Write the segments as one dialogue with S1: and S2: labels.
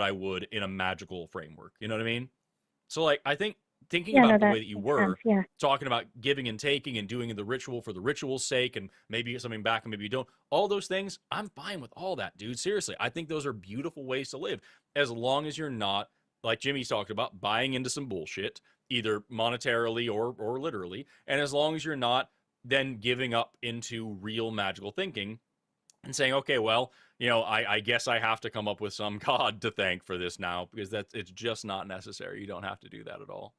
S1: I would in a magical framework. You know what I mean? So like I think thinking
S2: Yeah, no,
S1: about it the
S2: that
S1: way that you
S2: makes sense.
S1: were
S2: Yeah.
S1: talking about giving and taking and doing the ritual for the ritual's sake and maybe get something back and maybe you don't, all those things, I'm fine with all that, dude. Seriously, I think those are beautiful ways to live as long as you're not, like Jimmy's talked about, buying into some bullshit either monetarily or literally, and as long as you're not then giving up into real magical thinking and saying, okay, well, I guess I have to come up with some god to thank for this now because it's just not necessary. You don't have to do that at all.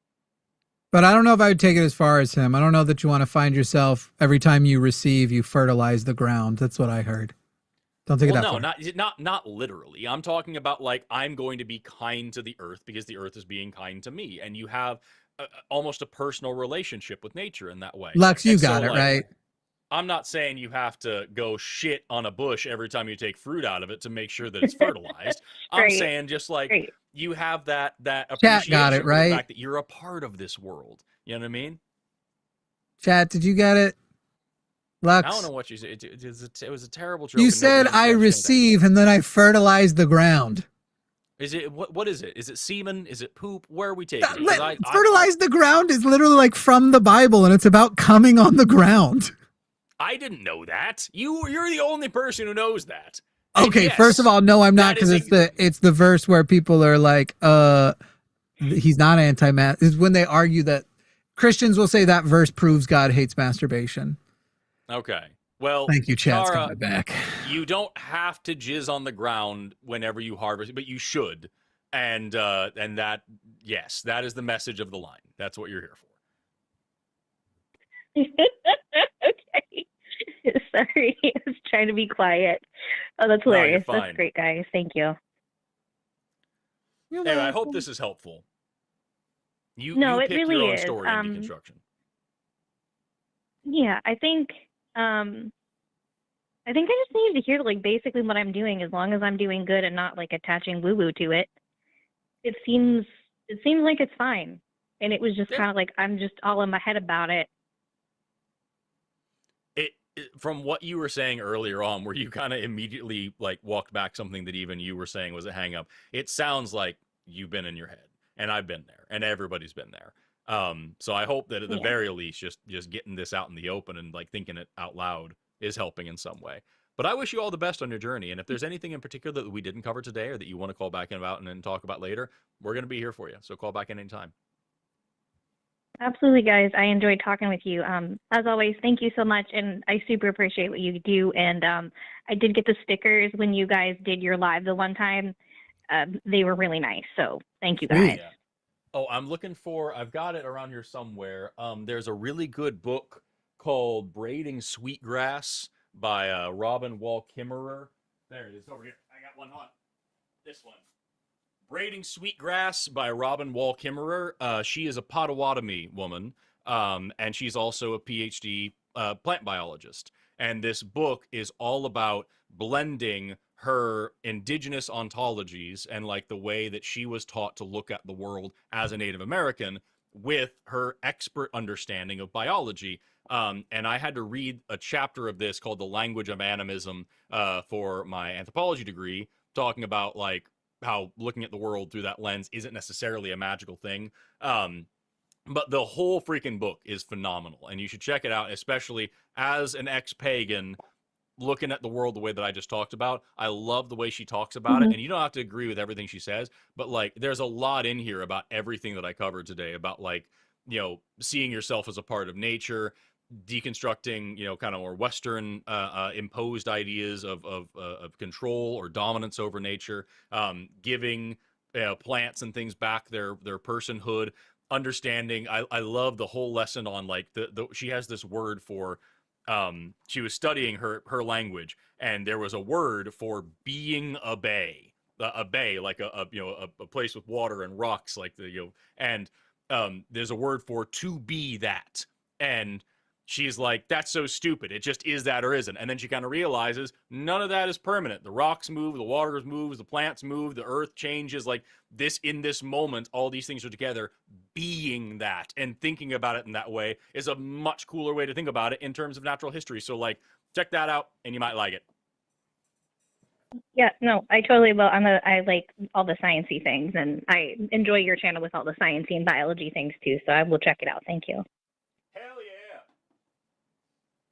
S3: But I don't know if I would take it as far as him. I don't know that you want to find yourself every time you receive, you fertilize the ground. That's what I heard. Don't take it
S1: Well,
S3: that
S1: no,
S3: far.
S1: not literally. I'm talking about like I'm going to be kind to the earth because the earth is being kind to me, and you have almost a personal relationship with nature in that way.
S3: Lux, you
S1: And so,
S3: got it,
S1: like,
S3: right?
S1: I'm not saying you have to go shit on a bush every time you take fruit out of it to make sure that it's fertilized. I'm
S2: Great.
S1: saying just like
S2: Great.
S1: you have that
S3: Chat got it,
S1: appreciation for the
S3: right?
S1: fact that you're a part of this world. You know what I mean?
S3: Chat, did you get it?
S1: I don't
S3: Lux,
S1: know what you said. It was a terrible
S3: you
S1: joke, and nobody
S3: said I
S1: understands anything.
S3: receive and then I fertilize the ground.
S1: Is it what is it? Is it semen? Is it poop? Where are we taking it? Because
S3: Fertilize the ground is literally like from the Bible, and it's about coming on the ground.
S1: I didn't know that. You're the only person who knows that. And
S3: Okay,
S1: yes,
S3: first of all, no, I'm not,
S1: that
S3: because
S1: is
S3: it's the verse where people are like, he's not anti-math. Is when they argue that Christians will say that verse proves God hates masturbation.
S1: okay. Well,
S3: Thank you, chat's got
S1: Tara,
S3: my back.
S1: you don't have to jizz on the ground whenever you harvest, but you should. And that, yes, that is the message of the line. That's what you're here for.
S2: Okay. Sorry, I was trying to be quiet. Oh, that's
S1: No, you're
S2: hilarious. That's
S1: fine.
S2: great, guys. Thank you.
S1: Anyway, I hope this is helpful. You
S2: it
S1: pick
S2: really
S1: your own
S2: is.
S1: story in deconstruction.
S2: Yeah, I think I just need to hear like basically what I'm doing, as long as I'm doing good and not like attaching woo woo to it. It seems like it's fine. And it was just
S1: Yeah.
S2: kind of like I'm just all in my head about it.
S1: From what you were saying earlier on, where you kind of immediately like walked back something that even you were saying was a hang up, it sounds like you've been in your head, and I've been there, and everybody's been there. So I hope that at the very least, just getting this out in the open and like thinking it out loud is helping in some way. But I wish you all the best on your journey. And if there's anything in particular that we didn't cover today or that you want to call back in about and then talk about later, we're going to be here for you. So call back in anytime.
S2: Absolutely, guys. I enjoyed talking with you. As always, thank you so much, and I super appreciate what you do. And I did get the stickers when you guys did your live the one time. They were really nice, so thank you, guys.
S1: Yeah. Oh, I'm looking for, I've got it around here somewhere. There's a really good book called Braiding Sweetgrass by Robin Wall Kimmerer. There it is over here. I got one on. This one. Braiding Sweetgrass by Robin Wall Kimmerer. She is a Potawatomi woman, and she's also a PhD plant biologist. And this book is all about blending her indigenous ontologies and like the way that she was taught to look at the world as a Native American with her expert understanding of biology. And I had to read a chapter of this called The Language of Animism for my anthropology degree, talking about like how looking at the world through that lens isn't necessarily a magical thing. But the whole freaking book is phenomenal, and you should check it out, especially as an ex-pagan looking at the world the way that I just talked about. I love the way she talks about it, and you don't have to agree with everything she says, but like there's a lot in here about everything that I covered today about like, seeing yourself as a part of nature, deconstructing, kind of more Western imposed ideas of control or dominance over nature, giving plants and things back their personhood, understanding. I love the whole lesson on like she has this word for, she was studying her language, and there was a word for being a bay. A bay, like a place with water and rocks, like and there's a word for to be that, and she's like, that's so stupid. It just is that or isn't. And then she kind of realizes none of that is permanent. The rocks move, the water moves, the plants move, the earth changes. Like this, in this moment, all these things are together. Being that and thinking about it in that way is a much cooler way to think about it in terms of natural history. So like, check that out and you might like it.
S2: Yeah, no, I totally will. I like all the sciencey things, and I enjoy your channel with all the sciencey and biology things too. So I will check it out. Thank you.
S1: Hell yeah.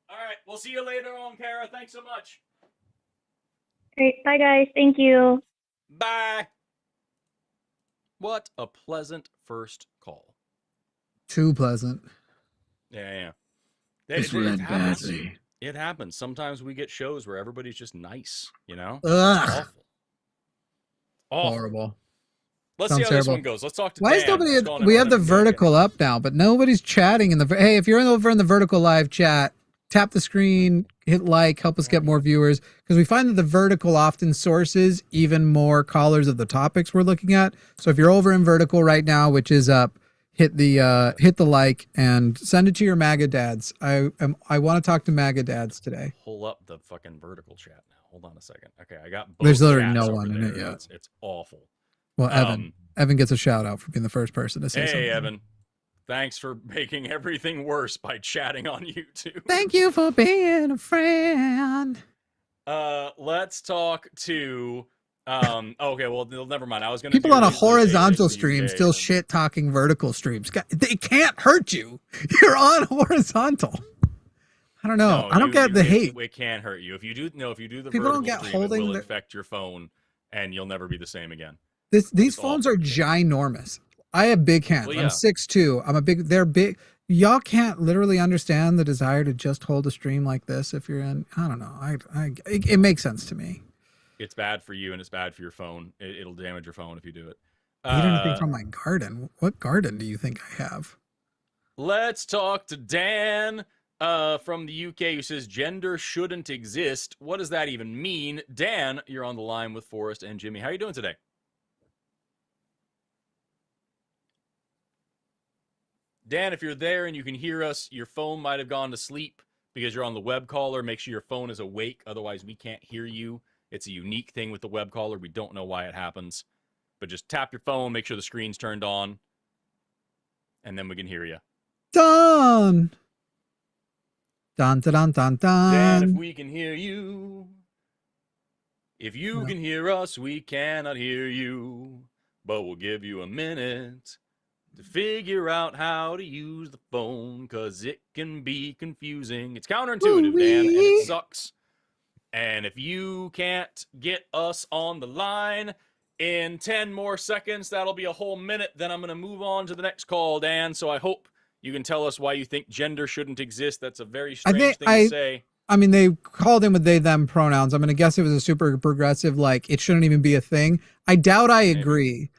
S1: All right, we'll see you later on, Kara. Thanks so much.
S2: Great. Bye, guys. Thank you.
S1: Bye. What a pleasant first call.
S3: Too pleasant.
S1: Yeah.
S3: This went badly.
S1: It happens. Sometimes we get shows where everybody's just nice, you know?
S3: Ugh.
S1: Awful.
S3: Horrible.
S1: Let's
S3: Sounds
S1: see how
S3: terrible.
S1: this one goes. Let's talk to
S3: Why
S1: Dan.
S3: is nobody?
S1: What's going on
S3: We have the
S1: in UK?
S3: vertical up now, but nobody's chatting in the. Hey, if you're over in the vertical live chat, tap the screen, hit like, help us get more viewers, because we find that the vertical often sources even more callers of the topics we're looking at. So if you're over in vertical right now, which is up, hit the like and send it to your MAGA dads. I want to talk to MAGA dads today.
S1: Pull up the fucking vertical chat now. Hold on a second. Okay, I got both.
S3: There's literally
S1: chats
S3: no
S1: over
S3: one in
S1: there.
S3: it yet.
S1: It's awful.
S3: Well, Evan gets a shout out for being the first person to say something.
S1: Hey, Evan. Thanks for making everything worse by chatting on YouTube.
S3: Thank you for being a friend.
S1: Let's talk to okay, well, never mind. I was going to
S3: people on a horizontal stream still shit talking vertical streams. They can't hurt you. You're on horizontal. I don't know. I don't get the hate.
S1: It can't hurt you if you do. No, if you do the
S3: people
S1: vertical
S3: don't get
S1: stream,
S3: holding
S1: it will infect your phone, and you'll never be the same again.
S3: These phones are ginormous. I have big hands.
S1: Well, yeah.
S3: I'm 6'2". I'm a big. They're big. Y'all can't literally understand the desire to just hold a stream like this if you're in. I don't know. It makes sense to me.
S1: It's bad for you and it's bad for your phone. It'll damage your phone if you do it.
S3: Eat anything from my garden? What garden do you think I have?
S1: Let's talk to Dan from the UK who says gender shouldn't exist. What does that even mean? Dan, you're on the line with Forrest and Jimmy. How are you doing today? Dan, if you're there and you can hear us, your phone might have gone to sleep because you're on the web caller. Make sure your phone is awake. Otherwise, we can't hear you. It's a unique thing with the web caller. We don't know why it happens. But just tap your phone, make sure the screen's turned on, and then we can hear you.
S3: Done. Dun, dun, dun, dun, dun.
S1: Dan, if we can hear you. If you can hear us, we cannot hear you. But we'll give you a minute to figure out how to use the phone, because it can be confusing. It's counterintuitive, Dan, and it sucks. And if you can't get us on the line in 10 more seconds, that'll be a whole minute. Then I'm going to move on to the next call, Dan. So I hope you can tell us why you think gender shouldn't exist. That's a very strange thing to say.
S3: I mean, they called in with they, them pronouns. I'm going to guess it was a super progressive, like, it shouldn't even be a thing. I doubt I agree.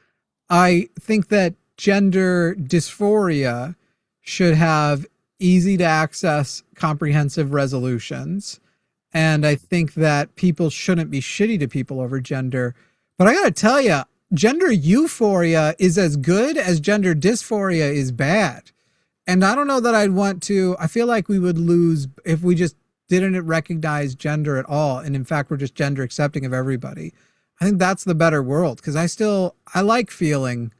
S3: I think that gender dysphoria should have easy to access comprehensive resolutions. And I think that people shouldn't be shitty to people over gender. But I got to tell you, gender euphoria is as good as gender dysphoria is bad. And I don't know that I'd want to, I feel like we would lose if we just didn't recognize gender at all. And in fact, we're just gender accepting of everybody. I think that's the better world, because I like feeling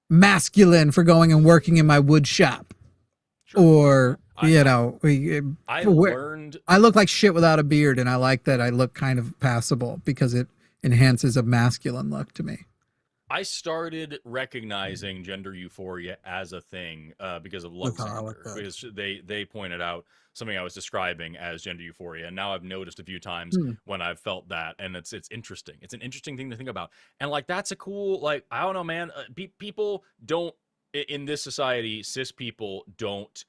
S3: masculine for going and working in my wood shop. Sure. Or, I look like shit without a beard, and I like that I look kind of passable because it enhances a masculine look to me.
S1: I started recognizing gender euphoria as a thing because of Luxembourg, because they pointed out something I was describing as gender euphoria, and now I've noticed a few times when I've felt that, and it's interesting. It's an interesting thing to think about, and like that's a cool, like, I don't know, man. People don't in this society, cis people don't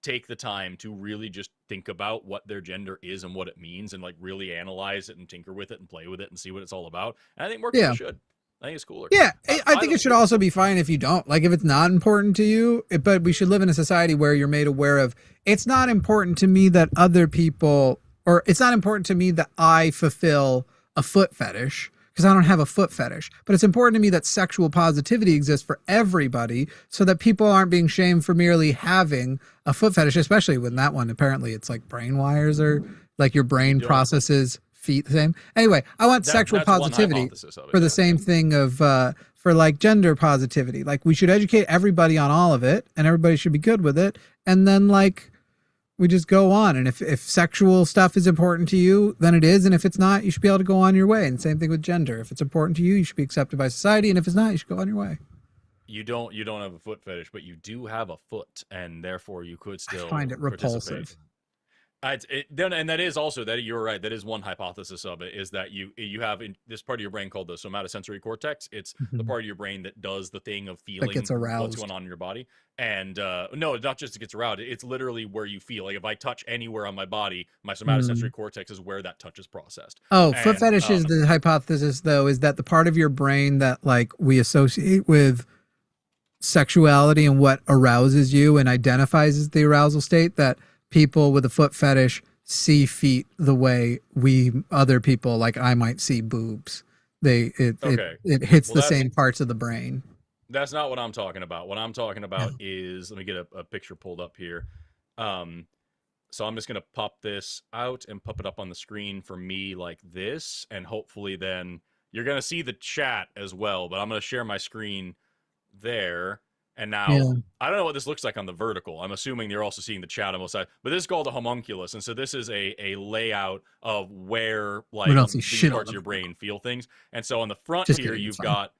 S1: take the time to really just think about what their gender is and what it means, and like really analyze it and tinker with it and play with it and see what it's all about. And I think more people should. I think it's cooler.
S3: Yeah, I think it should also be fine if you don't. Like, if it's not important to you, but we should live in a society where you're made aware of, it's not important to me that other people, or it's not important to me that I fulfill a foot fetish, because I don't have a foot fetish. But it's important to me that sexual positivity exists for everybody, so that people aren't being shamed for merely having a foot fetish, especially when that one, apparently it's like brain wires, or like your brain processes feet the same. Anyway, I want sexual positivity for the same thing of for like gender positivity. Like, we should educate everybody on all of it, and everybody should be good with it. And then, like, we just go on. And if sexual stuff is important to you, then it is. And if it's not, you should be able to go on your way. And same thing with gender. If it's important to you, you should be accepted by society. And if it's not, you should go on your way.
S1: You don't have a foot fetish, but you do have a foot, and therefore you could still
S3: I find it repulsive.
S1: And that is also that you're right. That is one hypothesis of it, is that you have in this part of your brain called the somatosensory cortex. It's the part of your brain that does the thing of feeling
S3: gets aroused.
S1: what's going on in your body. And no, not just it gets aroused. It's literally where you feel. Like if I touch anywhere on my body, my somatosensory cortex is where that touch is processed.
S3: Oh, foot fetish is the hypothesis, though, is that the part of your brain that like we associate with sexuality and what arouses you and identifies as the arousal state, that people with a foot fetish see feet the way we other people, like I might see boobs. It hits the same parts of the brain.
S1: That's not what I'm talking about. What I'm talking about is, let me get a picture pulled up here. So I'm just going to pop this out and pop it up on the screen for me like this. And hopefully then you're going to see the chat as well, but I'm going to share my screen there. And now, I don't know what this looks like on the vertical. I'm assuming you're also seeing the chat on both sides. But this is called a homunculus. And so this is a layout of where like these parts of your brain feel things. And so on the front here, you've got,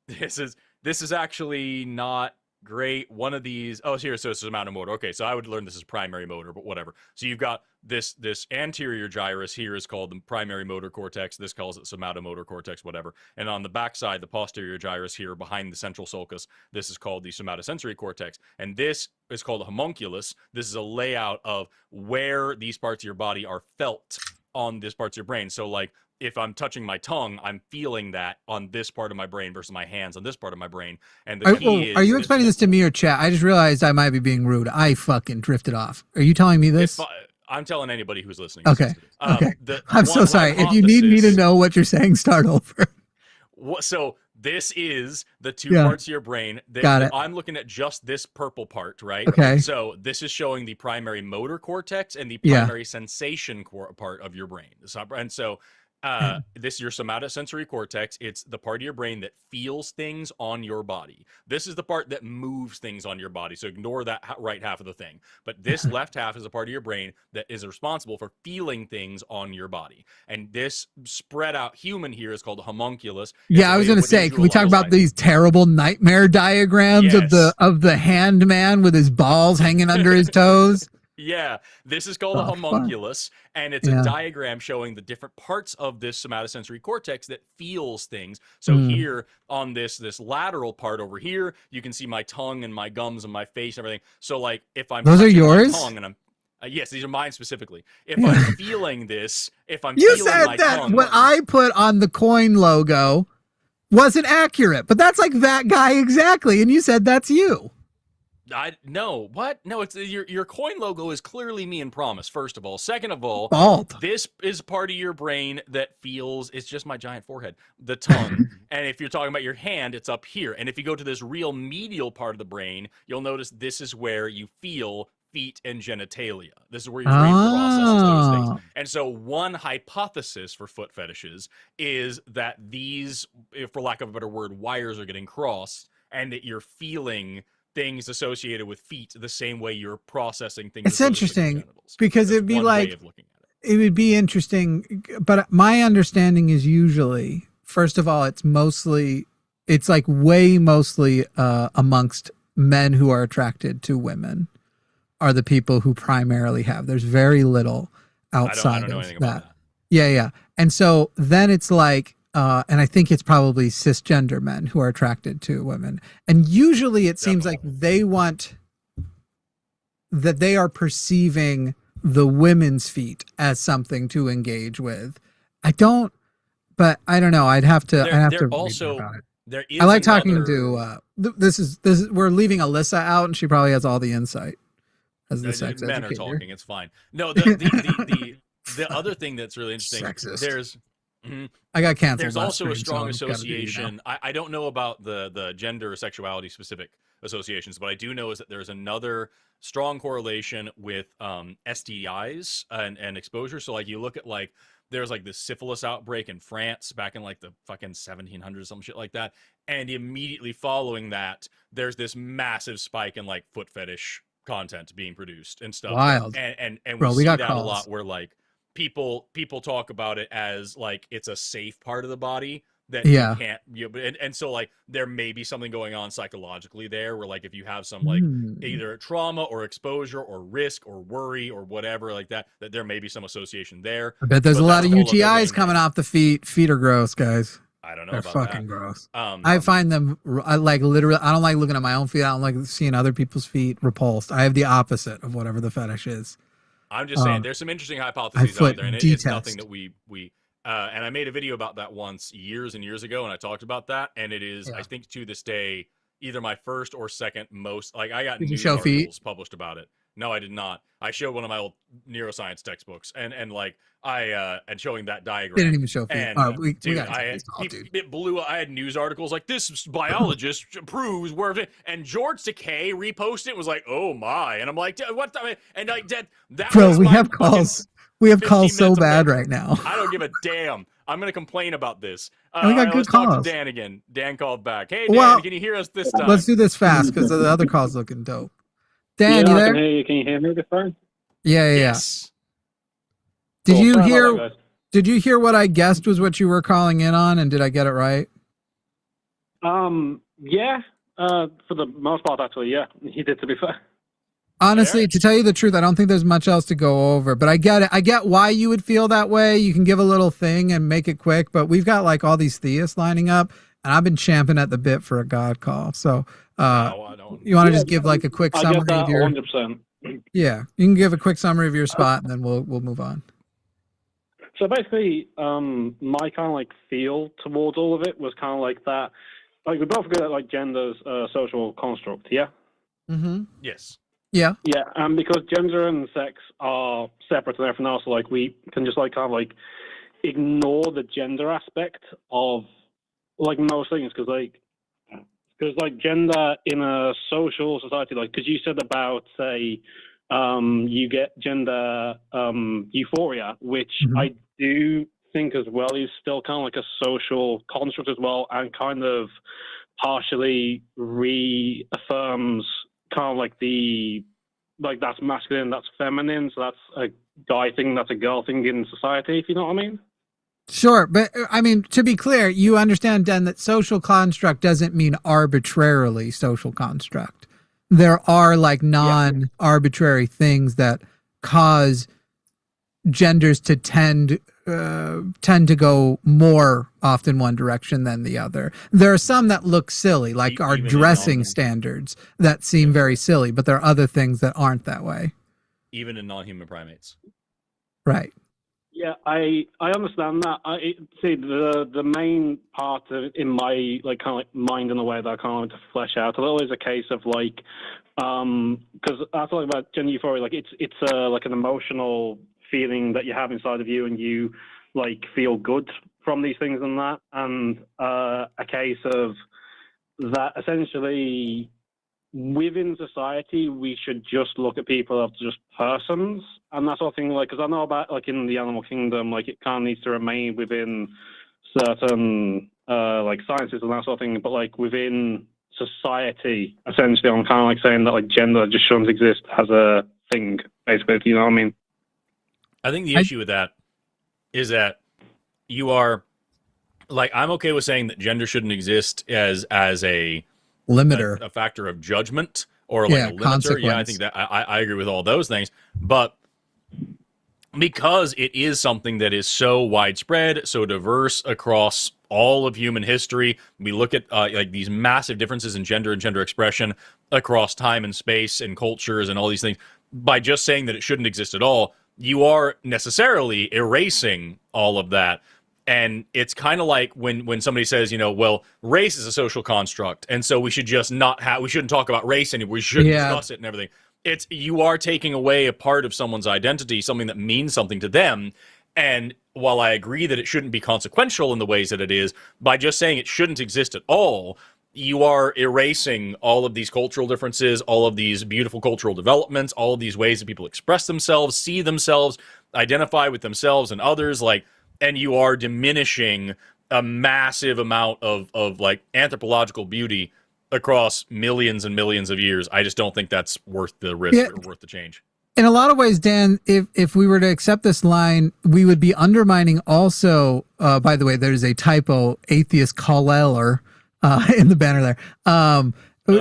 S1: this is actually not great. One of these, so it's somatomotor. Okay, so I would learn this is primary motor, but whatever. So you've got this anterior gyrus here is called the primary motor cortex. This calls it somatomotor cortex, whatever. And on the backside, the posterior gyrus here behind the central sulcus, this is called the somatosensory cortex. And this is called a homunculus. This is a layout of where these parts of your body are felt on these parts of your brain. So like, if I'm touching my tongue, I'm feeling that on this part of my brain versus my hands on this part of my brain. And the key is...
S3: Are you explaining this to me or chat? I just realized I might be being rude. I fucking drifted off. Are you telling me this?
S1: I'm telling anybody who's listening.
S3: Okay. I'm so sorry. If you need me to know what you're saying, start over.
S1: So this is the two parts of your brain.
S3: Got it.
S1: I'm looking at just this purple part, right?
S3: Okay.
S1: So this is showing the primary motor cortex and the primary sensation part of your brain. And so... this is your somatosensory cortex. It's the part of your brain that feels things on your body. This is the part that moves things on your body. So ignore that right half of the thing. But this left half is a part of your brain that is responsible for feeling things on your body. And this spread out human here is called a homunculus.
S3: Yeah, I was going to say, can we talk about these terrible nightmare diagrams of the hand man with his balls hanging under his toes?
S1: Yeah, this is called a homunculus, and it's a diagram showing the different parts of this somatosensory cortex that feels things. So here on this lateral part over here, you can see my tongue and my gums and my face and everything. So like if I'm
S3: those are yours,
S1: my tongue and I'm yes, these are mine specifically. If I'm feeling this, if I'm feeling my tongue,
S3: what I put on the coin logo wasn't accurate, but that's like that guy exactly, and you said that's you.
S1: No, what? No, it's your coin logo is clearly me and Promise, first of all. Second of all, this is part of your brain that feels, it's just my giant forehead, the tongue. And if you're talking about your hand, it's up here. And if you go to this real medial part of the brain, you'll notice this is where you feel feet and genitalia. This is where your brain processes those things. And so one hypothesis for foot fetishes is that these, for lack of a better word, wires are getting crossed and that you're feeling things associated with feet the same way you're processing things.
S3: It's interesting because it'd be like, it would be interesting, but my understanding is usually, first of all, it's like way mostly amongst men who are attracted to women are the people who primarily have. There's very little outside
S1: I don't know anything about that.
S3: Yeah. And so then it's like, and I think it's probably cisgender men who are attracted to women. And usually it seems like they want that they are perceiving the women's feet as something to engage with. I don't know. I'd have to
S1: also
S3: read about it. I like talking to, this is, we're leaving Alyssa out and she probably has all the insight as the sex
S1: men
S3: educator.
S1: are talking. It's fine. No, the other thing that's really interesting,
S3: Sexist. I got canceled.
S1: There's also a strong association. I don't know about the gender or sexuality specific associations, but I do know is that there's another strong correlation with STIs and exposure. So like you look at like there's like this syphilis outbreak in France back in like the fucking 1700s, some shit like that, and immediately following that, there's this massive spike in like foot fetish content being produced and stuff.
S3: Wild.
S1: And
S3: Bro,
S1: we
S3: we
S1: see
S3: got
S1: that a
S3: calls.
S1: lot where like people talk about it as like it's a safe part of the body that
S3: Yeah.
S1: you can't, and so like there may be something going on psychologically there where like if you have some like either trauma or exposure or risk or worry or whatever like that there may be some association there.
S3: I bet there's
S1: But
S3: a lot
S1: that's
S3: of
S1: a whole other
S3: UTIs
S1: lane,
S3: coming
S1: man.
S3: off the feet. Feet are gross, guys.
S1: I don't know
S3: They're
S1: about
S3: fucking
S1: that.
S3: gross. I find them, I like literally, I don't like looking at my own feet. I don't like seeing other people's feet repulsed. I have the opposite of whatever the fetish is.
S1: I'm just saying there's some interesting hypotheses out
S3: foot
S1: there, and it's nothing that we and I made a video about that once years and years ago, and I talked about that, and it is I think to this day either my first or second most, like I got news articles published about it. No, I did not. I showed one of my old neuroscience textbooks, and like and showing that diagram.
S3: They didn't even show feet.
S1: And
S3: We
S1: dude,
S3: gotta
S1: it blew. I had news articles like this biologist proves where, and George Takei reposted it, was like, oh my, and I'm like, what? And like that
S3: bro, we have calls. We have calls so bad right now.
S1: I don't give a damn. I'm gonna complain about this.
S3: We got good
S1: let's
S3: calls.
S1: talk to Dan again. Dan called back. Hey Dan, can you hear us this time?
S3: Let's do this fast because the other call's looking dope. Dan,
S4: yeah,
S3: you there?
S4: I can hear you. Can you hear me this time?
S3: Yeah.
S1: Yes.
S3: Did
S4: Cool.
S3: you
S4: Sorry
S3: hear?
S4: about that, guys.
S3: Did you hear what I guessed was what you were calling in on, and did I get it right?
S4: Yeah. For the most part, actually, yeah, he did. To be fair.
S3: Honestly, to tell you the truth, I don't think there's much else to go over, but I get it. I get why you would feel that way. You can give a little thing and make it quick, but we've got like all these theists lining up, and I've been champing at the bit for a God call. So, you want to just give like a quick summary of your
S4: 100%.
S3: Yeah, you can give a quick summary of your spot, and then we'll move on.
S4: So basically, my kind of like feel towards all of it was kind of like that. Like we both agree that like gender's a social construct, yeah.
S3: Mm-hmm.
S1: Yes.
S3: Yeah.
S4: Yeah, and because gender and sex are separate and everything else, like we can just like kind of like ignore the gender aspect of like most things, because like gender in a social society, like because you said about say you get gender euphoria, which I do think as well is still kind of like a social construct as well, and kind of partially reaffirms kind of like that's masculine, that's feminine, so that's a guy thing, that's a girl thing in society, if you know what I mean.
S3: Sure, but I mean, to be clear, you understand, Dan, that social construct doesn't mean arbitrarily social construct. There are like non-arbitrary things that cause genders to tend to go more often one direction than the other. There are some that look silly, like our dressing standards that seem very silly, but there are other things that aren't that way.
S1: Even in non-human primates.
S3: Right.
S4: Yeah, I understand that. I see the main part of in my like kind of like mind in a way that I kind of want to flesh out a little is a case of like because I talk about gender euphoria, like it's like an emotional feeling that you have inside of you, and you like feel good from these things and that, and a case of that essentially within society we should just look at people as just persons and that sort of thing, like because I know about like in the animal kingdom, like it kind of needs to remain within certain like sciences and that sort of thing, but like within society essentially I'm kind of like saying that like gender just shouldn't exist as a thing, basically, you know what I mean.
S1: I think the issue with that is that you are like, I'm okay with saying that gender shouldn't exist as a limiter, a factor of judgment or like a limiter. Consequence. Yeah, I think that I agree with all those things, but because it is something that is so widespread, so diverse across all of human history, we look at like these massive differences in gender and gender expression across time and space and cultures and all these things. By just saying that it shouldn't exist at all, you are necessarily erasing all of that. And it's kind of like when somebody says, you know, well, race is a social construct, and so we should just we shouldn't talk about race anymore. We shouldn't discuss it and everything. You are taking away a part of someone's identity, something that means something to them. And while I agree that it shouldn't be consequential in the ways that it is, by just saying it shouldn't exist at all, you are erasing all of these cultural differences, all of these beautiful cultural developments, all of these ways that people express themselves, see themselves, identify with themselves and others, and you are diminishing a massive amount of like anthropological beauty across millions and millions of years. I just don't think that's worth the risk or worth the change.
S3: In a lot of ways, Dan, if we were to accept this line, we would be undermining also, by the way, there's a typo, atheist Colleller in the banner there.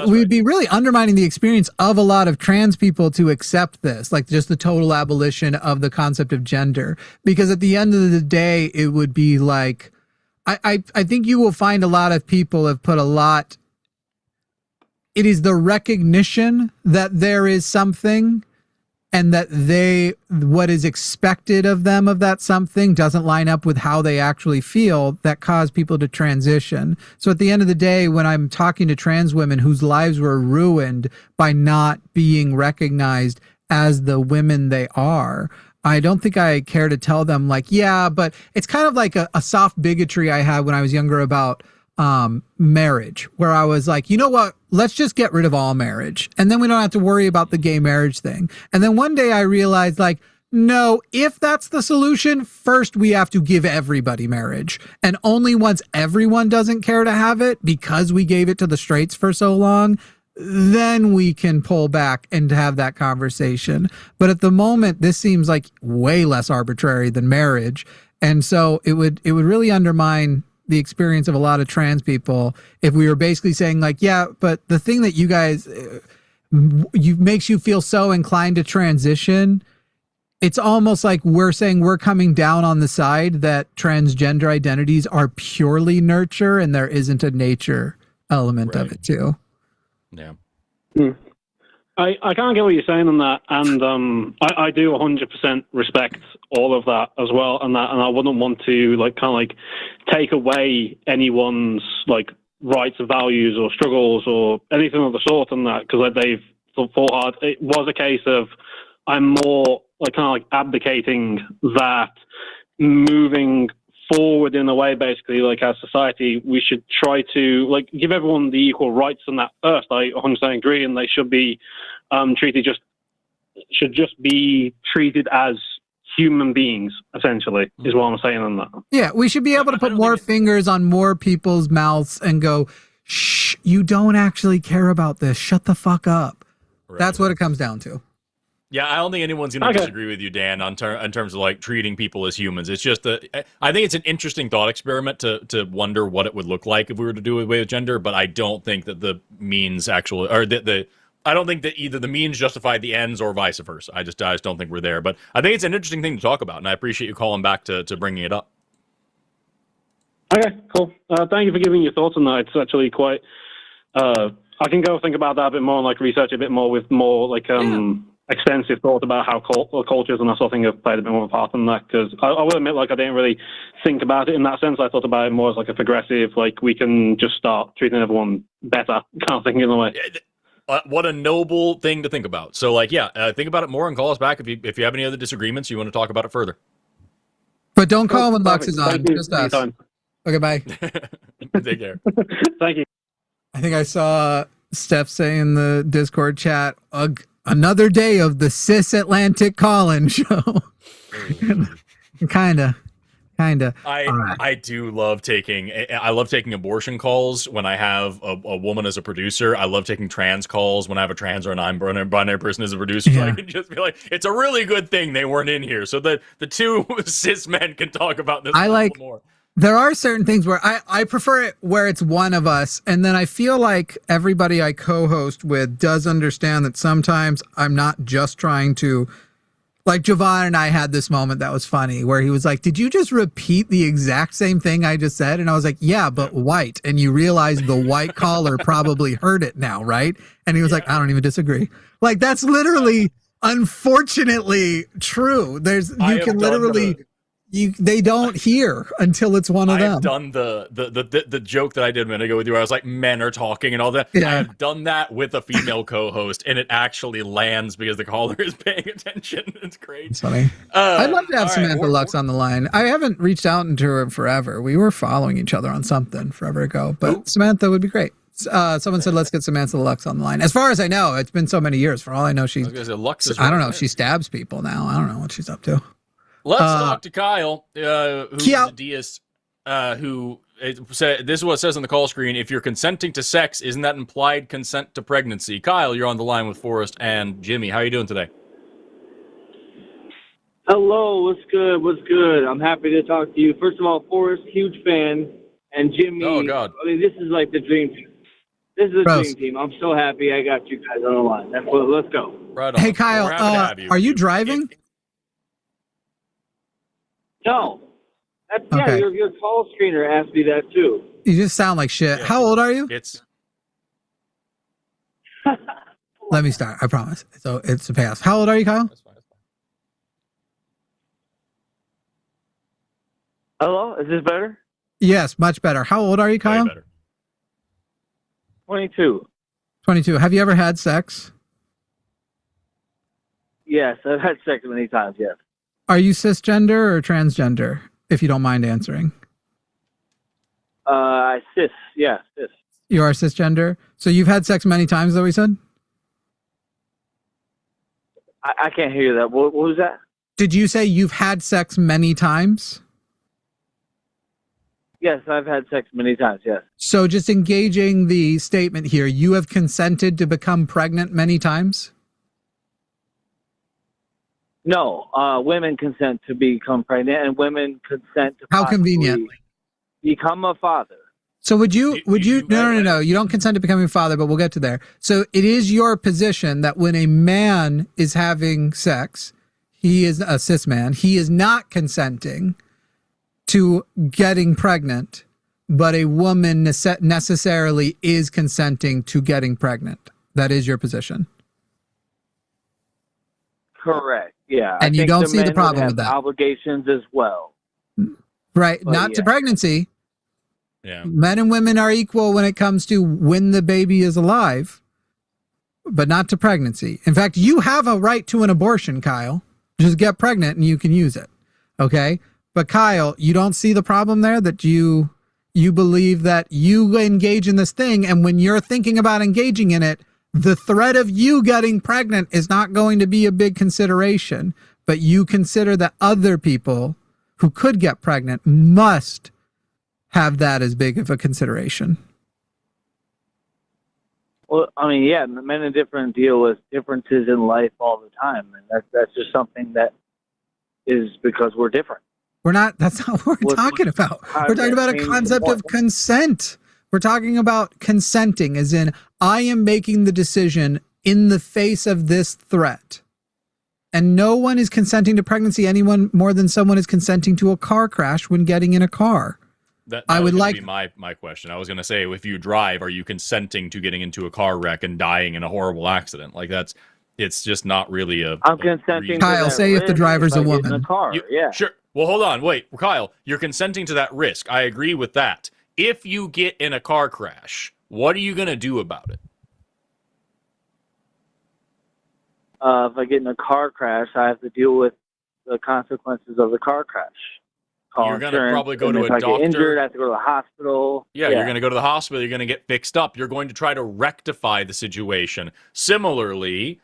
S3: We'd be really undermining the experience of a lot of trans people to accept this, like just the total abolition of the concept of gender. Because at the end of the day, it would be like, I think you will find a lot of people have put a lot. It is the recognition that there is something and that what is expected of them of that something doesn't line up with how they actually feel that cause people to transition. So at the end of the day, when I'm talking to trans women whose lives were ruined by not being recognized as the women they are, I don't think I care to tell them like, yeah, but it's kind of like a soft bigotry I had when I was younger about marriage, where I was like, you know what, let's just get rid of all marriage and then we don't have to worry about the gay marriage thing. And then one day I realized like, no, if that's the solution, first we have to give everybody marriage, and only once everyone doesn't care to have it because we gave it to the straights for so long, then we can pull back and have that conversation. But at the moment, this seems like way less arbitrary than marriage, and so it would really undermine the experience of a lot of trans people if we were basically saying like, yeah, but the thing that you guys makes you feel so inclined to transition, it's almost like we're saying we're coming down on the side that transgender identities are purely nurture and there isn't a nature element of it too.
S1: Yeah.
S4: I can't get what you're saying on that, and I do 100% respect all of that as well, and I wouldn't want to like kind of like take away anyone's like rights or values or struggles or anything of the sort on that, because like, they've fought hard. It was a case of I'm more like kind of like abdicating that, moving forward in a way, basically, like as society, we should try to like give everyone the equal rights on that first. I 100% agree, and they should be should just be treated as human beings, essentially, is what I'm saying on that.
S3: Yeah, we should be able to put more fingers on more people's mouths and go, shh, you don't actually care about this. Shut the fuck up. Right. That's what it comes down to.
S1: Yeah, I don't think anyone's going to disagree with you, Dan, in terms of like treating people as humans. It's just I think it's an interesting thought experiment to wonder what it would look like if we were to do away with gender. But I don't think that the means actually, or I don't think that either the means justify the ends or vice versa. I just don't think we're there. But I think it's an interesting thing to talk about, and I appreciate you calling back to bringing it up.
S4: Okay, cool. Thank you for giving your thoughts on that. It's actually quite. I can go think about that a bit more and like research a bit more with more like extensive thought about how cultures and that sort of thing have played a bit more of a part in that, because I will admit, like, I didn't really think about it in that sense. I thought about it more as like a progressive, like we can just start treating everyone better kind of thing in a way.
S1: What a noble thing to think about. So like, yeah, think about it more and call us back if you have any other disagreements, you want to talk about it further.
S3: But don't call when Lux is on, just us. Okay, bye.
S1: Take care.
S4: Thank you. I
S3: think I saw Steph say in the Discord chat, another day of the Cis Atlantic Call-In show. Kinda.
S1: I do love taking abortion calls when I have a woman as a producer. I love taking trans calls when I have a trans or a non-binary person as a producer. So I can just be like, it's a really good thing they weren't in here, so that the two cis men can talk about this a little more.
S3: There are certain things where I prefer it where it's one of us, and then I feel like everybody I co-host with does understand that sometimes I'm not just trying to, like Javon and I had this moment that was funny where he was like, did you just repeat the exact same thing I just said? And I was like, yeah, but white. And you realize the white caller probably heard it now, right? And he was like, I don't even disagree. Like, that's literally, unfortunately, true. You can literally... they don't hear until it's one of them.
S1: I've done the joke that I did a minute ago with you where I was like, men are talking and all that. Yeah. I have done that with a female co-host, and it actually lands because the caller is paying attention. It's great.
S3: It's funny. I'd love to have Samantha Lux on the line. I haven't reached out to her in forever. We were following each other on something forever ago, but Samantha would be great. Someone said, let's get Samantha Lux on the line. As far as I know, it's been so many years. For all I know, I don't know. She stabs people now. I don't know what she's up to.
S1: Let's talk to Kyle, who's a deist, who this is what it says on the call screen. If you're consenting to sex, isn't that implied consent to pregnancy? Kyle, you're on the line with Forrest and Jimmy. How are you doing today?
S5: Hello, what's good? What's good? I'm happy to talk to you. First of all, Forrest, huge fan, and Jimmy.
S1: Oh God!
S5: I mean, this is like the dream team. This is a
S3: Gross.
S5: dream team. I'm so happy I got you guys on the line. Let's go.
S1: Right on.
S3: Hey, Kyle,
S1: We're happy to have you.
S3: are you driving?
S5: No, yeah,
S3: Okay.
S5: your call screener asked me that too.
S3: You just sound like shit.
S1: Yeah.
S3: How old are you?
S1: It's
S3: Let me start. I promise. So it's a pass. How old are you, Kyle?
S1: that's fine.
S5: Hello, is this better?
S3: Yes, much better. How old are you,
S1: Way
S3: Kyle?
S1: better.
S5: 22.
S3: 22. Have you ever had sex?
S5: Yes, I've had sex many times. Yes.
S3: Are you cisgender or transgender, if you don't mind answering?
S5: Cis. Yeah, cis.
S3: You are cisgender? So you've had sex many times, though, we said?
S5: I can't hear you. That. What was that?
S3: Did you say you've had sex many times?
S5: Yes, I've had sex many times. Yes.
S3: So just engaging the statement here, you have consented to become pregnant many times?
S5: No, women consent to become pregnant, and women consent to
S3: How
S5: possibly
S3: convenient.
S5: become a father.
S3: So would you
S1: you-
S3: no, you don't consent to becoming a father, but we'll get to there. So it is your position that when a man is having sex, he is a cis man, he is not consenting to getting pregnant, but a woman necessarily is consenting to getting pregnant. That is your position.
S5: Correct. Yeah.
S3: And you
S5: think
S3: don't see the
S5: men would
S3: problem
S5: have
S3: with that.
S5: Obligations as well.
S3: Right.
S5: Well,
S3: Not to
S5: yeah.
S3: pregnancy.
S1: Yeah.
S3: Men and women are equal when it comes to when the baby is alive, but not to pregnancy. In fact, you have a right to an abortion, Kyle. Just get pregnant and you can use it. Okay? But Kyle, you don't see the problem there, that you believe that you engage in this thing, and when you're thinking about engaging in it, the threat of you getting pregnant is not going to be a big consideration, but you consider that other people who could get pregnant must have that as big of a consideration.
S5: Well, I mean, yeah, men and different deal with differences in life all the time, and that's just something that is because we're different.
S3: That's not what we're talking about. We're talking about a concept of consent. We're talking about consenting, as in, I am making the decision in the face of this threat. And no one is consenting to pregnancy anyone more than someone is consenting to a car crash when getting in a car.
S1: That
S3: I would
S1: was gonna
S3: like-
S1: be my question. I was going to say, if you drive, are you consenting to getting into a car wreck and dying in a horrible accident? Like it's just not really
S5: I'm consenting. To
S3: Kyle,
S5: that
S3: say if the
S5: risk
S3: driver's
S5: if
S3: a
S5: I get in
S3: woman.
S5: the car. Yeah.
S1: Sure. Well, hold on. Wait, Kyle, you're consenting to that risk. I agree with that. If you get in a car crash, what are you going to do about it?
S5: If I get in a car crash, I have to deal with the consequences of the car crash. Call
S1: You're gonna
S5: insurance,
S1: probably go
S5: and
S1: to
S5: if
S1: a
S5: I get
S1: doctor.
S5: injured, I have to go to the hospital.
S1: Yeah, you're going to go to the hospital. You're going to get fixed up. You're going to try to rectify the situation. Similarly,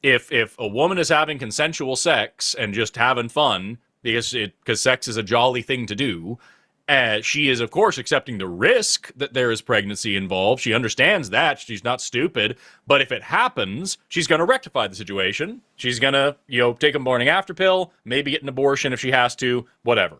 S1: if a woman is having consensual sex and just having fun because sex is a jolly thing to do, she is, of course, accepting the risk that there is pregnancy involved. She understands that. She's not stupid. But if it happens, she's going to rectify the situation. She's going to, take a morning after pill, maybe get an abortion if she has to, whatever.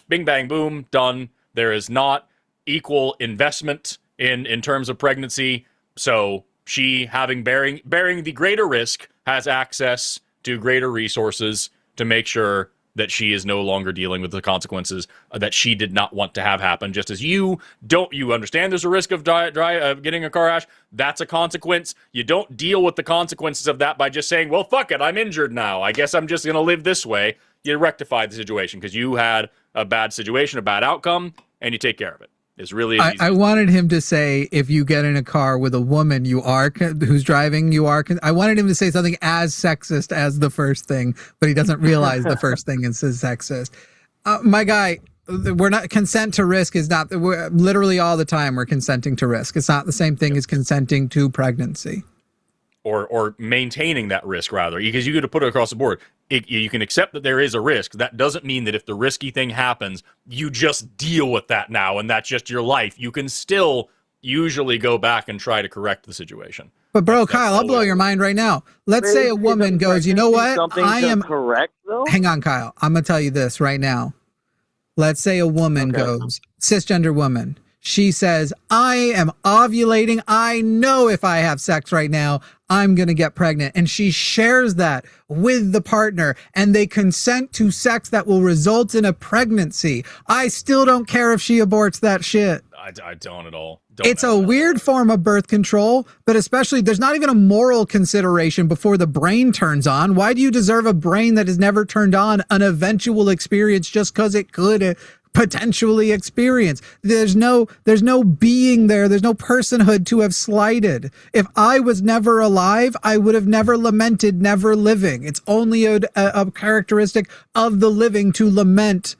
S1: Bing, bang, boom, done. There is not equal investment in terms of pregnancy. So she, bearing the greater risk, has access to greater resources to make sure that she is no longer dealing with the consequences that she did not want to have happen. Just as you understand there's a risk of getting a car crash. That's a consequence. You don't deal with the consequences of that by just saying, well, fuck it, I'm injured now. I guess I'm just going to live this way. You rectify the situation because you had a bad situation, a bad outcome, and you take care of it. It's really easy.
S3: I wanted him to say, if you get in a car with a woman who's driving, I wanted him to say something as sexist as the first thing, but he doesn't realize the first thing is sexist. My guy, we're not, consent to risk is not, we're, literally all the time we're consenting to risk. It's not the same thing as consenting to pregnancy.
S1: or maintaining that risk rather, because you could put it across the board. You can accept that there is a risk. That doesn't mean that if the risky thing happens, you just deal with that now and that's just your life. You can still usually go back and try to correct the situation.
S3: But bro, Kyle, I'll blow your mind right now. Let's say a woman goes, you know what? I am
S5: correct though.
S3: Hang on, Kyle. I'm gonna tell you this right now. Let's say a woman goes, cisgender woman. She says, I am ovulating. I know if I have sex right now, I'm going to get pregnant. And she shares that with the partner and they consent to sex that will result in a pregnancy. I still don't care if she aborts that shit.
S1: I don't at all.
S3: It's a weird form of birth control, but especially there's not even a moral consideration before the brain turns on. Why do you deserve a brain that has never turned on an eventual experience just because it could potentially experience? There's no being there. There's no personhood to have slighted. If I was never alive, I would have never lamented never living. It's only a characteristic of the living to lament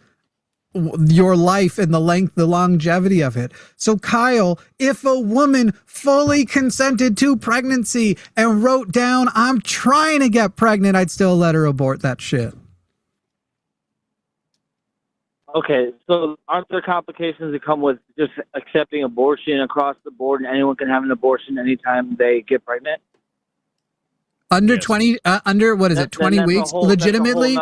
S3: your life and the longevity of it. So Kyle, if a woman fully consented to pregnancy and wrote down, I'm trying to get pregnant, I'd still let her abort that shit.
S5: Okay, so aren't there complications that come with just accepting abortion across the board and anyone can have an abortion anytime they get pregnant?
S3: Under 20, under what is it, 20 weeks? Legitimately,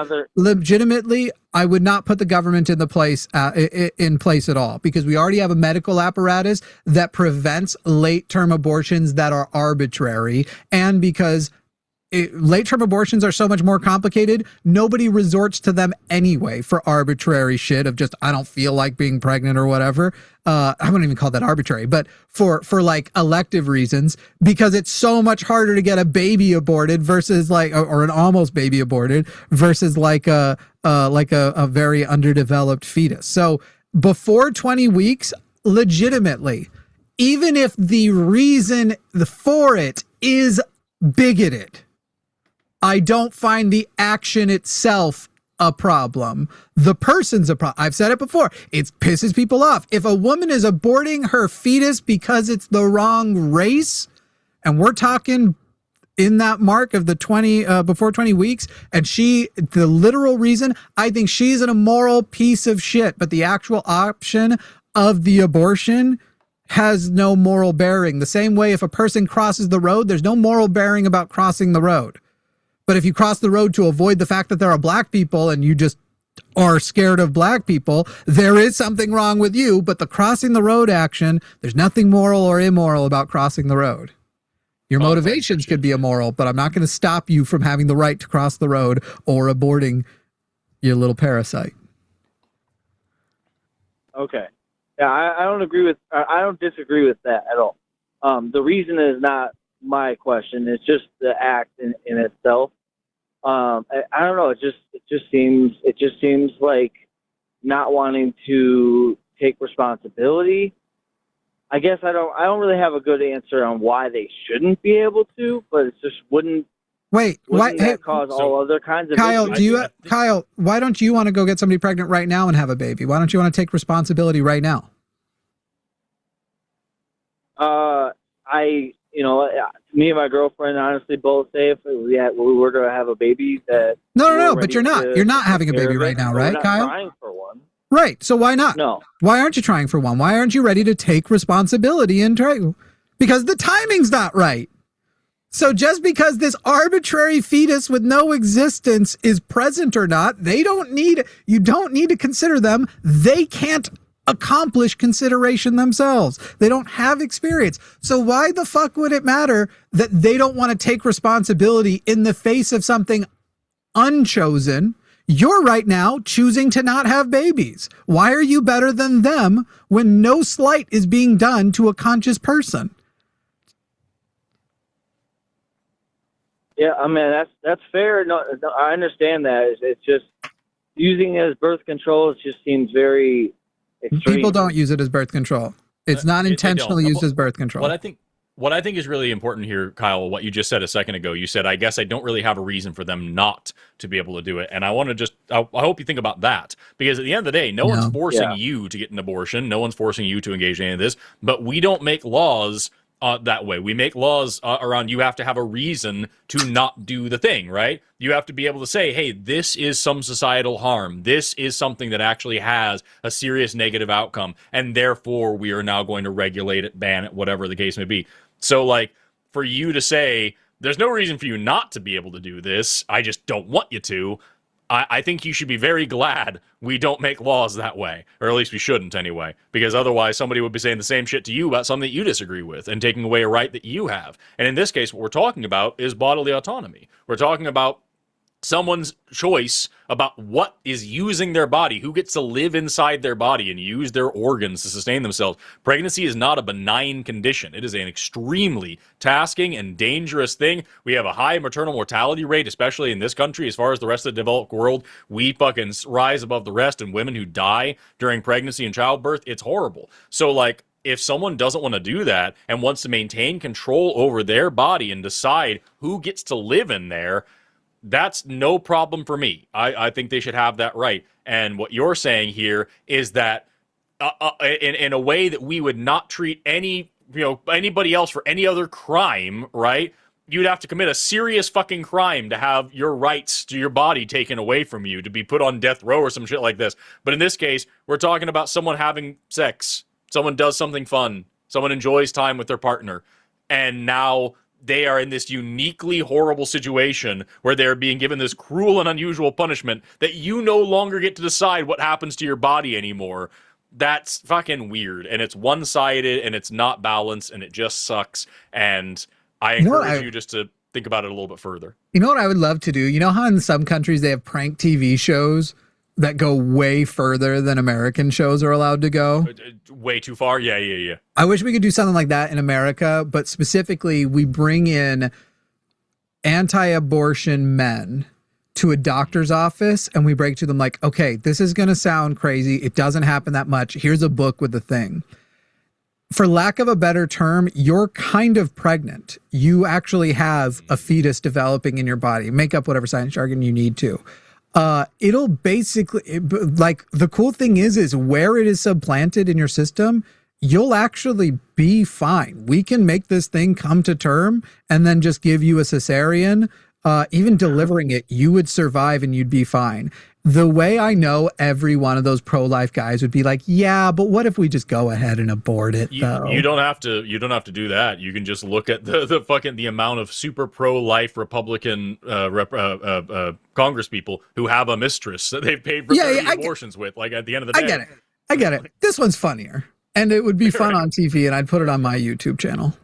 S3: I would not put the government in place at all, because we already have a medical apparatus that prevents late-term abortions that are arbitrary, and because late-term abortions are so much more complicated, nobody resorts to them anyway for arbitrary shit of just, I don't feel like being pregnant or whatever. I wouldn't even call that arbitrary, but for like elective reasons, because it's so much harder to get a baby aborted versus like, or an almost baby aborted versus like a very underdeveloped fetus. So before 20 weeks, legitimately, even if the reason for it is bigoted, I don't find the action itself a problem. The person's a problem. I've said it before. It pisses people off. If a woman is aborting her fetus because it's the wrong race, and we're talking in that mark of the 20, before 20 weeks, and the literal reason, I think she's an immoral piece of shit, but the actual option of the abortion has no moral bearing. The same way if a person crosses the road, there's no moral bearing about crossing the road. But if you cross the road to avoid the fact that there are black people and you just are scared of black people, there is something wrong with you. But the crossing the road action, there's nothing moral or immoral about crossing the road. Your motivations could be immoral, but I'm not going to stop you from having the right to cross the road or aborting your little parasite.
S5: Okay. Yeah, I don't disagree with that at all. The reason is not my question. It's just the act in itself. I don't know. It just seems like not wanting to take responsibility. I guess I don't really have a good answer on why they shouldn't be able to, but it just wouldn't that cause all other kinds of
S3: Kyle,
S5: issues?
S3: Kyle, why don't you want to go get somebody pregnant right now and have a baby? Why don't you want to take responsibility right now? Me and my girlfriend honestly both say if we were to have a baby that no, but you're not having a baby right now, right, Kyle?
S5: Trying for one.
S3: Right. So why not?
S5: No.
S3: Why aren't you trying for one? Why aren't you ready to take responsibility and try? Because the timing's not right. So just because this arbitrary fetus with no existence is present or not, you don't need to consider them. They can't accomplish consideration themselves. They don't have experience. So why the fuck would it matter that they don't want to take responsibility in the face of something unchosen? You're right now choosing to not have babies. Why are you better than them when no slight is being done to a conscious person?
S5: Yeah, I mean that's fair. No, I understand that. It's just using it as birth control. It just seems very extreme.
S3: People don't use it as birth control. It's not intentionally used as birth control.
S1: What I think is really important here, Kyle, what you just said a second ago, you said, I guess I don't really have a reason for them not to be able to do it. And I want to I hope you think about that, because at the end of the day, no one's forcing you to get an abortion. No one's forcing you to engage in any of this, but we don't make laws that way. We make laws around you have to have a reason to not do the thing, right? You have to be able to say, hey, this is some societal harm. This is something that actually has a serious negative outcome, and therefore we are now going to regulate it, ban it, whatever the case may be. So, like, for you to say, there's no reason for you not to be able to do this, I just don't want you to, I think you should be very glad we don't make laws that way, or at least we shouldn't anyway, because otherwise somebody would be saying the same shit to you about something that you disagree with and taking away a right that you have. And in this case, what we're talking about is bodily autonomy. We're talking about someone's choice about what is using their body, who gets to live inside their body and use their organs to sustain themselves. Pregnancy is not a benign condition. It is an extremely tasking and dangerous thing. We have a high maternal mortality rate, especially in this country. As far as the rest of the developed world, we fucking rise above the rest, and women who die during pregnancy and childbirth, it's horrible. So, like, if someone doesn't want to do that and wants to maintain control over their body and decide who gets to live in there, that's no problem for me. I think they should have that right. And what you're saying here is that in a way that we would not treat anybody else for any other crime, right? You'd have to commit a serious fucking crime to have your rights to your body taken away from you, to be put on death row or some shit like this. But in this case, we're talking about someone having sex. Someone does something fun. Someone enjoys time with their partner. And now they are in this uniquely horrible situation where they're being given this cruel and unusual punishment that you no longer get to decide what happens to your body anymore. That's fucking weird, and it's one-sided, and it's not balanced, and it just sucks. And I encourage you just to think about it a little bit further.
S3: You know what I would love to do? You know how in some countries they have prank TV shows that go way further than American shows are allowed to go?
S1: Way too far? Yeah.
S3: I wish we could do something like that in America, but specifically we bring in anti-abortion men to a doctor's office and we break to them like, okay, this is going to sound crazy. It doesn't happen that much. Here's a book with the thing. For lack of a better term, you're kind of pregnant. You actually have a fetus developing in your body. Make up whatever science jargon you need to. It'll basically, like, the cool thing is where it is supplanted in your system, you'll actually be fine. We can make this thing come to term and then just give you a cesarean. Even delivering it, you would survive and you'd be fine. The way I know every one of those pro-life guys would be like, yeah, but what if we just go ahead and abort it, though?
S1: You don't have to do that. You can just look at the amount of super pro-life Republican Congress people who have a mistress that they've paid for 30 abortions with. Like, at the end of the day,
S3: I get it. This one's funnier, and it would be fun on TV, and I'd put it on my YouTube channel.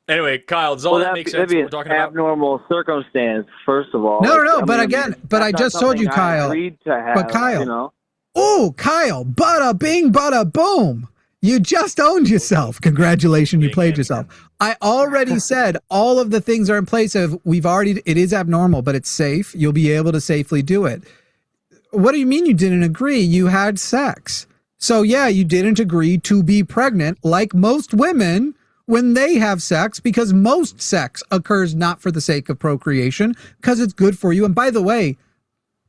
S1: Anyway, Kyle, does all that make sense?
S5: That'd be an abnormal circumstance, first of all.
S3: No, but I just told you, Kyle. But Kyle,
S5: you know?
S3: Oh, Kyle, bada bing, bada boom. You just owned yourself. Congratulations, you played yourself. I already said all of the things are in place. It is abnormal, but it's safe. You'll be able to safely do it. What do you mean you didn't agree? You had sex. So yeah, you didn't agree to be pregnant like most women when they have sex, because most sex occurs not for the sake of procreation, because it's good for you. And by the way,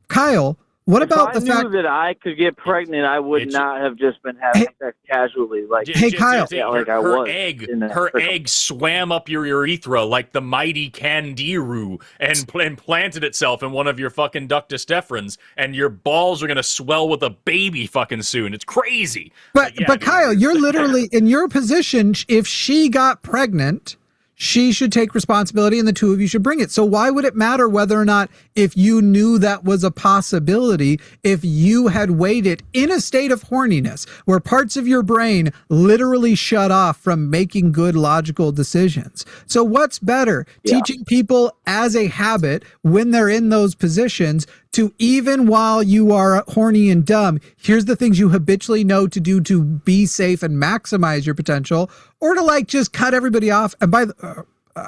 S3: Kyle, what about the fact...
S5: If I knew that I could get pregnant, I would not have just been having sex casually. Like,
S3: hey, Kyle.
S1: Her egg swam up your urethra like the mighty Candiru and planted itself in one of your fucking ductus deferens, and your balls are going to swell with a baby fucking soon. It's crazy.
S3: But Kyle, you're literally in your position. If she got pregnant, she should take responsibility and the two of you should bring it. So why would it matter whether or not, if you knew that was a possibility, if you had waited in a state of horniness where parts of your brain literally shut off from making good logical decisions? So what's better, teaching people as a habit when they're in those positions to, even while you are horny and dumb, here's the things you habitually know to do to be safe and maximize your potential, or to like just cut everybody off? And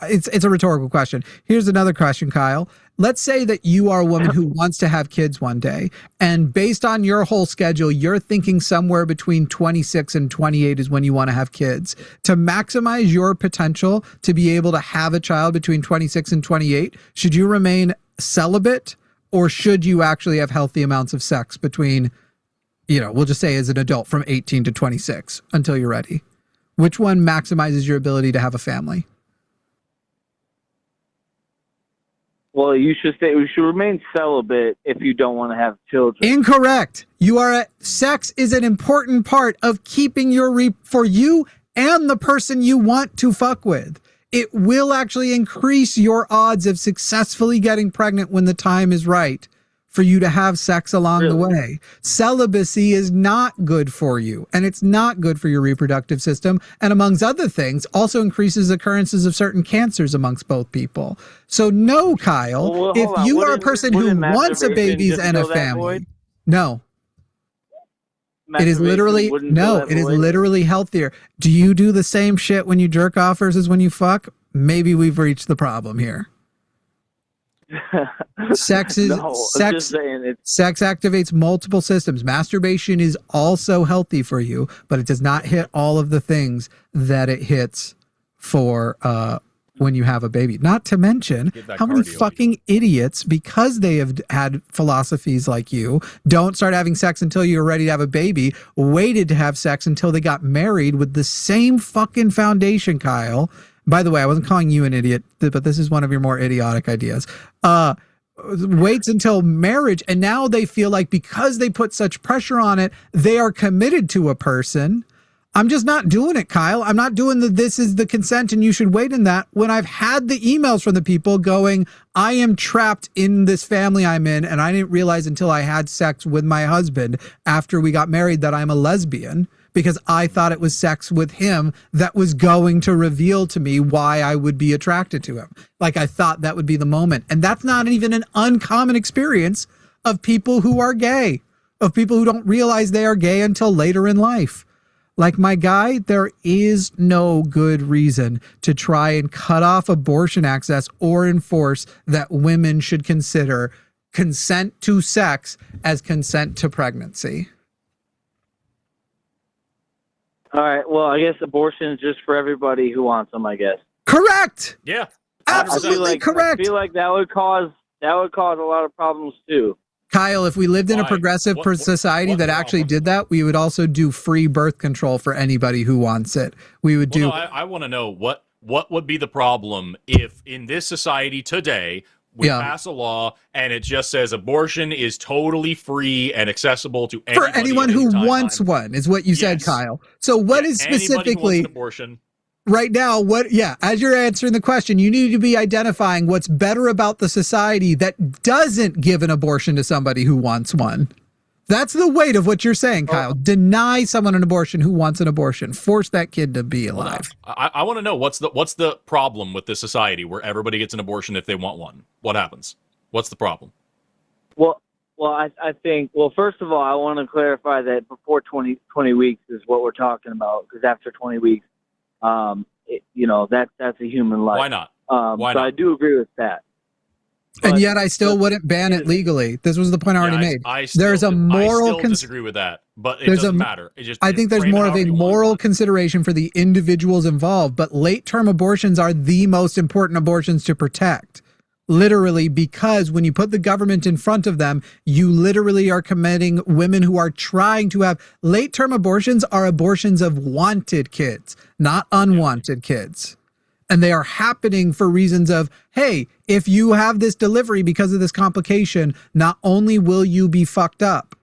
S3: it's a rhetorical question. Here's another question, Kyle. Let's say that you are a woman who wants to have kids one day, and based on your whole schedule, you're thinking somewhere between 26 and 28 is when you want to have kids. To maximize your potential to be able to have a child between 26 and 28, should you remain celibate, or should you actually have healthy amounts of sex between, we'll just say as an adult from 18 to 26 until you're ready? Which one maximizes your ability to have a family?
S5: Well, you should remain celibate if you don't want to have children.
S3: Incorrect. Sex is an important part of keeping for you and the person you want to fuck with. It will actually increase your odds of successfully getting pregnant when the time is right for you to have sex along the way. Celibacy is not good for you, and it's not good for your reproductive system, and amongst other things, also increases occurrences of certain cancers amongst both people. So no, Kyle, if you are a person who wants a baby and a family, no. It is literally, it is literally healthier. Do you do the same shit when you jerk off versus when you fuck? Maybe we've reached the problem here. Sex activates multiple systems. Masturbation is also healthy for you, but it does not hit all of the things that it hits for when you have a baby. Not to mention how many fucking idiots, because they have had philosophies like you, don't start having sex until you're ready to have a baby, waited to have sex until they got married with the same fucking foundation, Kyle. By the way, I wasn't calling you an idiot, but this is one of your more idiotic ideas. Waits until marriage, and now they feel like because they put such pressure on it, they are committed to a person. I'm just not doing it, Kyle. I'm not doing this is the consent and you should wait in that, when I've had the emails from the people going, I am trapped in this family I'm in, and I didn't realize until I had sex with my husband after we got married that I'm a lesbian, because I thought it was sex with him that was going to reveal to me why I would be attracted to him. Like, I thought that would be the moment. And that's not even an uncommon experience of people who are gay, of people who don't realize they are gay until later in life. Like my guy, there is no good reason to try and cut off abortion access or enforce that women should consider consent to sex as consent to pregnancy.
S5: All right. Well, I guess abortion is just for everybody who wants them, I guess.
S3: Correct.
S1: Yeah.
S3: Absolutely correct.
S5: I feel like that would cause a lot of problems too.
S3: Kyle, if we lived in a progressive society that actually did that, we would also do free birth control for anybody who wants it. We would do.
S1: No, I want to know what would be the problem if in this society today we pass a law and it just says abortion is totally free and accessible to anybody,
S3: for anyone who wants one, is what you said, Kyle. So what is specifically
S1: an abortion?
S3: Right now, as you're answering the question, you need to be identifying what's better about the society that doesn't give an abortion to somebody who wants one. That's the weight of what you're saying, Kyle. Deny someone an abortion who wants an abortion. Force that kid to be alive.
S1: I want to know what's the problem with this society where everybody gets an abortion if they want one? What happens? What's the problem?
S5: Well, I think, first of all, I want to clarify that before 20 weeks is what we're talking about, because after 20 weeks, that's a human life.
S1: Why not?
S5: Why not? I do agree with that.
S3: And yet I still wouldn't ban it legally. This was the point I already made. There's a moral
S1: I disagree with that, but it doesn't matter.
S3: I think there's more of a moral consideration for the individuals involved, but late-term abortions are the most important abortions to protect. Literally, because when you put the government in front of them, you literally are committing women who are trying to have late-term abortions are abortions of wanted kids, not unwanted kids. And they are happening for reasons of, hey, if you have this delivery because of this complication, not only will you be fucked up,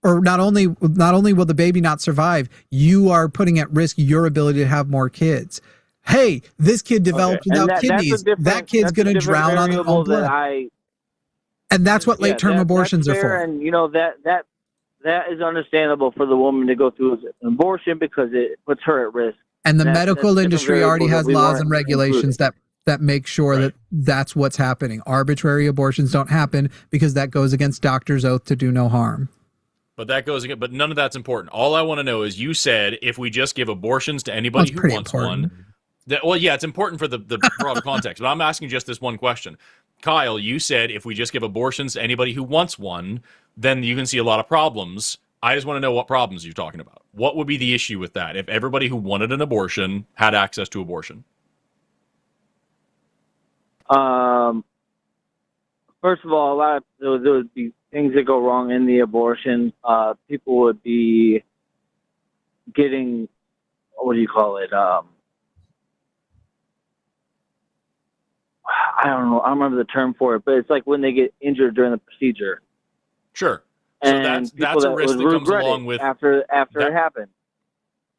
S3: or not only will the baby not survive, you are putting at risk your ability to have more kids. Hey, this kid developed without kidneys. That kid's going to drown on their own blood. And that's what late-term abortions are for.
S5: And that is understandable for the woman to go through an abortion because it puts her at risk.
S3: And the medical industry already has laws and regulations that make sure that that's what's happening. Arbitrary abortions don't happen because that goes against doctors' oath to do no harm.
S1: But but none of that's important. All I want to know is, you said if we just give abortions to anybody who wants one. It's important for the broader context, but I'm asking just this one question. Kyle, you said if we just give abortions to anybody who wants one, then you can see a lot of problems. I just want to know what problems you're talking about. What would be the issue with that if everybody who wanted an abortion had access to abortion?
S5: First of all, there would be things that go wrong in the abortion. People would be getting what do you call it? I don't know. I don't remember the term for it, but it's like when they get injured during the procedure.
S1: Sure. So
S5: And
S1: that's
S5: people
S1: a risk
S5: would
S1: that comes
S5: regret
S1: along
S5: it
S1: with
S5: after
S1: that-
S5: it happened.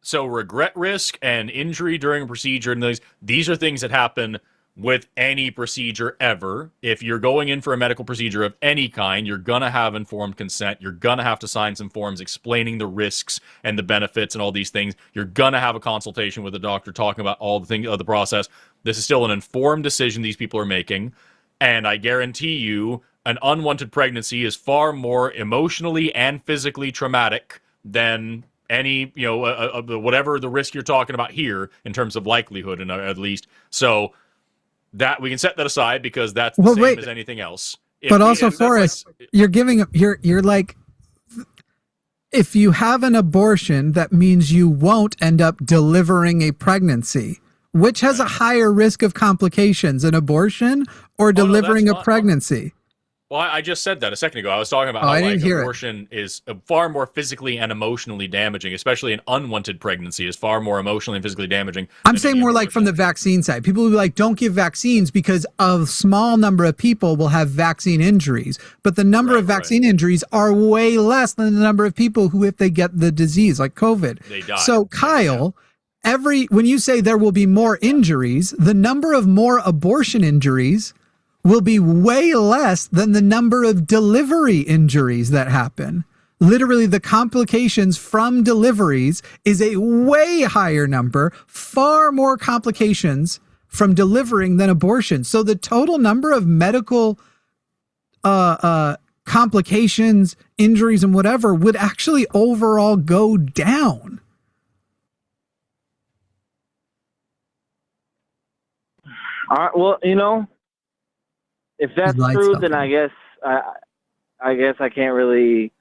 S1: So regret risk and injury during a procedure, and these are things that happen with any procedure ever. If you're going in for a medical procedure of any kind, you're going to have informed consent. You're going to have to sign some forms explaining the risks and the benefits and all these things. You're going to have a consultation with a doctor talking about all the things of the process. This is still an informed decision these people are making. And I guarantee you, an unwanted pregnancy is far more emotionally and physically traumatic than any, whatever the risk you're talking about here in terms of likelihood, and at least. So that we can set that aside because that's the same as anything else.
S3: But also, Forrest, you're like, if you have an abortion, that means you won't end up delivering a pregnancy. Which has a higher risk of complications, an abortion or delivering a pregnancy?
S1: Well, I just said that a second ago. I was talking about how abortion is far more physically and emotionally damaging, especially an unwanted pregnancy is far more emotionally and physically damaging.
S3: I'm saying more like from the vaccine side. People will be like, don't give vaccines because a small number of people will have vaccine injuries. But the number of vaccine injuries are way less than the number of people who, if they get the disease, like COVID,
S1: they die.
S3: So Kyle, when you say there will be more injuries, the number of more abortion injuries will be way less than the number of delivery injuries that happen. Literally, the complications from deliveries is a way higher number, far more complications from delivering than abortion. So the total number of medical complications, injuries, and whatever would actually overall go down.
S5: All right, well, if that's true, then I guess I can't really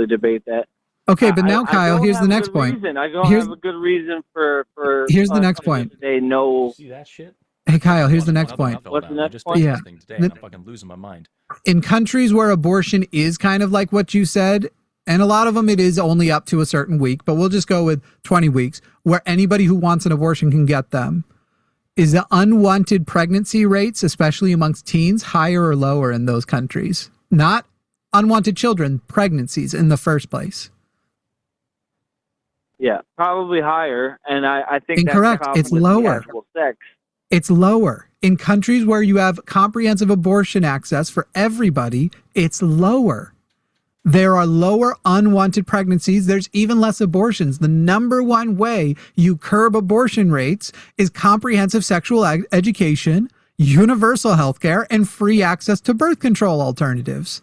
S5: debate that.
S3: Okay, but now, Kyle, here's the next point.
S5: I don't have a good reason for
S3: here's the next point.
S5: Today, no.
S1: See that shit?
S3: Hey, Kyle, here's the next point.
S5: What's the next point?
S3: Yeah.
S1: I'm fucking losing my mind.
S3: In countries where abortion is kind of like what you said, and a lot of them it is only up to a certain week, but we'll just go with 20 weeks, where anybody who wants an abortion can get them. Is the unwanted pregnancy rates, especially amongst teens, higher or lower in those countries? Not unwanted children, pregnancies in the first place.
S5: Yeah, probably higher, and I think
S3: incorrect. It's lower.
S5: Sex.
S3: It's lower. In countries where you have comprehensive abortion access for everybody, it's lower. There are lower unwanted pregnancies. There's even less abortions. The number one way you curb abortion rates is comprehensive sexual education, universal health care, and free access to birth control alternatives.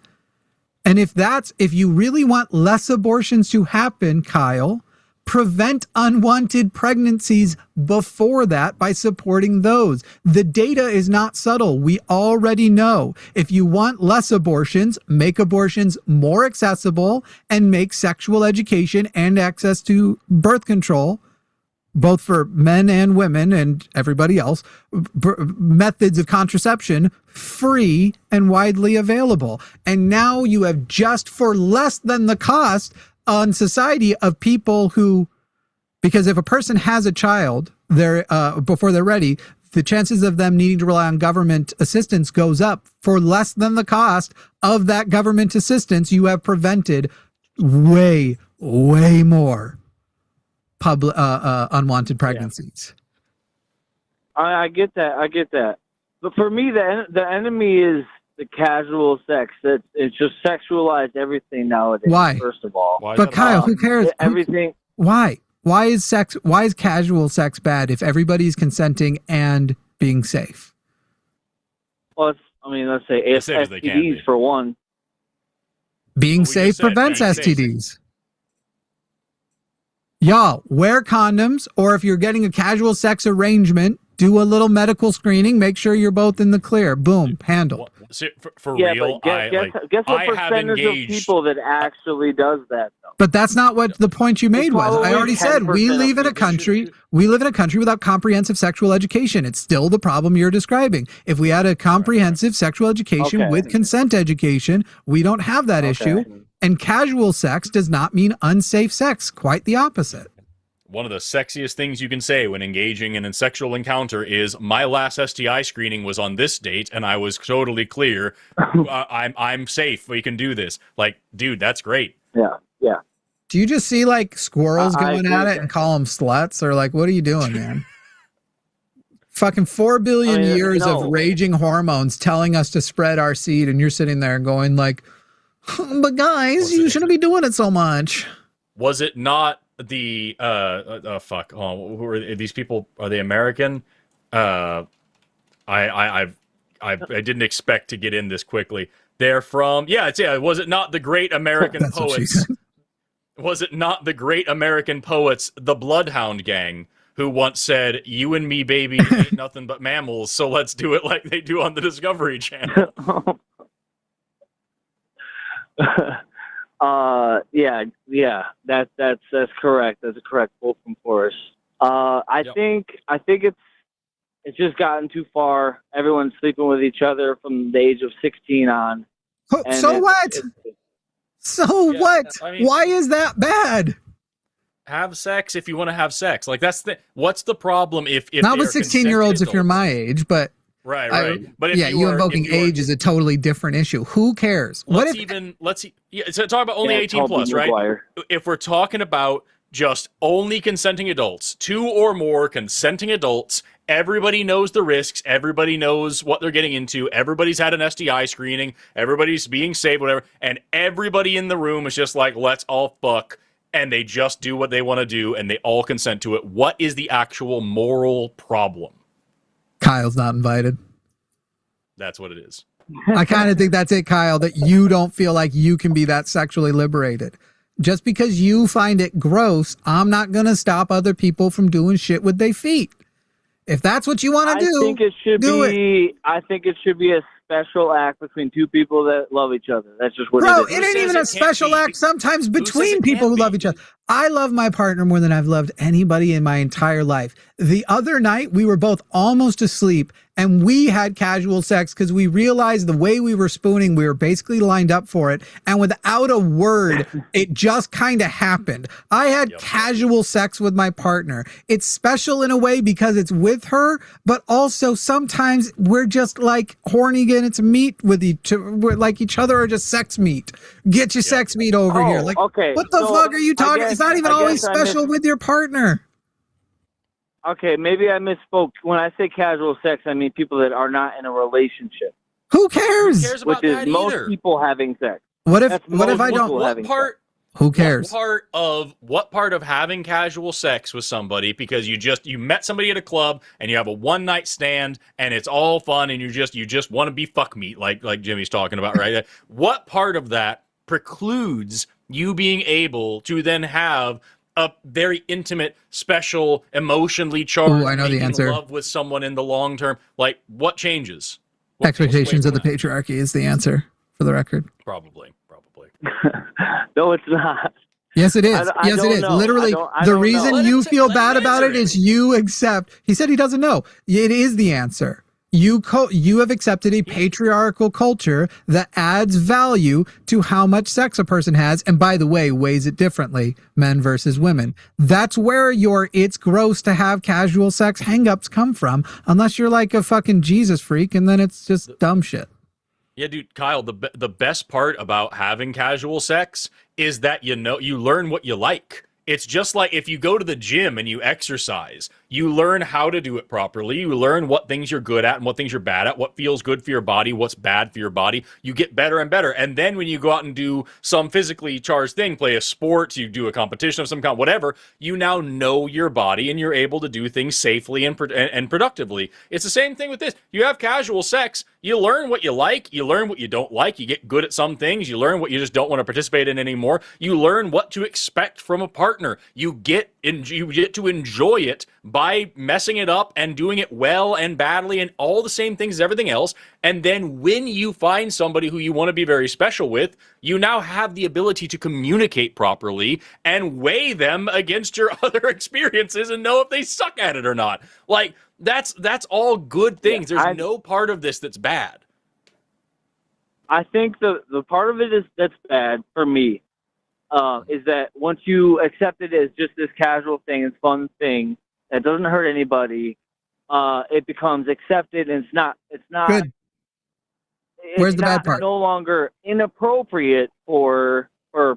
S3: And if you really want less abortions to happen, Kyle, prevent unwanted pregnancies before that by supporting those. The data is not subtle. We already know. If you want less abortions, make abortions more accessible and make sexual education and access to birth control, both for men and women and everybody else, methods of contraception, free and widely available. And now you have, just for less than the cost on society, of people who, because if a person has a child before they're ready, the chances of them needing to rely on government assistance goes up. For less than the cost of that government assistance, you have prevented way, way more unwanted pregnancies.
S5: Yeah. I get that. But for me, the enemy is the casual sex. It's just sexualized everything nowadays.
S3: Why?
S5: First of all,
S3: but Kyle, who cares?
S5: Everything.
S3: Why? Why is casual sex bad if everybody's consenting and being safe?
S5: Well, let's say STDs for one.
S3: Being safe prevents STDs. Y'all, wear condoms, or if you're getting a casual sex arrangement, do a little medical screening. Make sure you're both in the clear. Boom, handled.
S1: For real,
S5: but guess what percentage of people that actually does that, though?
S3: But that's not what the point you made was. I already said we live in a country without comprehensive sexual education. It's still the problem you're describing. If we had a comprehensive sexual education with consent education, we don't have that issue. And casual sex does not mean unsafe sex. Quite the opposite.
S1: One of the sexiest things you can say when engaging in a sexual encounter is, "My last STI screening was on this date, and I was totally clear. I'm safe. We can do this." Like, dude, that's great.
S5: Yeah.
S3: Do you just see like squirrels
S5: I
S3: going
S5: agree
S3: at
S5: with
S3: it
S5: that.
S3: and call them sluts, or like, what are you doing, man? Fucking 4 billion years of raging hormones telling us to spread our seed, and you're sitting there going like, but guys, you shouldn't be doing it so much.
S1: Was it not the fuck? Oh, who are these people? Are they American? I didn't expect to get in this quickly. They're from was it not the great American poets? Was it not the great American poets, the Bloodhound Gang, who once said, "You and me, baby, ain't nothing but mammals, so let's do it like they do on the Discovery Channel."
S5: Yeah, that's correct. That's a correct quote from Forrest. I think it's just gotten too far. Everyone's sleeping with each other from the age of 16 on.
S3: So what? I mean, why is that bad?
S1: Have sex if you want to have sex. Like, what's the problem if
S3: not with 16-year-olds if you're my age, but
S1: right. But if
S3: you invoking age is a totally different issue. Who cares?
S1: So talk about only 18 plus, right? If we're talking about just only consenting adults, 2 or more consenting adults, everybody knows the risks, everybody knows what they're getting into, everybody's had an STI screening, everybody's being safe, whatever, and everybody in the room is just like, let's all fuck, and they just do what they want to do, and they all consent to it. What is the actual moral problem?
S3: Kyle's not invited.
S1: That's what it is.
S3: I kind of think that's it, Kyle, that you don't feel like you can be that sexually liberated. Just because you find it gross, I'm not going to stop other people from doing shit with their feet. If that's what you want to do,
S5: I think it should be a special act between two people that love each other. That's just what it is.
S3: It ain't even a special act sometimes between people who love each other. I love my partner more than I've loved anybody in my entire life. The other night, we were both almost asleep, and we had casual sex because we realized the way we were spooning, we were basically lined up for it. And without a word, it just kind of happened. I had casual sex with my partner. It's special in a way because it's with her, but also sometimes we're just like horny getting to meet with each other. We're like each other are just sex meat. Get your sex meat over here. Like,
S5: okay.
S3: What the fuck are you talking? It's not even always special with your partner.
S5: Okay, maybe I misspoke. When I say casual sex, I mean people that are not in a relationship.
S3: Who cares?
S1: Who cares about
S5: Which
S1: that
S5: is most
S1: either?
S5: people having sex.
S3: What if I don't? Who cares?
S1: What part of having casual sex with somebody because you met somebody at a club and you have a one night stand and it's all fun and you just want to be fuck meat like Jimmy's talking about, right? What part of that precludes you being able to then have a very intimate, special, emotionally charged,
S3: I know the answer.
S1: Love with someone in the long term? Like, what changes?
S3: Expectations of the patriarchy is the answer, for the record.
S1: Probably.
S5: No, it's not.
S3: Yes, it is. Yes, it is.
S5: Know.
S3: Literally, the reason you feel bad about it is you accept. He said he doesn't know. It is the answer. You have accepted a patriarchal culture that adds value to how much sex a person has, and by the way, weighs it differently, men versus women. That's where your "it's gross to have casual sex" hangups come from, unless you're like a fucking Jesus freak, and then it's just dumb shit.
S1: Yeah, dude, Kyle, the best part about having casual sex is that you learn what you like. It's just like if you go to the gym and you exercise, you learn how to do it properly. You learn what things you're good at and what things you're bad at, what feels good for your body, what's bad for your body. You get better and better. And then when you go out and do some physically charged thing, play a sport, you do a competition of some kind, whatever, you now know your body and you're able to do things safely and productively. It's the same thing with this. You have casual sex, you learn what you like, you learn what you don't like, you get good at some things, you learn what you just don't want to participate in anymore, you learn what to expect from a partner. You get to enjoy it by messing it up and doing it well and badly and all the same things as everything else. And then when you find somebody who you want to be very special with, you now have the ability to communicate properly and weigh them against your other experiences and know if they suck at it or not. Like, that's all good things. There's no part of this that's bad.
S5: I think the part of it that's bad for me is that once you accept it as just this casual thing, this fun thing that doesn't hurt anybody, it becomes accepted, and it's not
S3: Good. Where's the bad part?
S5: no longer inappropriate for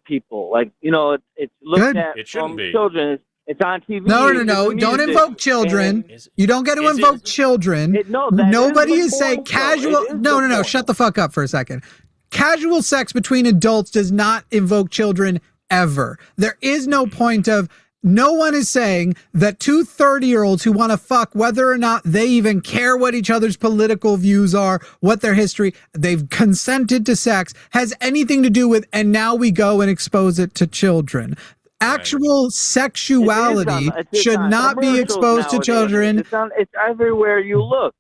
S5: people. Like, it's looked
S3: Good.
S5: at
S1: It shouldn't
S5: from
S1: be.
S5: children. It's on TV.
S3: No.
S5: It's
S3: Don't
S5: music,
S3: invoke children.
S5: and
S3: You don't get to
S1: Is
S3: invoke
S1: it-
S3: children. Nobody is saying casual. No. Shut the fuck up for a second. Casual sex between adults does not invoke children ever. There is no point of. No one is saying that two 30-year-olds who want to fuck, whether or not they even care what each other's political views are, what their history, they've consented to sex, has anything to do with, and now we go and expose it to children. Actual sexuality should not be exposed to children.
S5: It's everywhere you look.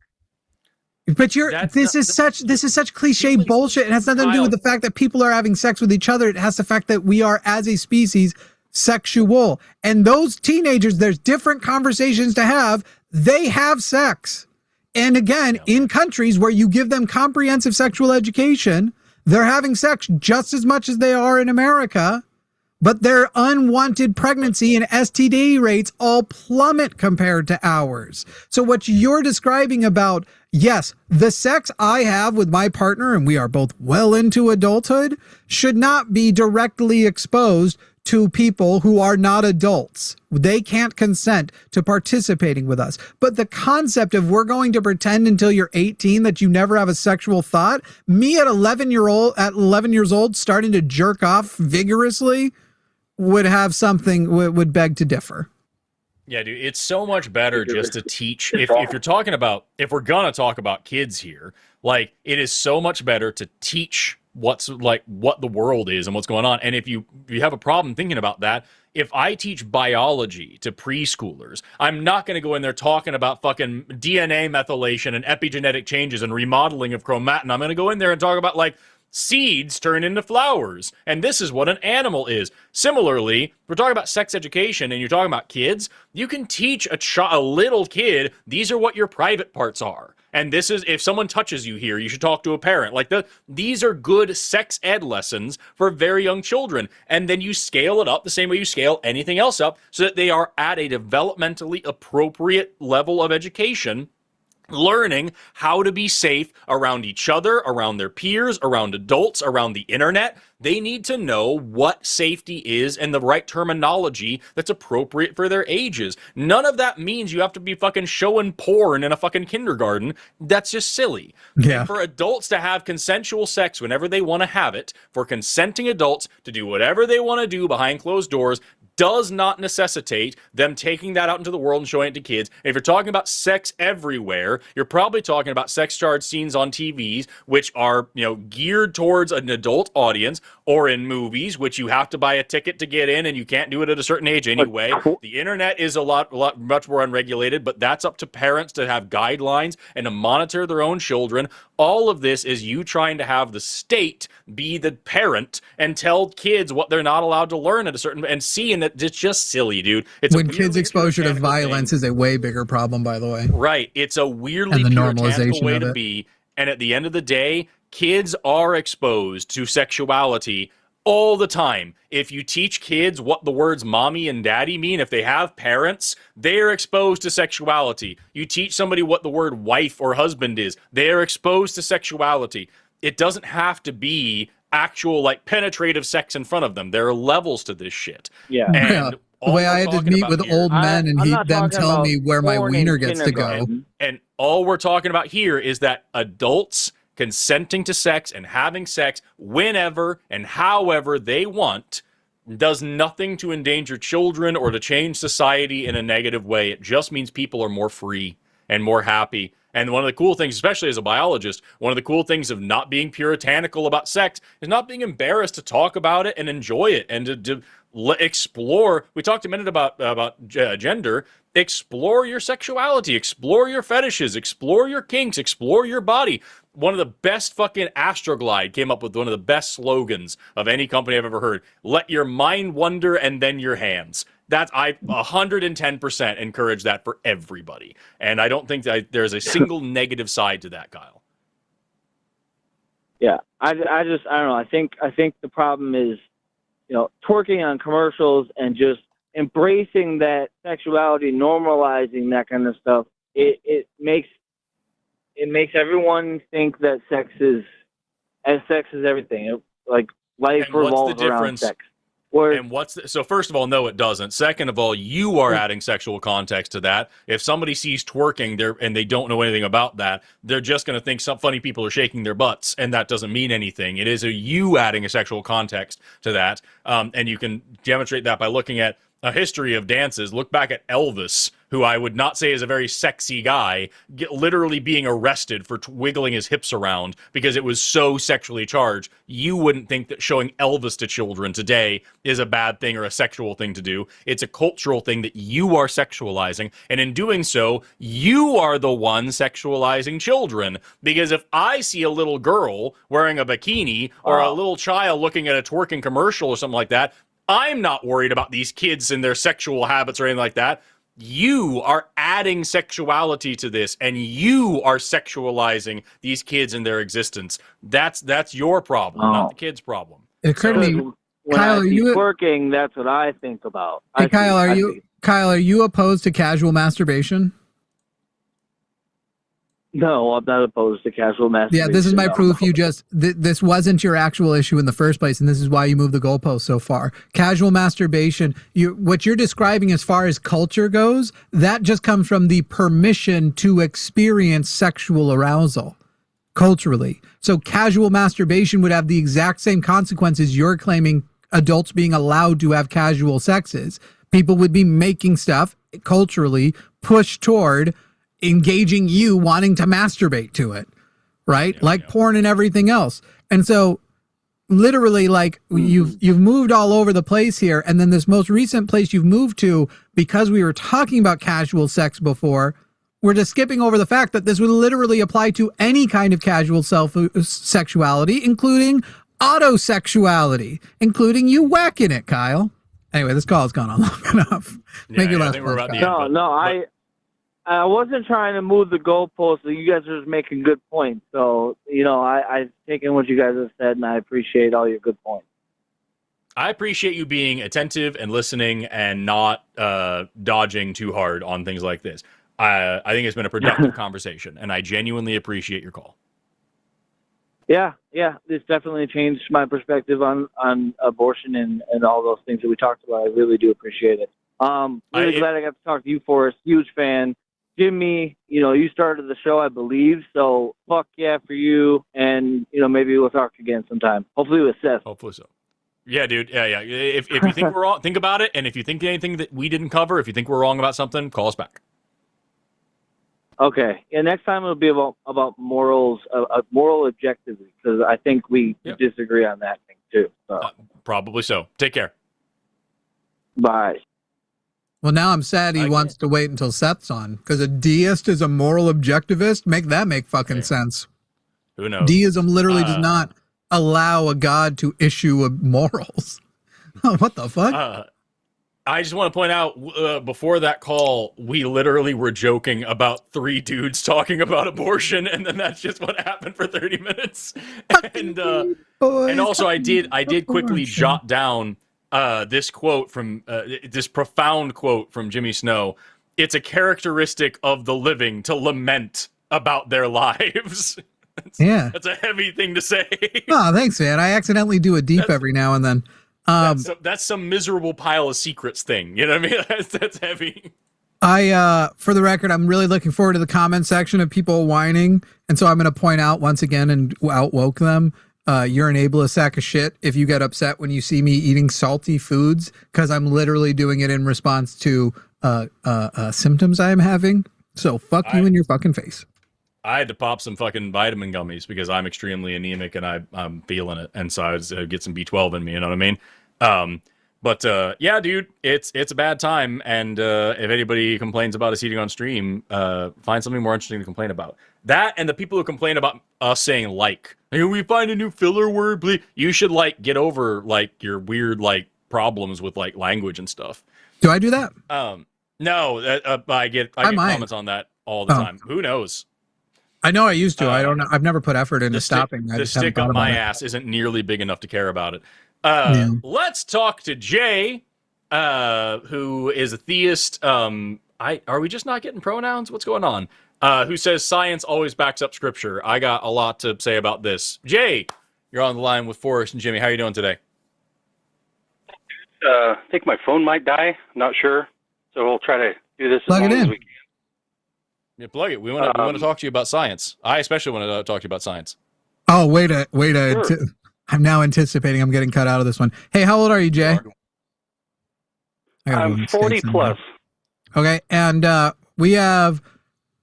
S3: But this is such cliche bullshit. It has nothing to do with the fact that people are having sex with each other. It has the fact that we are, as a species, sexual. And those teenagers, there's different conversations to have. They have sex. And again, in countries where you give them comprehensive sexual education, they're having sex just as much as they are in America. But their unwanted pregnancy and STD rates all plummet compared to ours. So what you're describing about, yes, the sex I have with my partner, and we are both well into adulthood, should not be directly exposed to people who are not adults. They can't consent to participating with us. But the concept of we're going to pretend until you're 18 that you never have a sexual thought, me at 11 years old starting to jerk off vigorously, would beg to differ.
S1: Yeah, dude, it's so much better just to teach. If we're gonna talk about kids here, like, it is so much better to teach what the world is and what's going on. And if you have a problem thinking about that, if I teach biology to preschoolers, I'm not going to go in there talking about fucking DNA methylation and epigenetic changes and remodeling of chromatin. I'm going to go in there and talk about, like, seeds turn into flowers, and this is what an animal is. Similarly, we're talking about sex education and you're talking about kids, you can teach a little kid, these are what your private parts are. And this is, if someone touches you here, you should talk to a parent. Like, these are good sex ed lessons for very young children. And then you scale it up the same way you scale anything else up so that they are at a developmentally appropriate level of education, learning how to be safe around each other, around their peers, around adults, around the internet. They need to know what safety is and the right terminology that's appropriate for their ages. None of that means you have to be fucking showing porn in a fucking kindergarten. That's just silly.
S3: Yeah.
S1: And for adults to have consensual sex whenever they want to have it, for consenting adults to do whatever they want to do behind closed doors, does not necessitate them taking that out into the world and showing it to kids. And if you're talking about sex everywhere, you're probably talking about sex-charged scenes on TVs, which are, geared towards an adult audience, or in movies, which you have to buy a ticket to get in, and you can't do it at a certain age anyway. The internet is much more unregulated, but that's up to parents to have guidelines and to monitor their own children. All of this is you trying to have the state be the parent and tell kids what they're not allowed to learn at a certain, and seeing that it's just silly, dude. It's
S3: when kids' exposure to violence is a way bigger problem, by the way.
S1: Right. It's a weirdly puritanical way to be. And at the end of the day, kids are exposed to sexuality all the time. If you teach kids what the words mommy and daddy mean, if they have parents, they're exposed to sexuality. You teach somebody what the word wife or husband is, they're exposed to sexuality. It doesn't have to be actual, like, penetrative sex in front of them. There are levels to this shit.
S5: Yeah.
S1: And
S3: the way I had to meet with old men and them tell me where my wiener gets to go.
S1: And all we're talking about here is that adults consenting to sex and having sex whenever and however they want does nothing to endanger children or to change society in a negative way. It just means people are more free and more happy. And one of the cool things, especially as a biologist, one of the cool things of not being puritanical about sex is not being embarrassed to talk about it and enjoy it and to explore. We talked a minute about gender. Explore your sexuality, explore your fetishes, explore your kinks, explore your body. One of the best fucking Astroglide came up with one of the best slogans of any company I've ever heard. Let your mind wander and then your hands. I 110% encourage that for everybody. And I don't think that there's a single negative side to that, Kyle.
S5: Yeah, I don't know. I think the problem is twerking on commercials and just embracing that sexuality, normalizing that kind of stuff, it makes everyone think that sex is everything. Like life revolves around sex.
S1: And so first of all, no, it doesn't. Second of all, you are adding sexual context to that. If somebody sees twerking and they don't know anything about that, they're just going to think some funny people are shaking their butts, and that doesn't mean anything. It is you adding a sexual context to that, and you can demonstrate that by looking at a history of dances. Look back at Elvis, who I would not say is a very sexy guy, literally being arrested for wiggling his hips around because it was so sexually charged. You wouldn't think that showing Elvis to children today is a bad thing or a sexual thing to do. It's a cultural thing that you are sexualizing, and in doing so, you are the one sexualizing children. Because if I see a little girl wearing a bikini or a little child looking at a twerking commercial or something like that, I'm not worried about these kids and their sexual habits or anything like that. You are adding sexuality to this, and you are sexualizing these kids and their existence. That's your problem, not the kid's problem.
S3: It occurred to me,
S5: when
S3: Kyle,
S5: I see twerking, that's what I think about.
S3: Hey, Kyle, are you opposed to casual masturbation?
S5: No, I'm not opposed to casual masturbation.
S3: Yeah, this is my proof. You just this wasn't your actual issue in the first place, and this is why you moved the goalpost so far. Casual masturbation, what you're describing as far as culture goes, that just comes from the permission to experience sexual arousal culturally. So casual masturbation would have the exact same consequences you're claiming adults being allowed to have casual sexes. People would be making stuff culturally pushed toward engaging you wanting to masturbate to it, right? Porn and everything else. And so literally you've moved all over the place here. And then this most recent place you've moved to, because we were talking about casual sex before, we're just skipping over the fact that this would literally apply to any kind of casual sexuality, including autosexuality, including you whacking it, Kyle. Anyway, this call has gone on long enough.
S1: I think we're about to end,
S5: I wasn't trying to move the goalposts. You guys are just making good points. So, I've taken what you guys have said, and I appreciate all your good points.
S1: I appreciate you being attentive and listening and not dodging too hard on things like this. I think it's been a productive conversation, and I genuinely appreciate your call.
S5: Yeah, this definitely changed my perspective on abortion and all those things that we talked about. I really do appreciate it. Really glad I got to talk to you, Forrest. Huge fan. Jimmy, you started the show, I believe, so fuck yeah for you, and, maybe we'll talk again sometime. Hopefully with Seth.
S1: Hopefully so. Yeah, dude. Yeah. If you think we're wrong, think about it, and if you think anything that we didn't cover, if you think we're wrong about something, call us back.
S5: Okay. Yeah, next time it'll be about morals, moral objectivity, because I think we disagree on that thing, too. So.
S1: Probably so. Take care.
S5: Bye.
S3: Well, now I'm sad he wants to wait until Seth's on, because a deist is a moral objectivist. Make fucking sense.
S1: Who knows?
S3: Deism literally does not allow a god to issue morals. What the fuck?
S1: I just want to point out, before that call, we literally were joking about 3 dudes talking about abortion, and then that's just what happened for 30 minutes. And also, I did quickly jot down this quote from this profound quote from Jimmy Snow. It's a characteristic of the living to lament about their lives. That's a heavy thing to say.
S3: Oh, thanks, man. I accidentally do a deep every now and then.
S1: That's some miserable pile of secrets thing. You know what I mean? That's heavy.
S3: For the record, I'm really looking forward to the comment section of people whining. And so I'm going to point out once again and outwoke them. You're an ableist sack of shit if you get upset when you see me eating salty foods, because I'm literally doing it in response to symptoms I am having. So fuck you in your fucking face.
S1: I had to pop some fucking vitamin gummies because I'm extremely anemic and I'm feeling it. And so I was get some B12 in me, you know what I mean? But yeah, dude, it's a bad time. And if anybody complains about us eating on stream, find something more interesting to complain about. That and the people who complain about us saying hey, we find a new filler word, please. You should get over your weird problems with language and stuff.
S3: Do I do that?
S1: No, I get comments on that all the time. Who knows?
S3: I know I used to. I don't know. I've never put effort into stopping.
S1: The stick up my ass isn't nearly big enough to care about it. Let's talk to Jay, who is a theist. Are we just not getting pronouns? What's going on? Who says science always backs up scripture. I got a lot to say about this. Jay, you're on the line with Forrest and Jimmy. How are you doing today?
S6: I think my phone might die. I'm not sure. So we'll try to do this as long as we can.
S1: Yeah, plug it. We want to talk to you about science. I especially want to talk to you about science.
S3: Oh, wait
S6: Sure.
S3: I'm now anticipating I'm getting cut out of this one. Hey, how old are you, Jay?
S6: I'm 40 plus.
S3: Okay, and we have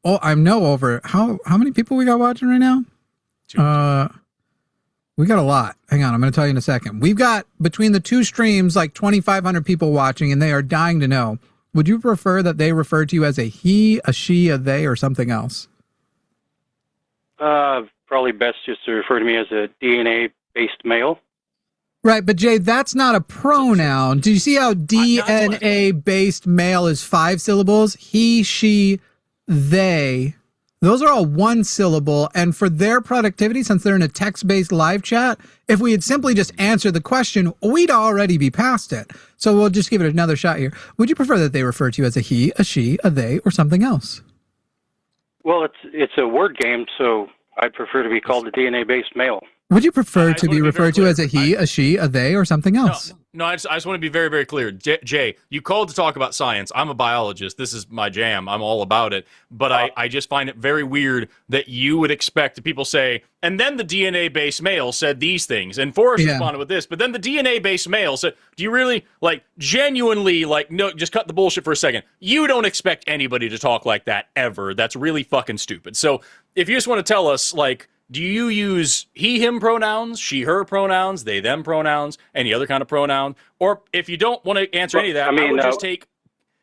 S3: I'm over how many people we got watching right now? We got a lot. Hang on, I'm going to tell you in a second. We've got, between the two streams, like 2,500 people watching, and they are dying to know. Would you prefer that they refer to you as a he, a she, a they, or something else?
S6: Probably best just to refer to me as a DNA-based male.
S3: Right, but Jay, that's not a pronoun. Do you see how DNA-based male is 5 syllables? He, she, they. Those are all 1 syllable, and for their productivity, since they're in a text-based live chat, if we had simply just answered the question, we'd already be past it. So we'll just give it another shot here. Would you prefer that they refer to you as a he, a she, a they, or something else?
S6: Well, it's a word game, so I'd prefer to be called a DNA-based male.
S3: Would you prefer to be referred to as a he, a she, a they, or something else?
S1: No, I just want to be very, very clear. Jay, you called to talk about science. I'm a biologist. This is my jam. I'm all about it. But I just find it very weird that you would expect people say, and then the DNA-based male said these things, and Forrest responded with this, but then the DNA-based male said, do you really, genuinely, no, just cut the bullshit for a second. You don't expect anybody to talk like that ever. That's really fucking stupid. So if you just want to tell us, do you use he, him pronouns, she, her pronouns, they, them pronouns, any other kind of pronoun? Or if you don't want to answer any of that, I would just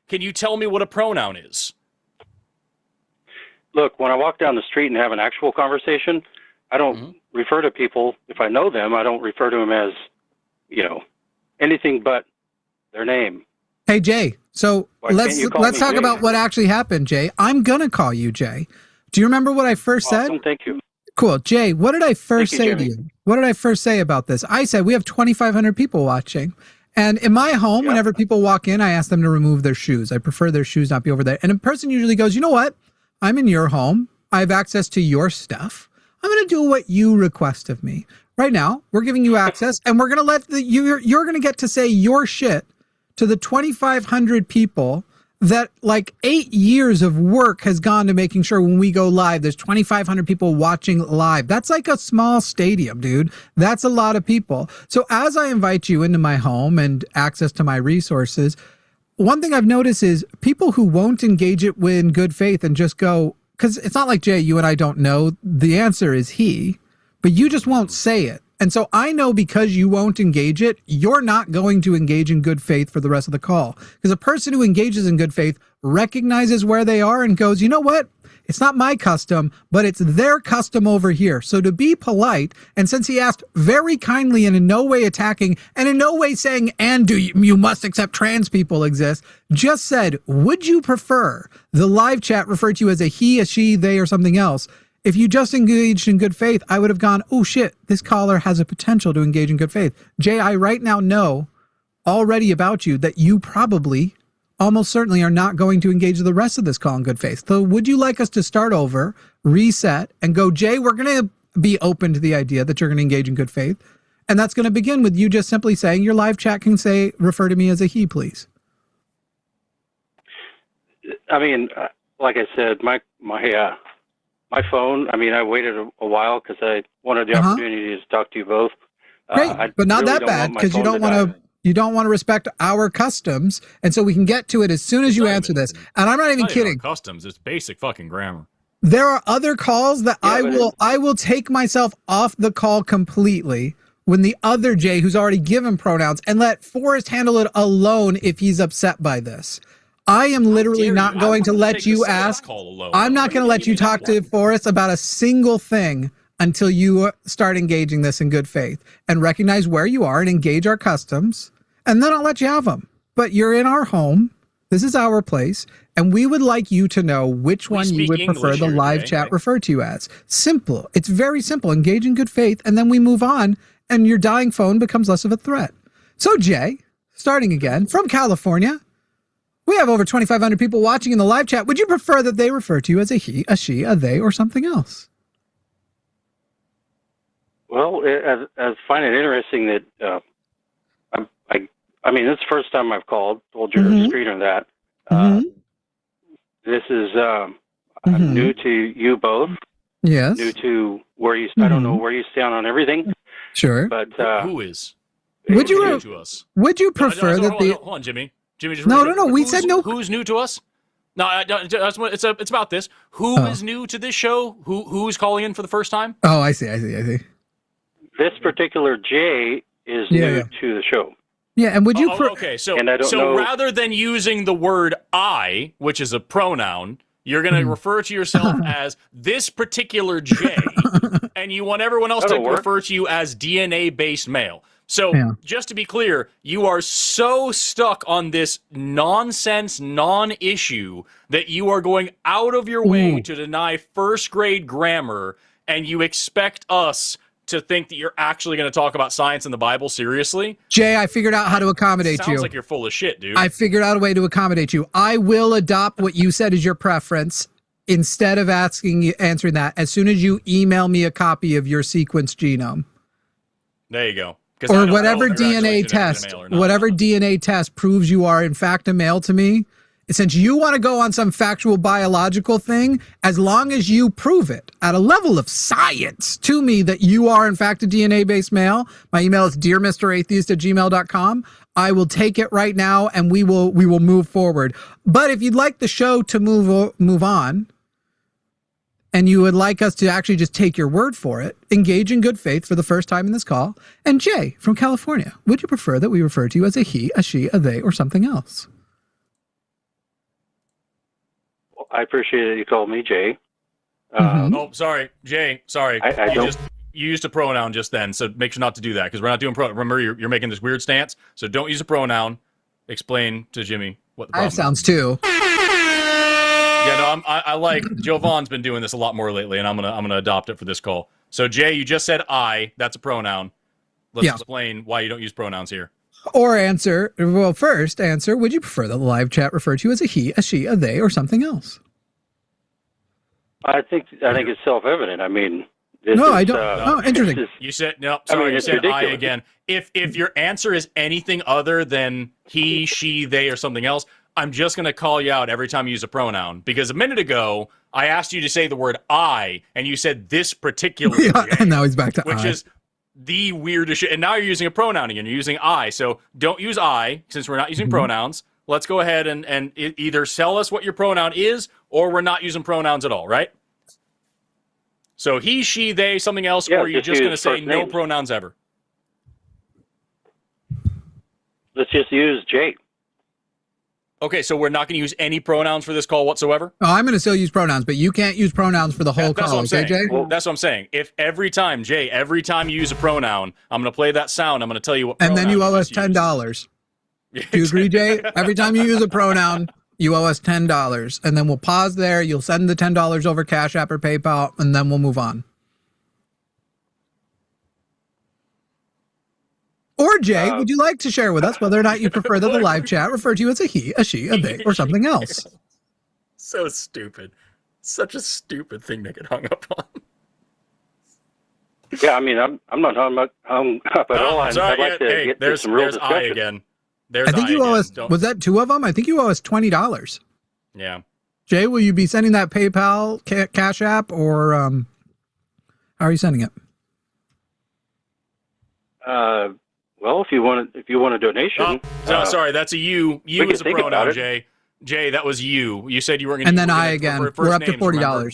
S1: can you tell me what a pronoun is?
S6: Look, when I walk down the street and have an actual conversation, I don't refer to people, if I know them, I don't refer to them as, anything but their name.
S3: Hey, Jay, so let's talk about what actually happened, Jay. I'm going to call you Jay. Do you remember what I first said?
S6: Thank you.
S3: Cool. Jay, what did I first say to you? What did I first say about this? I said we have 2,500 people watching. And in my home, whenever people walk in, I ask them to remove their shoes. I prefer their shoes not be over there. And a person usually goes, you know what? I'm in your home. I have access to your stuff. I'm going to do what you request of me. Right now, we're giving you access, and we're going to let you're going to get to say your shit to the 2,500 people that 8 years of work has gone to making sure when we go live, there's 2,500 people watching live. That's like a small stadium, dude. That's a lot of people. So as I invite you into my home and access to my resources, one thing I've noticed is people who won't engage it in good faith and just go, because it's not like, Jay, you and I don't know. The answer is he, but you just won't say it. And so I know because you won't engage it, you're not going to engage in good faith for the rest of the call. Because a person who engages in good faith recognizes where they are and goes, you know what? It's not my custom, but it's their custom over here. So to be polite, and since he asked very kindly and in no way attacking, and in no way saying, and you must accept trans people exist, just said, would you prefer the live chat referred to you as a he, a she, they, or something else? If you just engaged in good faith, I would have gone, oh shit, this caller has a potential to engage in good faith. Jay, I right now know already about you that you probably, almost certainly, are not going to engage the rest of this call in good faith. So would you like us to start over, reset, and go, Jay, we're going to be open to the idea that you're going to engage in good faith. And that's going to begin with you just simply saying your live chat can say, refer to me as a he, please.
S6: I mean, like I said, my phone, I waited a while because I wanted the opportunity to talk to you both.
S3: Great, but not really that bad, because you don't want to respect our customs, and so we can get to it as soon as you answer this. And I'm not even kidding.
S1: Customs, it's basic fucking grammar.
S3: There are other calls that I will take myself off the call completely when the other Jay, who's already given pronouns, and let Forrest handle it alone if he's upset by this. I am literally not going to let you ask. I'm not going to let you talk to Forrest about a single thing until you start engaging this in good faith and recognize where you are and engage our customs. And then I'll let you have them. But you're in our home. This is our place. And we would like you to know which one you would prefer the live chat referred to you as. Simple. It's very simple. Engage in good faith. And then we move on. and your dying phone becomes less of a threat. So Jay, starting again from California, we have over 2,500 people watching in the live chat. Would you prefer that they refer to you as a he, a she, a they, or something else?
S6: Well, I find it interesting that I mean, this is the first time I've called. Told your screener that. This is I'm new to you both.
S3: Yes.
S6: New to where you. I don't know where you stand on everything.
S3: Sure.
S6: But
S1: who is?
S3: Would you
S1: new to us?
S3: Would you prefer that the?
S1: Hold on, Jimmy. Just
S3: No. We said no.
S1: Who's new to us? No, it's about this. Who is new to this show? Who's calling in for the first time?
S3: Oh, I see.
S6: This particular Jay is new to the show.
S3: Yeah, and would you?
S1: Okay, so rather than using the word I, which is a pronoun, you're going to refer to yourself as this particular Jay, and you want everyone else to refer to you as DNA-based male. So, just to be clear, you are so stuck on this nonsense, non-issue that you are going out of your way to deny first-grade grammar, and you expect us to think that you're actually going to talk about science and the Bible seriously?
S3: Jay, I figured out how to accommodate you.
S1: Sounds like you're full of shit, dude.
S3: I figured out a way to accommodate you. I will adopt what you said is your preference instead of answering that as soon as you email me a copy of your sequenced genome.
S1: There you go.
S3: Or whatever DNA test proves you are in fact a male to me. Since you want to go on some factual biological thing, as long as you prove it at a level of science to me that you are in fact a DNA-based male, my email is dearmratheist@gmail.com. I will take it right now and we will move forward. But if you'd like the show to move on, and you would like us to actually just take your word for it, engage in good faith for the first time in this call. And Jay from California, would you prefer that we refer to you as a he, a she, a they, or something else?
S6: I appreciate that you called me Jay.
S1: Oh, sorry, Jay. Sorry.
S6: You
S1: used a pronoun just then, so make sure not to do that because we're not doing pronoun. Remember, you're making this weird stance, so don't use a pronoun. Explain to Jimmy what the problem is.
S3: Sounds too.
S1: Yeah, no, I like Joe Vaughn's been doing this a lot more lately, and I'm gonna adopt it for this call. So Jay, you just said I. That's a pronoun. Let's explain why you don't use pronouns here.
S3: Or answer. Well, first answer. Would you prefer that the live chat refer to you as a he, a she, a they, or something else?
S6: I think it's self-evident. I mean,
S3: I don't. Interesting.
S1: You said no. Sorry, you said ridiculous. I again. If your answer is anything other than he, she, they, or something else, I'm just going to call you out every time you use a pronoun. Because a minute ago, I asked you to say the word I, and you said this particular Jay,
S3: and now he's back to
S1: which
S3: I.
S1: is the weirdest shit. And now you're using a pronoun again. You're using I. So don't use I, since we're not using pronouns. Let's go ahead and either tell us what your pronoun is, or we're not using pronouns at all, right? So he, she, they, something else, or you're just going to say no pronouns ever?
S6: Let's just use Jay.
S1: Okay, so we're not going to use any pronouns for this call whatsoever?
S3: Oh, I'm going to still use pronouns, but you can't use pronouns for the whole call, okay, Jay?
S1: Well, that's what I'm saying. If every time you use a pronoun, I'm going to play that sound, I'm going to tell you what pronoun.
S3: And then you owe us $10. Do you agree, Jay? Every time you use a pronoun, you owe us $10. And then we'll pause there. You'll send the $10 over Cash App or PayPal, and then we'll move on. Or Jay, would you like to share with us whether or not you prefer that the live chat refer to you as a he, a she, a they, or something else?
S1: So stupid. Such a stupid thing to get hung up on.
S6: Yeah, I mean, I'm not hung up at all. I'd like to get to some real discussion.
S1: I again.
S3: I think you owe us, was that two of them? I think you owe us $20.
S1: Yeah.
S3: Jay, will you be sending that PayPal, Cash App, or how are you sending it?
S6: Well, if you want a donation.
S1: Sorry, that's a you. You is a pronoun, Jay. Jay, that was you. You said you weren't going to.
S3: And then I again. We're up to $40. Remember?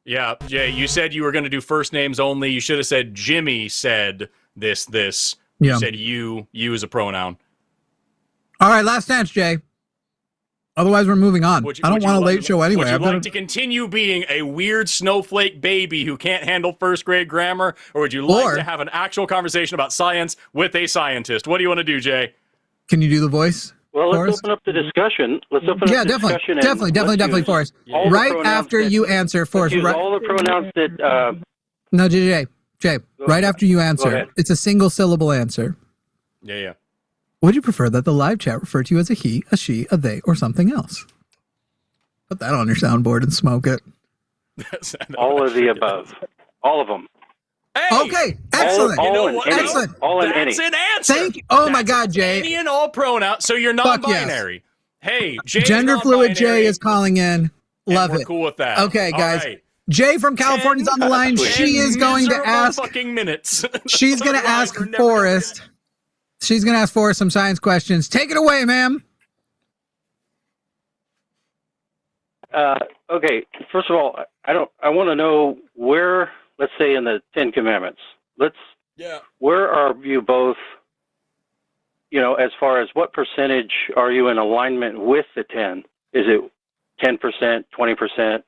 S1: Yeah, Jay, you said you were going to do first names only. You should have said Jimmy said this. You said you is a pronoun.
S3: All right, last chance, Jay. Otherwise, we're moving on. I don't want a late show anyway.
S1: Would you like to continue being a weird snowflake baby who can't handle first grade grammar, or would you like to have an actual conversation about science with a scientist? What do you want to do, Jay?
S3: Can you do the voice?
S6: Well, let's open up the discussion.
S3: Definitely, Forrest. Right after you answer, Forrest.
S6: Use all the pronouns that.
S3: No, Jay. Jay, right after you answer,
S6: ahead.
S3: it's a single syllable answer.
S1: Yeah.
S3: Would you prefer that the live chat refer to you as a he, a she, a they, or something else? Put that on your soundboard and smoke it.
S6: All of the above. All of them.
S3: Hey, okay, excellent.
S6: All in any.
S3: Excellent.
S6: All in any.
S1: That's an answer.
S3: Thank you. Oh my God, Jay.
S1: Any and all pronouns. So you're non-binary. Yes. Hey, Jay.
S3: Gender fluid Jay is calling in. Love
S1: we're
S3: it.
S1: Cool with that.
S3: Okay, guys.
S1: Right.
S3: Jay from California's on the line. She is going to ask.
S1: Fucking minutes.
S3: She's going to ask Forrest. She's going to ask Forrest some science questions. Take it away, ma'am.
S6: Okay. First of all, I want to know where. Let's say in the 10 Commandments. Where are you both? You know, as far as what percentage are you in alignment with the 10? Is it 10%, 20%? Is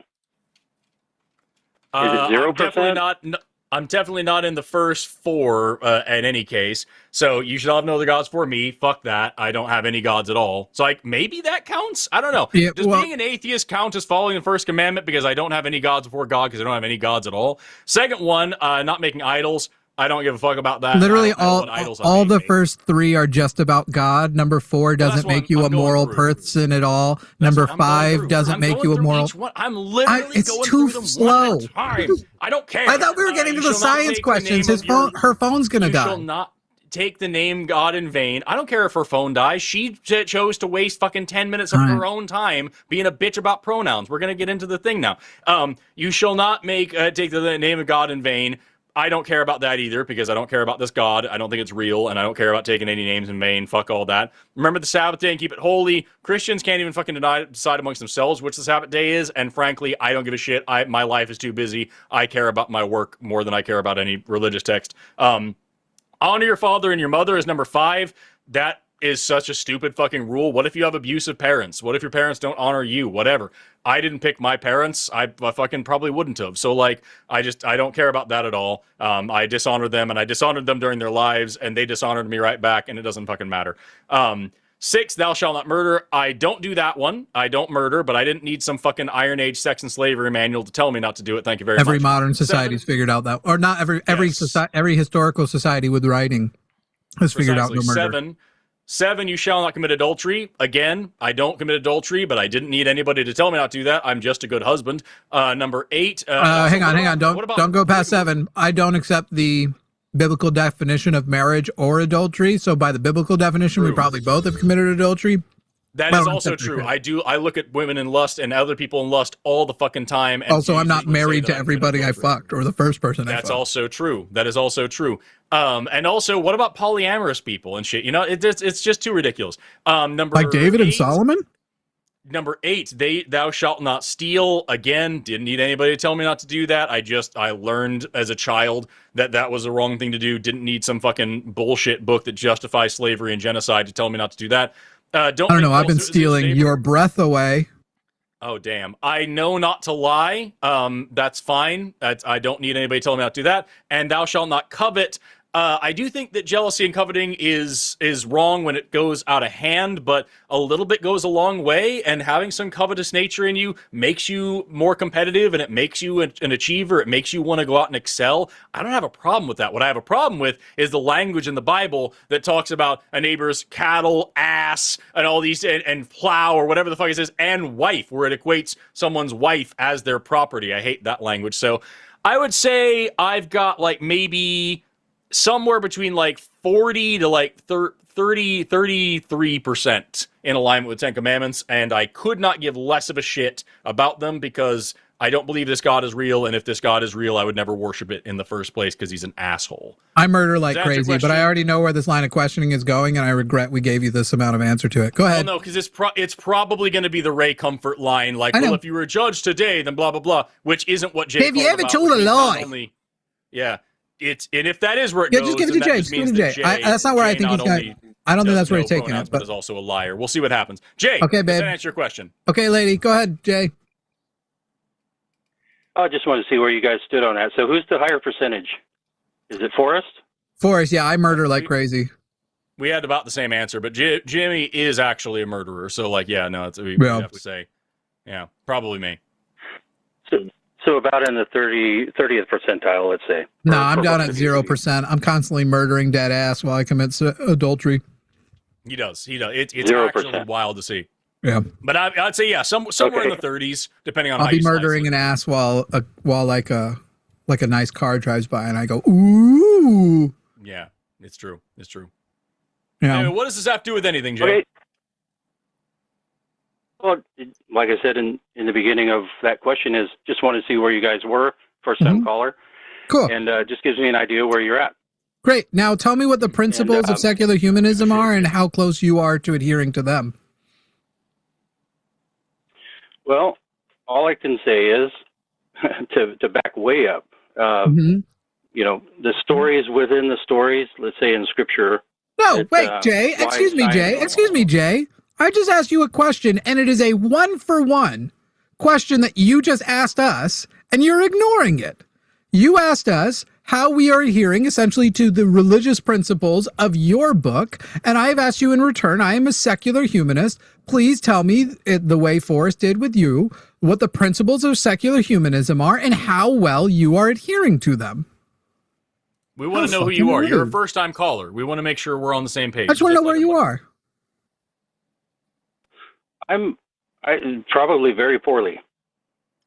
S6: it 0%?
S1: I'm definitely not in the first 4 in any case. So you should all have no other gods for me. Fuck that. I don't have any gods at all. So like maybe that counts. I don't know.
S3: Yeah,
S1: Does being an atheist count as following the first commandment because I don't have any gods before God because I don't have any gods at all? Second one, not making idols. I don't give a fuck about that.
S3: Literally all the first 3 are just about God. Number 4 doesn't make you a moral person at all. Number 5 doesn't make you a moral.
S1: I'm literally
S3: it's
S1: going
S3: too
S1: through them
S3: slow.
S1: one at a time. I don't care.
S3: I thought we were getting to the science questions. Her phone's gonna die.
S1: You shall not take the name God in vain. I don't care if her phone dies. She chose to waste fucking 10 minutes of her own time being a bitch about pronouns. We're gonna get into the thing now. You shall not take the name of God in vain. I don't care about that either because I don't care about this God. I don't think it's real, and I don't care about taking any names in vain. Fuck all that. Remember the Sabbath day and keep it holy. Christians can't even fucking decide amongst themselves which the Sabbath day is, and frankly, I don't give a shit. My life is too busy. I care about my work more than I care about any religious text. Honor your father and your mother is number 5. That is such a stupid fucking rule. What if you have abusive parents? What if your parents don't honor you? Whatever. I didn't pick my parents. I fucking probably wouldn't have. So like, I don't care about that at all. I dishonored them and I dishonored them during their lives and they dishonored me right back and it doesn't fucking matter. 6, thou shalt not murder. I don't do that one. I don't murder, but I didn't need some fucking Iron Age sex and slavery manual to tell me not to do it. Thank you very much.
S3: Every modern society's figured out that, or not every historical society with writing has figured out no murder.
S1: 7, you shall not commit adultery. Again, I don't commit adultery, but I didn't need anybody to tell me not to do that. I'm just a good husband. Number 8.
S3: Hang on. Don't go past 7. I don't accept the biblical definition of marriage or adultery. So by the biblical definition, we probably both have committed adultery.
S1: That is also true. I look at women in lust and other people in lust all the fucking time. And
S3: also, I'm not married to everybody I fucked or the first person I fucked.
S1: That's also true. That is also true. And also, what about polyamorous people and shit? You know, it's just too ridiculous. Number
S3: like David
S1: 8,
S3: and Solomon?
S1: Number 8, thou shalt not steal. Again, didn't need anybody to tell me not to do that. I learned as a child that was the wrong thing to do. Didn't need some fucking bullshit book that justifies slavery and genocide to tell me not to do that. I don't know.
S3: I've been stealing your breath away.
S1: Oh, damn. I know not to lie. That's fine. I don't need anybody telling me not to do that. And thou shalt not covet. I do think that jealousy and coveting is wrong when it goes out of hand, but a little bit goes a long way, and having some covetous nature in you makes you more competitive, and it makes you an achiever. It makes you want to go out and excel. I don't have a problem with that. What I have a problem with is the language in the Bible that talks about a neighbor's cattle, ass, and all these, and plow, or whatever the fuck it says, and wife, where it equates someone's wife as their property. I hate that language. So I would say I've got like maybe somewhere between like 40 to like 33% in alignment with 10 Commandments, and I could not give less of a shit about them because I don't believe this God is real, and if this God is real, I would never worship it in the first place because he's an asshole.
S3: I murder like crazy, but I already know where this line of questioning is going, and I regret we gave you this amount of answer to it. Go ahead.
S1: Well, no, because it's probably going to be the Ray Comfort line, like, well, if you were a judge today, then blah, blah, blah, which isn't what Jay
S3: Have you ever told a lie?
S1: Yeah. And if that is where it goes,
S3: just give it to Jay. Just give it to Jay. That's not where I think he's going. I don't think that's where he's taking it.
S1: But is also a liar. We'll see what happens. Jay,
S3: okay, babe.
S1: Does that answer your question?
S3: Okay, lady. Go ahead, Jay.
S6: I just wanted to see where you guys stood on that. So who's the higher percentage? Is it Forrest?
S3: Forrest, yeah. I murder like crazy.
S1: We had about the same answer, but Jimmy is actually a murderer. So, like, yeah, no, we have to say. Yeah, probably me.
S6: So about in the 30th percentile, let's say.
S3: No, I'm down at 0%. I'm constantly murdering dead ass while I commit adultery.
S1: He does. It's
S6: 0%.
S1: actually wild to see.
S3: Yeah.
S1: But I'd say, yeah, somewhere in the 30s, depending on how
S3: I'll be
S1: you slice
S3: murdering
S1: it.
S3: an ass while like a nice car drives by and I go, ooh.
S1: Yeah, it's true. It's true.
S3: Yeah.
S1: Anyway, what does this have to do with anything, Jay?
S6: Okay. Well, like I said in the beginning of that question, is just want to see where you guys were, first time caller.
S3: Cool.
S6: And just gives me an idea where you're at.
S3: Great. Now tell me what the principles of secular humanism are and how close you are to adhering to them.
S6: Well, all I can say is to back way up. You know, the stories within the stories, let's say in Scripture.
S3: No, wait, Jay. Excuse me, Jay. I just asked you a question, and it is a 1-for-1 question that you just asked us, and you're ignoring it. You asked us how we are adhering essentially to the religious principles of your book, and I have asked you in return, I am a secular humanist. Please tell me, the way Forrest did with you, what the principles of secular humanism are and how well you are adhering to them.
S1: We want to know who you are. You're a first-time caller. We want to make sure we're on the same page.
S3: I just want to know where you are.
S6: I probably very poorly.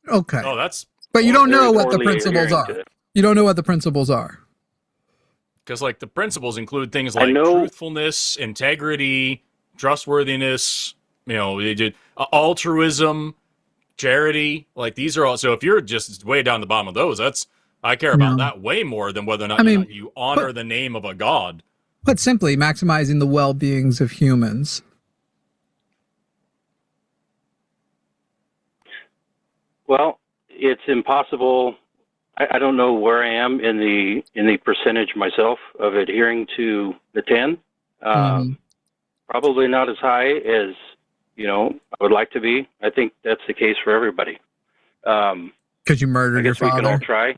S3: Okay.
S1: Oh, that's.
S3: But you don't know what the principles are. You don't know what the principles are.
S1: Because, like, the principles include things like truthfulness, integrity, trustworthiness, you know, altruism, charity. Like, these are all. So if you're just way down the bottom of those, I care about that way more than whether or not you honor the name of a god.
S3: Put simply, maximizing the well-beings of humans.
S6: Well, it's impossible. I don't know where I am in the percentage myself of adhering to the 10. Probably not as high as I would like to be. I think that's the case for everybody.
S3: Because you murdered your father.
S6: We can all try.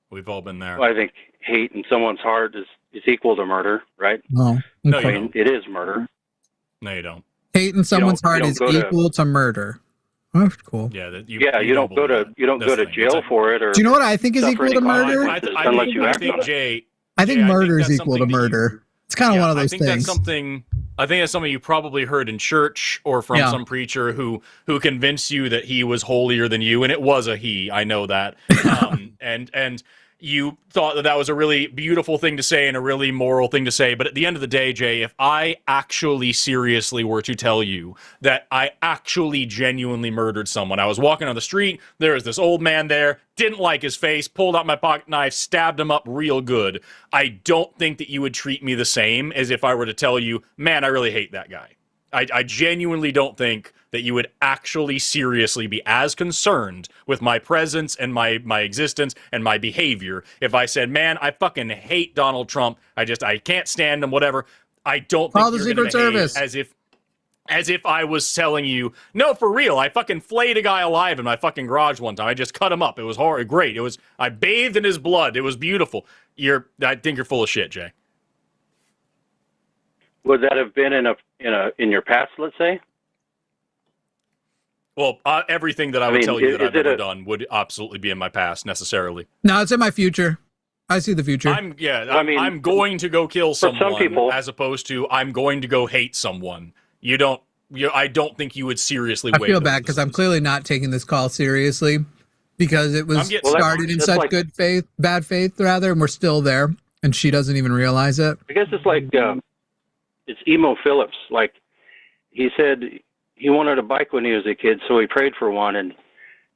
S1: We've all been there.
S6: Well, I think hate in someone's heart is equal to murder, right?
S3: No,
S1: no,
S6: I mean, it is murder.
S1: No, you don't.
S3: Hate in someone's heart is equal to murder. Oh, that's cool.
S1: Yeah,
S6: you don't go to jail for it. Or
S3: do you know what I think is equal to murder?
S6: Unless you act
S1: on it.
S3: I think murder is equal to murder. It's kind of one of those things.
S1: I think that's something you probably heard in church or from some preacher who convinced you that he was holier than you, and it was a he. I know that, and you thought that was a really beautiful thing to say and a really moral thing to say. But at the end of the day, Jay, if I actually seriously were to tell you that I actually genuinely murdered someone, I was walking on the street, there was this old man there, didn't like his face, pulled out my pocket knife, stabbed him up real good, I don't think that you would treat me the same as if I were to tell you, man, I really hate that guy. I genuinely don't think that you would actually seriously be as concerned with my presence and my existence and my behavior if I said, man, I fucking hate Donald Trump. I can't stand him, whatever. I don't think you're going to behave as if I was telling you, no, for real, I fucking flayed a guy alive in my fucking garage one time. I just cut him up. It was horrible. Great. I bathed in his blood. It was beautiful. I think you're full of shit, Jay.
S6: Would that have been in your past, let's say?
S1: Well, everything that I would tell you that I've ever done would absolutely be in my past, necessarily.
S3: No, it's in my future. I see the future.
S1: I'm going to go kill someone as opposed to I'm going to go hate someone. I don't think you would seriously
S3: I feel bad because I'm clearly not taking this call seriously because it was started in such bad faith, rather, and we're still there, and she doesn't even realize it.
S6: I guess it's like... it's Emo Phillips. Like, he said he wanted a bike when he was a kid, so he prayed for one, and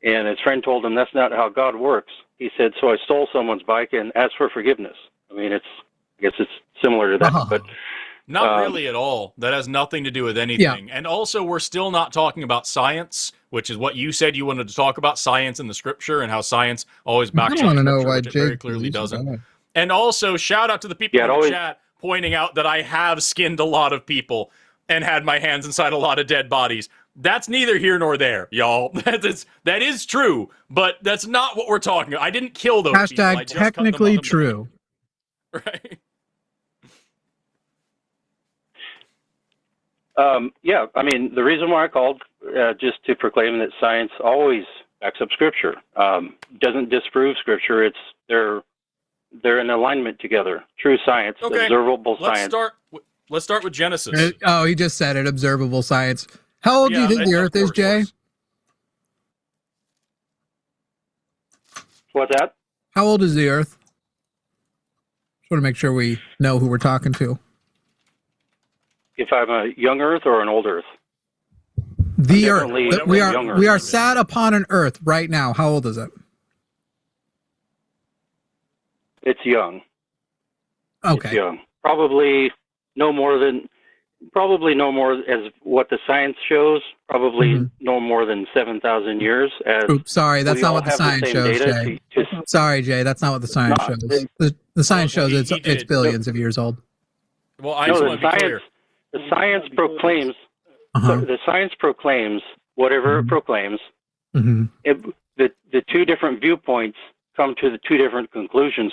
S6: his friend told him that's not how God works. He said, so I stole someone's bike and asked for forgiveness. I mean, I guess it's similar to that, but...
S1: Not really at all. That has nothing to do with anything. Yeah. And also, we're still not talking about science, which is what you said you wanted to talk about, science in the scripture and how science always backs up scripture, which it very clearly doesn't. And also, shout out to the people in the chat pointing out that I have skinned a lot of people and had my hands inside a lot of dead bodies. That's neither here nor there, y'all. That is true, but that's not what we're talking about. I didn't kill those people.
S3: Hashtag technically true.
S1: Right.
S6: Yeah, I mean, the reason why I called, just to proclaim that science always backs up Scripture. Doesn't disprove Scripture. They're in alignment together. True science, observable science.
S1: Let's start with Genesis.
S3: Oh, he just said it. Observable science. How old do you think the Earth is, Jay?
S6: What's that?
S3: How old is the Earth? Just want to make sure we know who we're talking to.
S6: If I'm a young Earth or an old Earth?
S3: The Earth. We are sat upon an Earth right now. How old is it?
S6: It's young.
S3: Okay.
S6: It's young. Probably no more as what the science shows. Probably no more than 7,000 years.
S3: Oops, sorry, that's not what the science shows, Jay. Sorry, Jay, that's not what the science shows. The science shows it's billions of years old.
S1: Well, I just want to be clear.
S6: The science proclaims. The science proclaims whatever it proclaims. The two different viewpoints come to the two different conclusions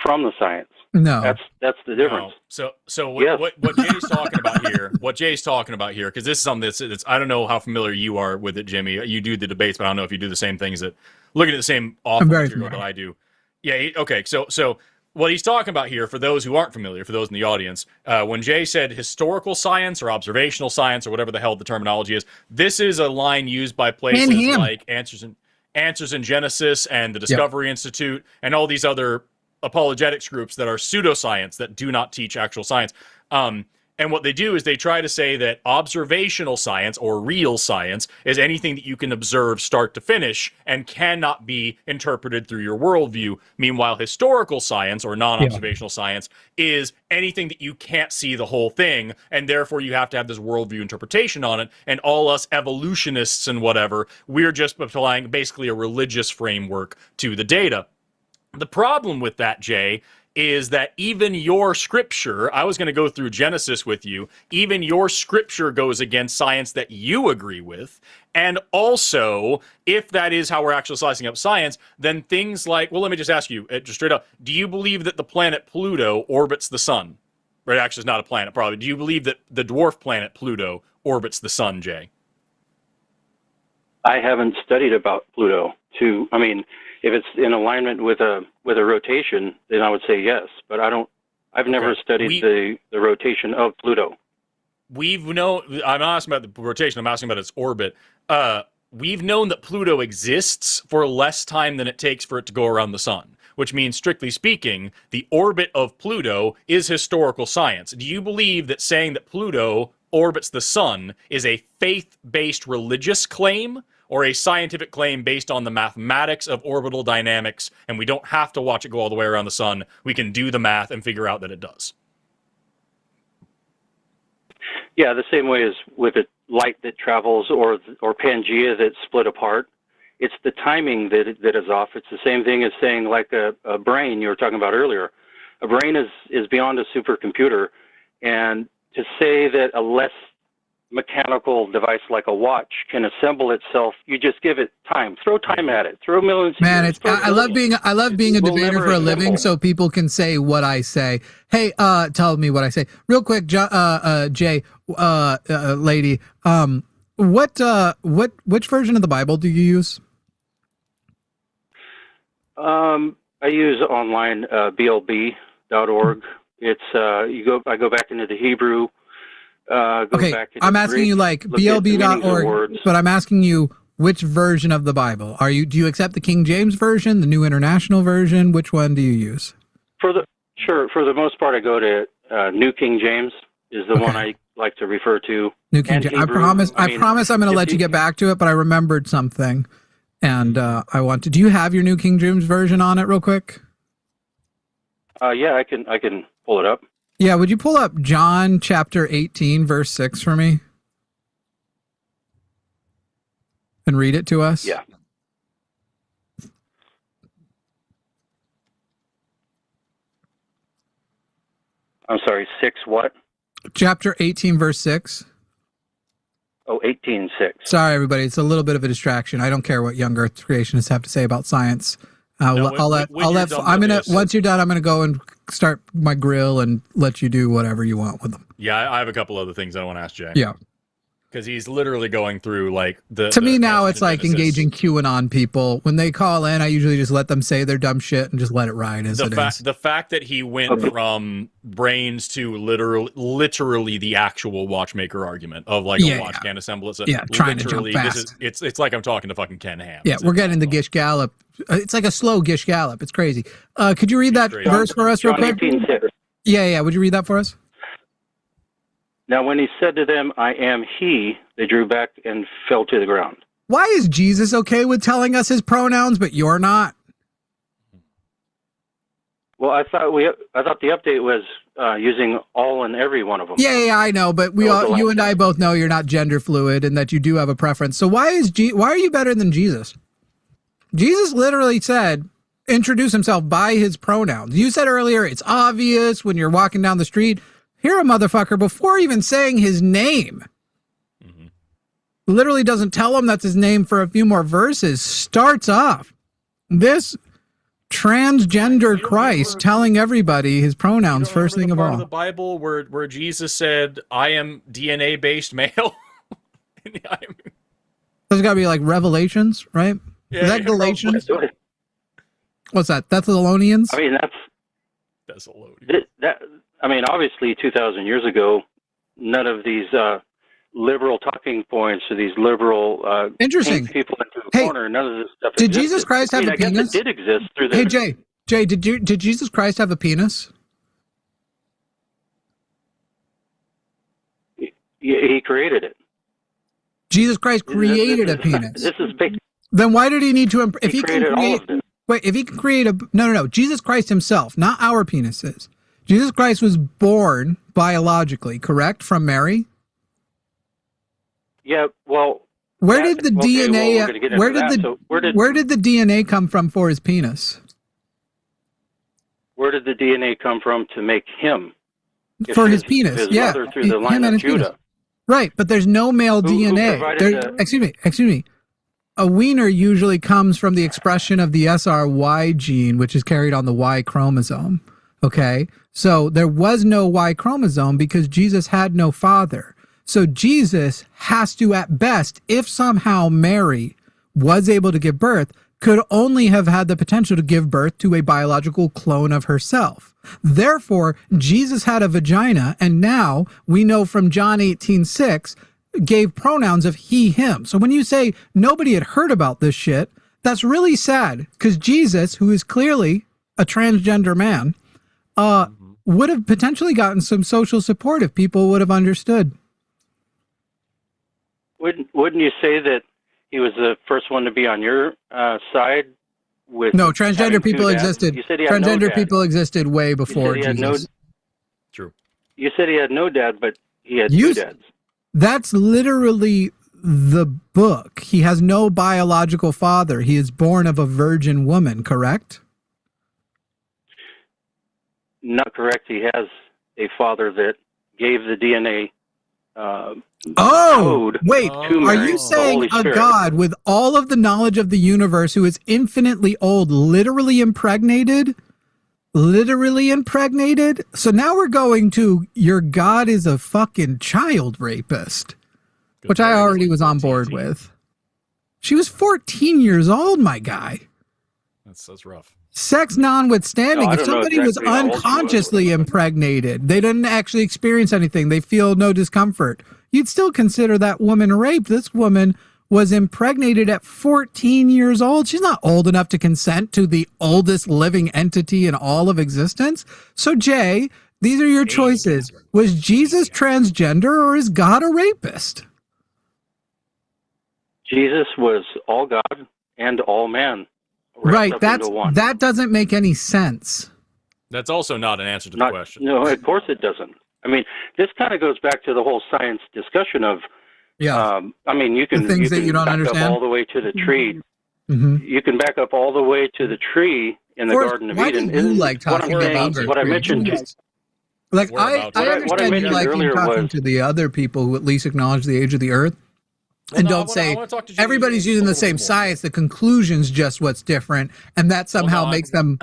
S6: from the science.
S3: No,
S6: that's the difference.
S1: No. So what Jay's talking about here? What Jay's talking about here? Because this is something that's I don't know how familiar you are with it, Jimmy. You do the debates, but I don't know if you do the same things that looking at the same awful material that I do. Yeah. Okay. So what he's talking about here, for those who aren't familiar, for those in the audience, when Jay said historical science or observational science or whatever the hell the terminology is, this is a line used by places like Answers in Genesis and the Discovery Institute and all these other apologetics groups that are pseudoscience that do not teach actual science. And what they do is they try to say that observational science or real science is anything that you can observe start to finish and cannot be interpreted through your worldview. Meanwhile, historical science or non-observational science is anything that you can't see the whole thing, and therefore you have to have this worldview interpretation on it. And all us evolutionists and whatever, we're just applying basically a religious framework to the data. The problem with that, Jay, is that even your scripture, I was going to go through Genesis with you, even your scripture goes against science that you agree with. And also, if that is how we're actually slicing up science, then things like, well, let me just ask you, just straight up, do you believe that the planet Pluto orbits the sun? Right, actually, it's not a planet, probably. Do you believe that the dwarf planet Pluto orbits the sun, Jay?
S6: I haven't studied about Pluto. If it's in alignment with a rotation, then I would say yes. But I've never studied the rotation of Pluto.
S1: I'm not asking about the rotation. I'm asking about its orbit. We've known that Pluto exists for less time than it takes for it to go around the sun, which means, strictly speaking, the orbit of Pluto is historical science. Do you believe that saying that Pluto orbits the sun is a faith-based religious claim, or a scientific claim based on the mathematics of orbital dynamics, and we don't have to watch it go all the way around the sun? We can do the math and figure out that it does.
S6: Yeah, the same way as with the light that travels or Pangea that's split apart. It's the timing that is off. It's the same thing as saying like a brain you were talking about earlier. A brain is beyond a supercomputer, and to say that a less mechanical device like a watch can assemble itself, you just give it time. Throw time at it. Throw millions.
S3: Man, I love being a debater for a living, so people can say what I say. Hey, tell me what I say real quick, Jay, lady. Which version of the Bible do you use?
S6: I use online blb.org. It's I go back into the Hebrew.
S3: Okay, I'm asking you like blb.org, but I'm asking you which version of the Bible do you accept the King James version, the New International Version? Which one do you use?
S6: For the most part, I go to New King James is the one I like to refer to.
S3: New King James. I promise I'm going to let you get back to it, but I remembered something, and I want to. Do you have your New King James version on it, real quick?
S6: Yeah, I can pull it up.
S3: Yeah, would you pull up John chapter 18, verse 6 for me? And read it to us?
S6: Yeah. I'm sorry, 6 what?
S3: Chapter 18, verse 6.
S6: Oh, 18:6.
S3: Sorry, everybody. It's a little bit of a distraction. I don't care what young Earth creationists have to say about science. Once you're done, I'm going to go and start my grill and let you do whatever you want with them.
S1: Yeah, I have a couple other things I want to ask Jay.
S3: Yeah.
S1: because he's literally going through like
S3: To me now, it's like engaging QAnon people. When they call in, I usually just let them say their dumb shit and just let it ride as it is.
S1: The fact that he went from brains to literally the actual watchmaker argument of like a watch can't assemble itself.
S3: Yeah, trying to jump fast.
S1: It's like I'm talking to fucking Ken Ham.
S3: Yeah, we're getting the Gish Gallop. It's like a slow Gish Gallop. It's crazy. Could you read that verse for us real quick?
S6: 18:6.
S3: Yeah. Would you read that for us?
S6: Now, when he said to them, "I am he," they drew back and fell to the ground.
S3: Why is Jesus okay with telling us his pronouns, but you're not?
S6: Well, I thought the update was using all and every one of them.
S3: Yeah, I know, but you and I both know you're not gender fluid and that you do have a preference. So why are you better than Jesus? Jesus literally said, introduce himself by his pronouns. You said earlier it's obvious when you're walking down the street. Here a motherfucker, before even saying his name, literally doesn't tell him that's his name for a few more verses, starts off this transgender Christ telling everybody his pronouns first thing of all.
S1: The Bible where Jesus said, "I am DNA-based male."
S3: There's got to be like Revelations, right?
S1: Yeah,
S3: is that Galatians? What's that? Thessalonians?
S6: I mean, that's
S1: Thessalonians.
S6: I mean, obviously, 2,000 years ago, none of these liberal talking points or these liberal
S3: interesting
S6: people into a corner. None of this stuff.
S3: Did
S6: existed.
S3: Jesus Christ have a penis?
S6: I guess it did exist through the.
S3: Hey Jay, did Jesus Christ have a penis?
S6: He created it.
S3: Jesus Christ created a penis.
S6: This is big.
S3: Then why did he need to? If he
S6: created
S3: can create,
S6: all of it.
S3: Wait, if he can create a no, Jesus Christ himself, not our penises. Jesus Christ was born biologically, correct, from Mary?
S6: Yeah, well.
S3: Where did the DNA? Where did the DNA come from for his penis?
S6: Where did the DNA come from to make him?
S3: For his penis, yeah,
S6: through the line of Judah.
S3: Penis. Right, but there's no male DNA. Excuse me. A wiener usually comes from the expression of the SRY gene, which is carried on the Y chromosome. Okay, so there was no Y chromosome because Jesus had no father. So Jesus has to, at best, if somehow Mary was able to give birth, could only have had the potential to give birth to a biological clone of herself. Therefore, Jesus had a vagina, and now we know from John 18:6, gave pronouns of he, him. So when you say nobody had heard about this shit, that's really sad, because Jesus, who is clearly a transgender man, would have potentially gotten some social support if people would have understood.
S6: Wouldn't you say that he was the first one to be on your side?
S3: No, transgender people existed. Transgender people existed way before Jesus.
S1: True.
S6: You said he had no dad, but he had two dads.
S3: That's literally the book. He has no biological father. He is born of a virgin woman, correct?
S6: Not correct. He has a father that gave the DNA code.
S3: Wait,
S6: to
S3: are you saying a God with all of the knowledge of the universe who is infinitely old literally impregnated? Literally impregnated? So now we're going to your God is a fucking child rapist, which I already was on board with. She was 14 years old, my guy.
S1: That's rough.
S3: Sex notwithstanding, if somebody was unconsciously impregnated, they didn't actually experience anything, they feel no discomfort, you'd still consider that woman raped. This woman was impregnated at 14 years old. She's not old enough to consent to the oldest living entity in all of existence. So, Jay, these are your choices. Was Jesus transgender or is God a rapist?
S6: Jesus was all God and all man.
S3: Right, that doesn't make any sense.
S1: That's also not an answer to the question.
S6: No, of course it doesn't. I mean, this kind of goes back to the whole science discussion of, I mean, you can back up all the way to the tree. Mm-hmm. You can back up all the way to the tree in the Garden of Eden.
S3: Why do you like talking about
S6: what I mentioned?
S3: Like, I understand you like talking to the other people who at least acknowledge the age of the earth. And don't say everybody's using the same science. The conclusion's just what's different, and that somehow makes them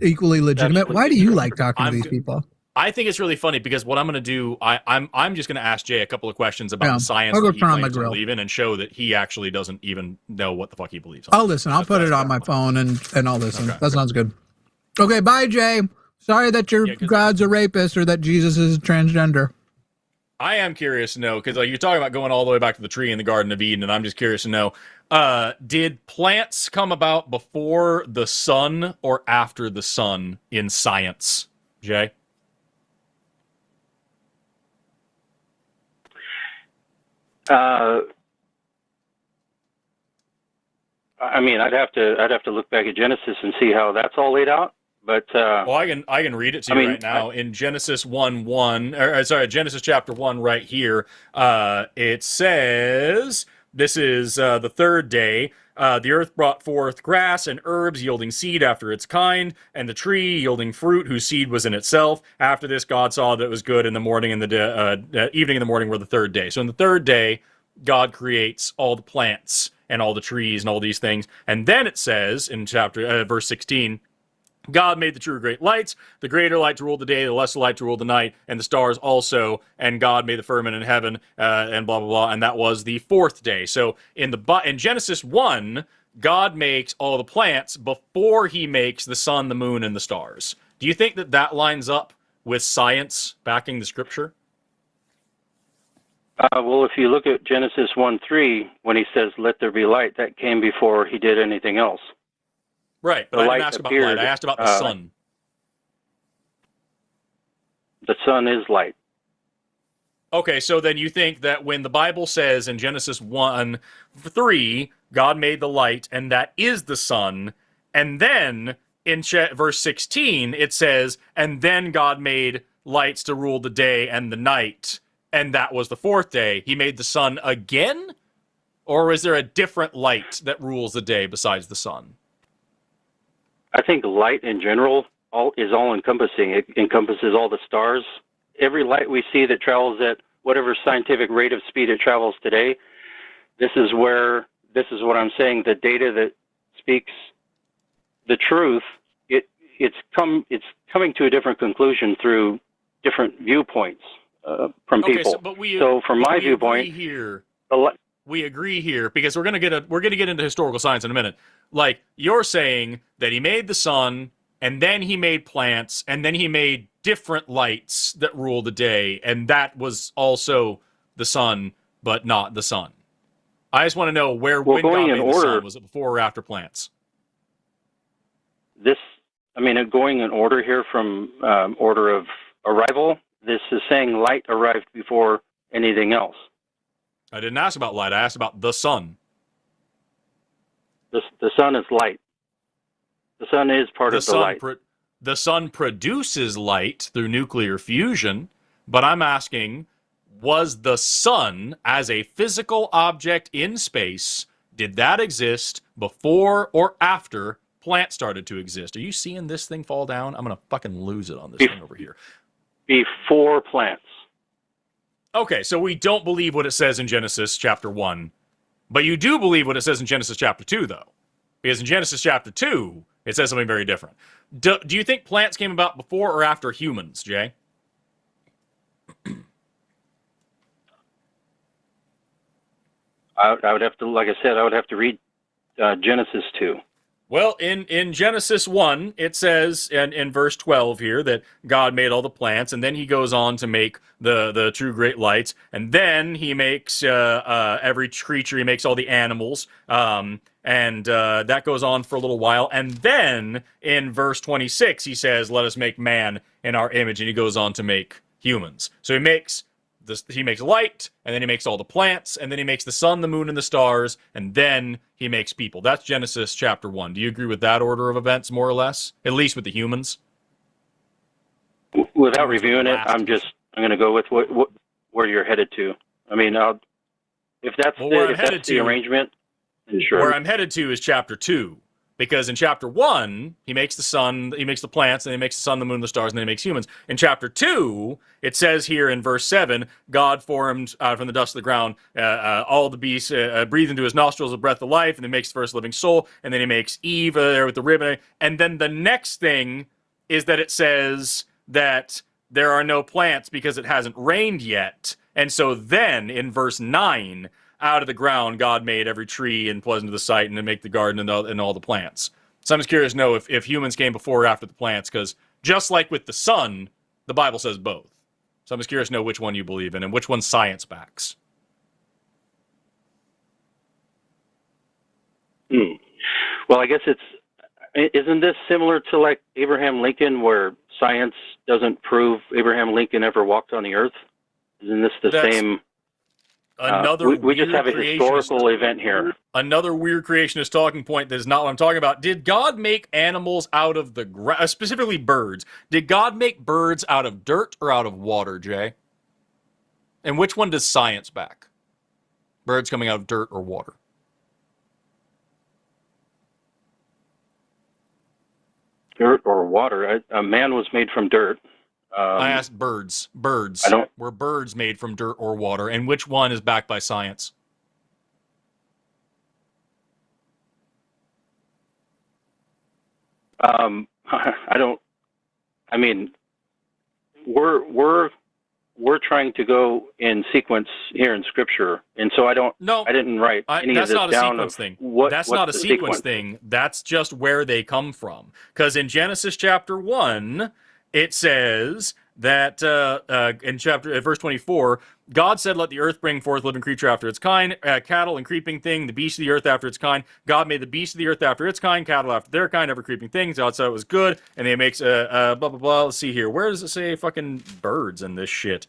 S3: equally legitimate. Why do you like talking to these people?
S1: I think it's really funny because what I'm going to do, I'm just going to ask Jay a couple of questions about the science
S3: I'll go
S1: that he
S3: turn on my
S1: claims to
S3: grill.
S1: believe in and show that he actually doesn't even know what the fuck he believes.
S3: I'll listen. I'll put it on my phone and I'll listen. That sounds good. Okay, bye, Jay. Sorry that your God's a rapist or that Jesus is transgender.
S1: I am curious to know, because you're talking about going all the way back to the tree in the Garden of Eden, and I'm just curious to know, did plants come about before the sun or after the sun in science, Jay?
S6: I mean, I'd have to look back at Genesis and see how that's all laid out. But
S1: well, I can read it to you right now in Genesis Genesis chapter 1 right here. It says, this is the third day. The earth brought forth grass and herbs yielding seed after its kind, and the tree yielding fruit whose seed was in itself. After this, God saw that it was good, in the morning and the evening and the morning were the third day. So in the third day, God creates all the plants and all the trees and all these things. And then it says in verse 16, God made the true great lights, the greater light to rule the day, the lesser light to rule the night, and the stars also. And God made the firmament in heaven, and blah blah blah. And that was the fourth day. So in Genesis 1, God makes all the plants before He makes the sun, the moon, and the stars. Do you think that lines up with science backing the Scripture?
S6: Well, if you look at Genesis 1:3, when He says, "Let there be light," that came before He did anything else.
S1: Right, but I didn't ask about light. I asked about the sun.
S6: The sun is light.
S1: Okay, so then you think that when the Bible says in Genesis 1:3, God made the light, and that is the sun, and then in verse 16, it says, and then God made lights to rule the day and the night, and that was the fourth day. He made the sun again? Or is there a different light that rules the day besides the sun?
S6: I think light in general is all-encompassing. It encompasses all the stars. Every light we see that travels at whatever scientific rate of speed it travels today, this is what I'm saying, the data that speaks the truth, it's coming to a different conclusion through different viewpoints from people. So from my viewpoint,
S1: we agree here because we're gonna get into historical science in a minute. Like, you're saying that He made the sun, and then He made plants, and then He made different lights that rule the day, and that was also the sun, but not the sun. I just want to know when God made the sun. Was it before or after plants?
S6: Going in order here from order of arrival, this is saying light arrived before anything else.
S1: I didn't ask about light. I asked about the sun.
S6: The sun is light. The sun is part of the light.
S1: The sun produces light through nuclear fusion, but I'm asking, was the sun as a physical object in space, did that exist before or after plants started to exist? Are you seeing this thing fall down? I'm going to fucking lose it on this thing over here.
S6: Before plants.
S1: Okay, so we don't believe what it says in Genesis chapter 1. But you do believe what it says in Genesis chapter 2, though. Because in Genesis chapter 2, it says something very different. Do you think plants came about before or after humans, Jay?
S6: I would have to, like I said, I would have to read Genesis 2.
S1: Well, in Genesis 1, it says in verse 12 here that God made all the plants, and then He goes on to make the true great lights, and then He makes every creature, He makes all the animals, and that goes on for a little while. And then in verse 26, He says, let us make man in our image, and He goes on to make humans. So He makes light, and then He makes all the plants, and then He makes the sun, the moon, and the stars, and then He makes people. That's Genesis chapter 1. Do you agree with that order of events, more or less? At least with the humans?
S6: Without reviewing it, I'm going to go with where you're headed to. I mean, if that's the arrangement, then sure.
S1: Where I'm headed to is chapter 2. Because in chapter 1, He makes the sun, He makes the plants, and He makes the sun, the moon, the stars, and then He makes humans. In chapter 2, it says here in verse 7, God formed from the dust of the ground all the beasts, breathed into His nostrils the breath of life, and then makes the first living soul, and then He makes Eve there with the rib. And then the next thing is that it says that there are no plants because it hasn't rained yet. And so then in verse 9, out of the ground God made every tree and pleasant to the sight, and to make the garden and all the plants. So I'm just curious to know if humans came before or after the plants, because just like with the sun, the Bible says both. So I'm just curious to know which one you believe in and which one science backs.
S6: Well, I guess isn't this similar to like Abraham Lincoln, where science doesn't prove Abraham Lincoln ever walked on the earth? Isn't this the same? We just have a historical event here.
S1: Another weird creationist talking point that is not what I'm talking about. Did God make animals out of the ground, specifically birds? Did God make birds out of dirt or out of water, Jay? And which one does science back? Birds coming out of dirt or water?
S6: Dirt or water? A man was made from dirt.
S1: I asked birds. Birds. Were birds made from dirt or water? And which one is backed by science?
S6: I don't. I mean, we're trying to go in sequence here in Scripture, and so I don't. No, I didn't write any of this down.
S1: That's not a sequence thing. That's not a sequence thing. That's just where they come from. Because in Genesis chapter 1, it says that in verse 24, God said, "Let the earth bring forth living creature after its kind, cattle and creeping thing, the beast of the earth after its kind. God made the beast of the earth after its kind, cattle after their kind, every creeping thing. God said it was good." And he makes blah blah blah. Let's see here. Where does it say fucking birds in this shit?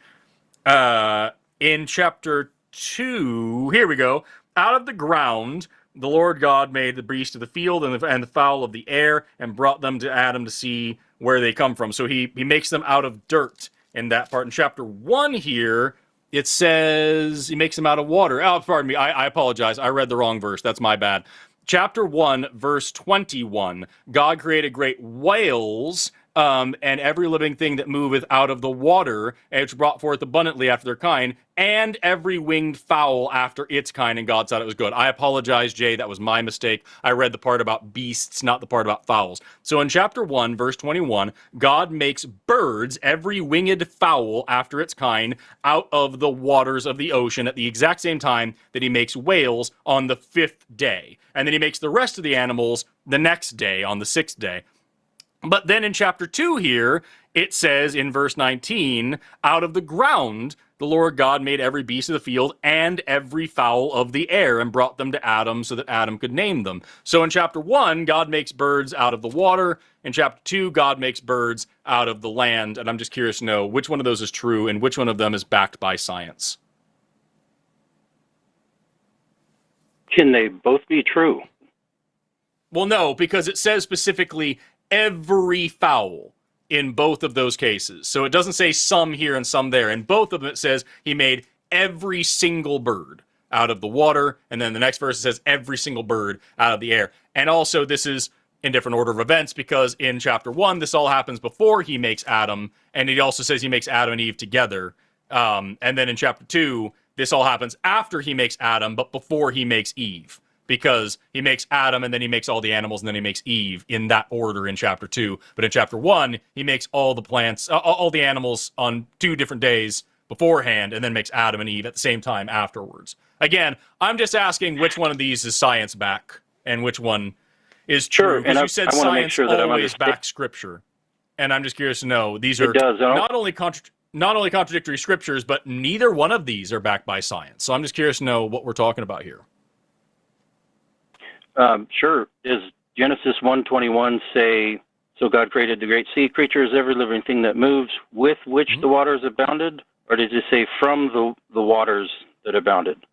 S1: In chapter 2, here we go. Out of the ground, the Lord God made the beast of the field and the fowl of the air, and brought them to Adam to see where they come from. So he makes them out of dirt in that part. In chapter 1 here, it says he makes them out of water. Oh, pardon me. I apologize. I read the wrong verse. That's my bad. Chapter 1, verse 21. God created great whales and every living thing that moveth out of the water, and which brought forth abundantly after their kind, and every winged fowl after its kind, and God said it was good. I apologize, Jay, that was my mistake. I read the part about beasts, not the part about fowls. So in chapter 1, verse 21, God makes birds, every winged fowl after its kind, out of the waters of the ocean at the exact same time that he makes whales on the 5th day. And then he makes the rest of the animals the next day, on the 6th day. But then in chapter 2 here, it says in verse 19, out of the ground, the Lord God made every beast of the field and every fowl of the air, and brought them to Adam so that Adam could name them. So in chapter 1, God makes birds out of the water. In chapter 2, God makes birds out of the land. And I'm just curious to know which one of those is true and which one of them is backed by science.
S6: Can they both be true?
S1: Well, no, because it says specifically every fowl in both of those cases. So it doesn't say some here and some there. In both of them, it says he made every single bird out of the water. And then the next verse says every single bird out of the air. And also, this is in different order of events, because in chapter 1, this all happens before he makes Adam. And he also says he makes Adam and Eve together. And then in chapter 2, this all happens after he makes Adam, but before he makes Eve. Because he makes Adam, and then he makes all the animals, and then he makes Eve in that order in chapter 2. But in chapter 1, he makes all the plants, all the animals on 2 different days beforehand, and then makes Adam and Eve at the same time afterwards. Again, I'm just asking which one of these is science back, and which one is true. Because you said science always backs Scripture. And I'm just curious to know, these are not only contradictory scriptures, but neither one of these are backed by science. So I'm just curious to know what we're talking about here.
S6: Sure. Does Genesis 1:21 say, so God created the great sea creatures, every living thing that moves, with which the waters abounded? Or did it say from the waters that abounded?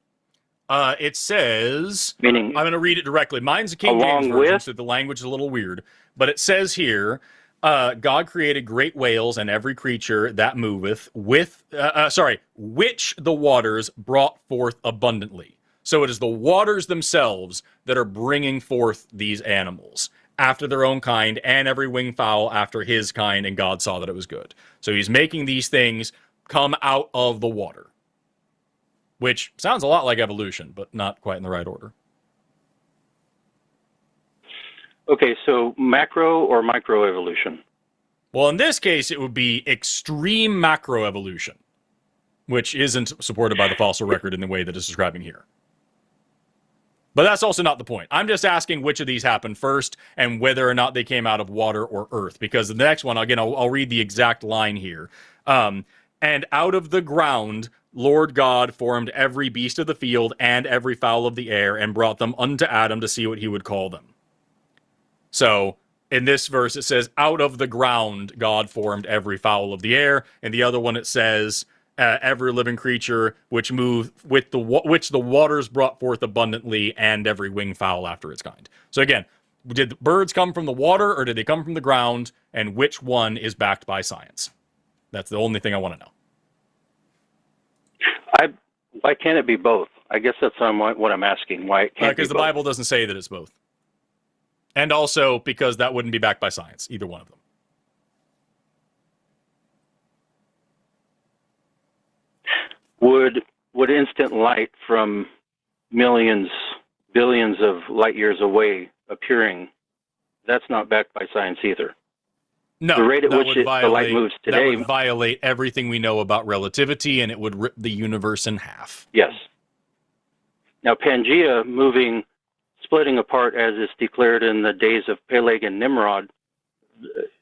S1: It says,
S6: meaning,
S1: I'm going to read it directly. Mine's a King James version, so the language is a little weird. But it says here, God created great whales and every creature that moveth, which the waters brought forth abundantly. So it is the waters themselves that are bringing forth these animals after their own kind, and every winged fowl after his kind, and God saw that it was good. So he's making these things come out of the water, which sounds a lot like evolution, but not quite in the right order.
S6: Okay, so macro or microevolution?
S1: Well, in this case, it would be extreme macroevolution, which isn't supported by the fossil record in the way that it's describing here. But that's also not the point. I'm just asking which of these happened first and whether or not they came out of water or earth. Because the next one, again, I'll read the exact line here. And out of the ground, Lord God formed every beast of the field and every fowl of the air and brought them unto Adam to see what he would call them. So in this verse, it says, out of the ground, God formed every fowl of the air. And the other one, it says, every living creature which moved with which the waters brought forth abundantly, and every winged fowl after its kind. So again, did the birds come from the water or did they come from the ground? And which one is backed by science? That's the only thing I want to know.
S6: Why can't it be both? I guess that's what I'm asking. Why it can't?
S1: Because the Bible doesn't say that it's both. And also because that wouldn't be backed by science, either one of them.
S6: Would instant light from millions, billions of light years away appearing, that's not backed by science either.
S1: No,
S6: the rate at which the light moves today
S1: that would violate everything we know about relativity, and it would rip the universe in half.
S6: Yes. Now, Pangea splitting apart as is declared in the days of Peleg and Nimrod,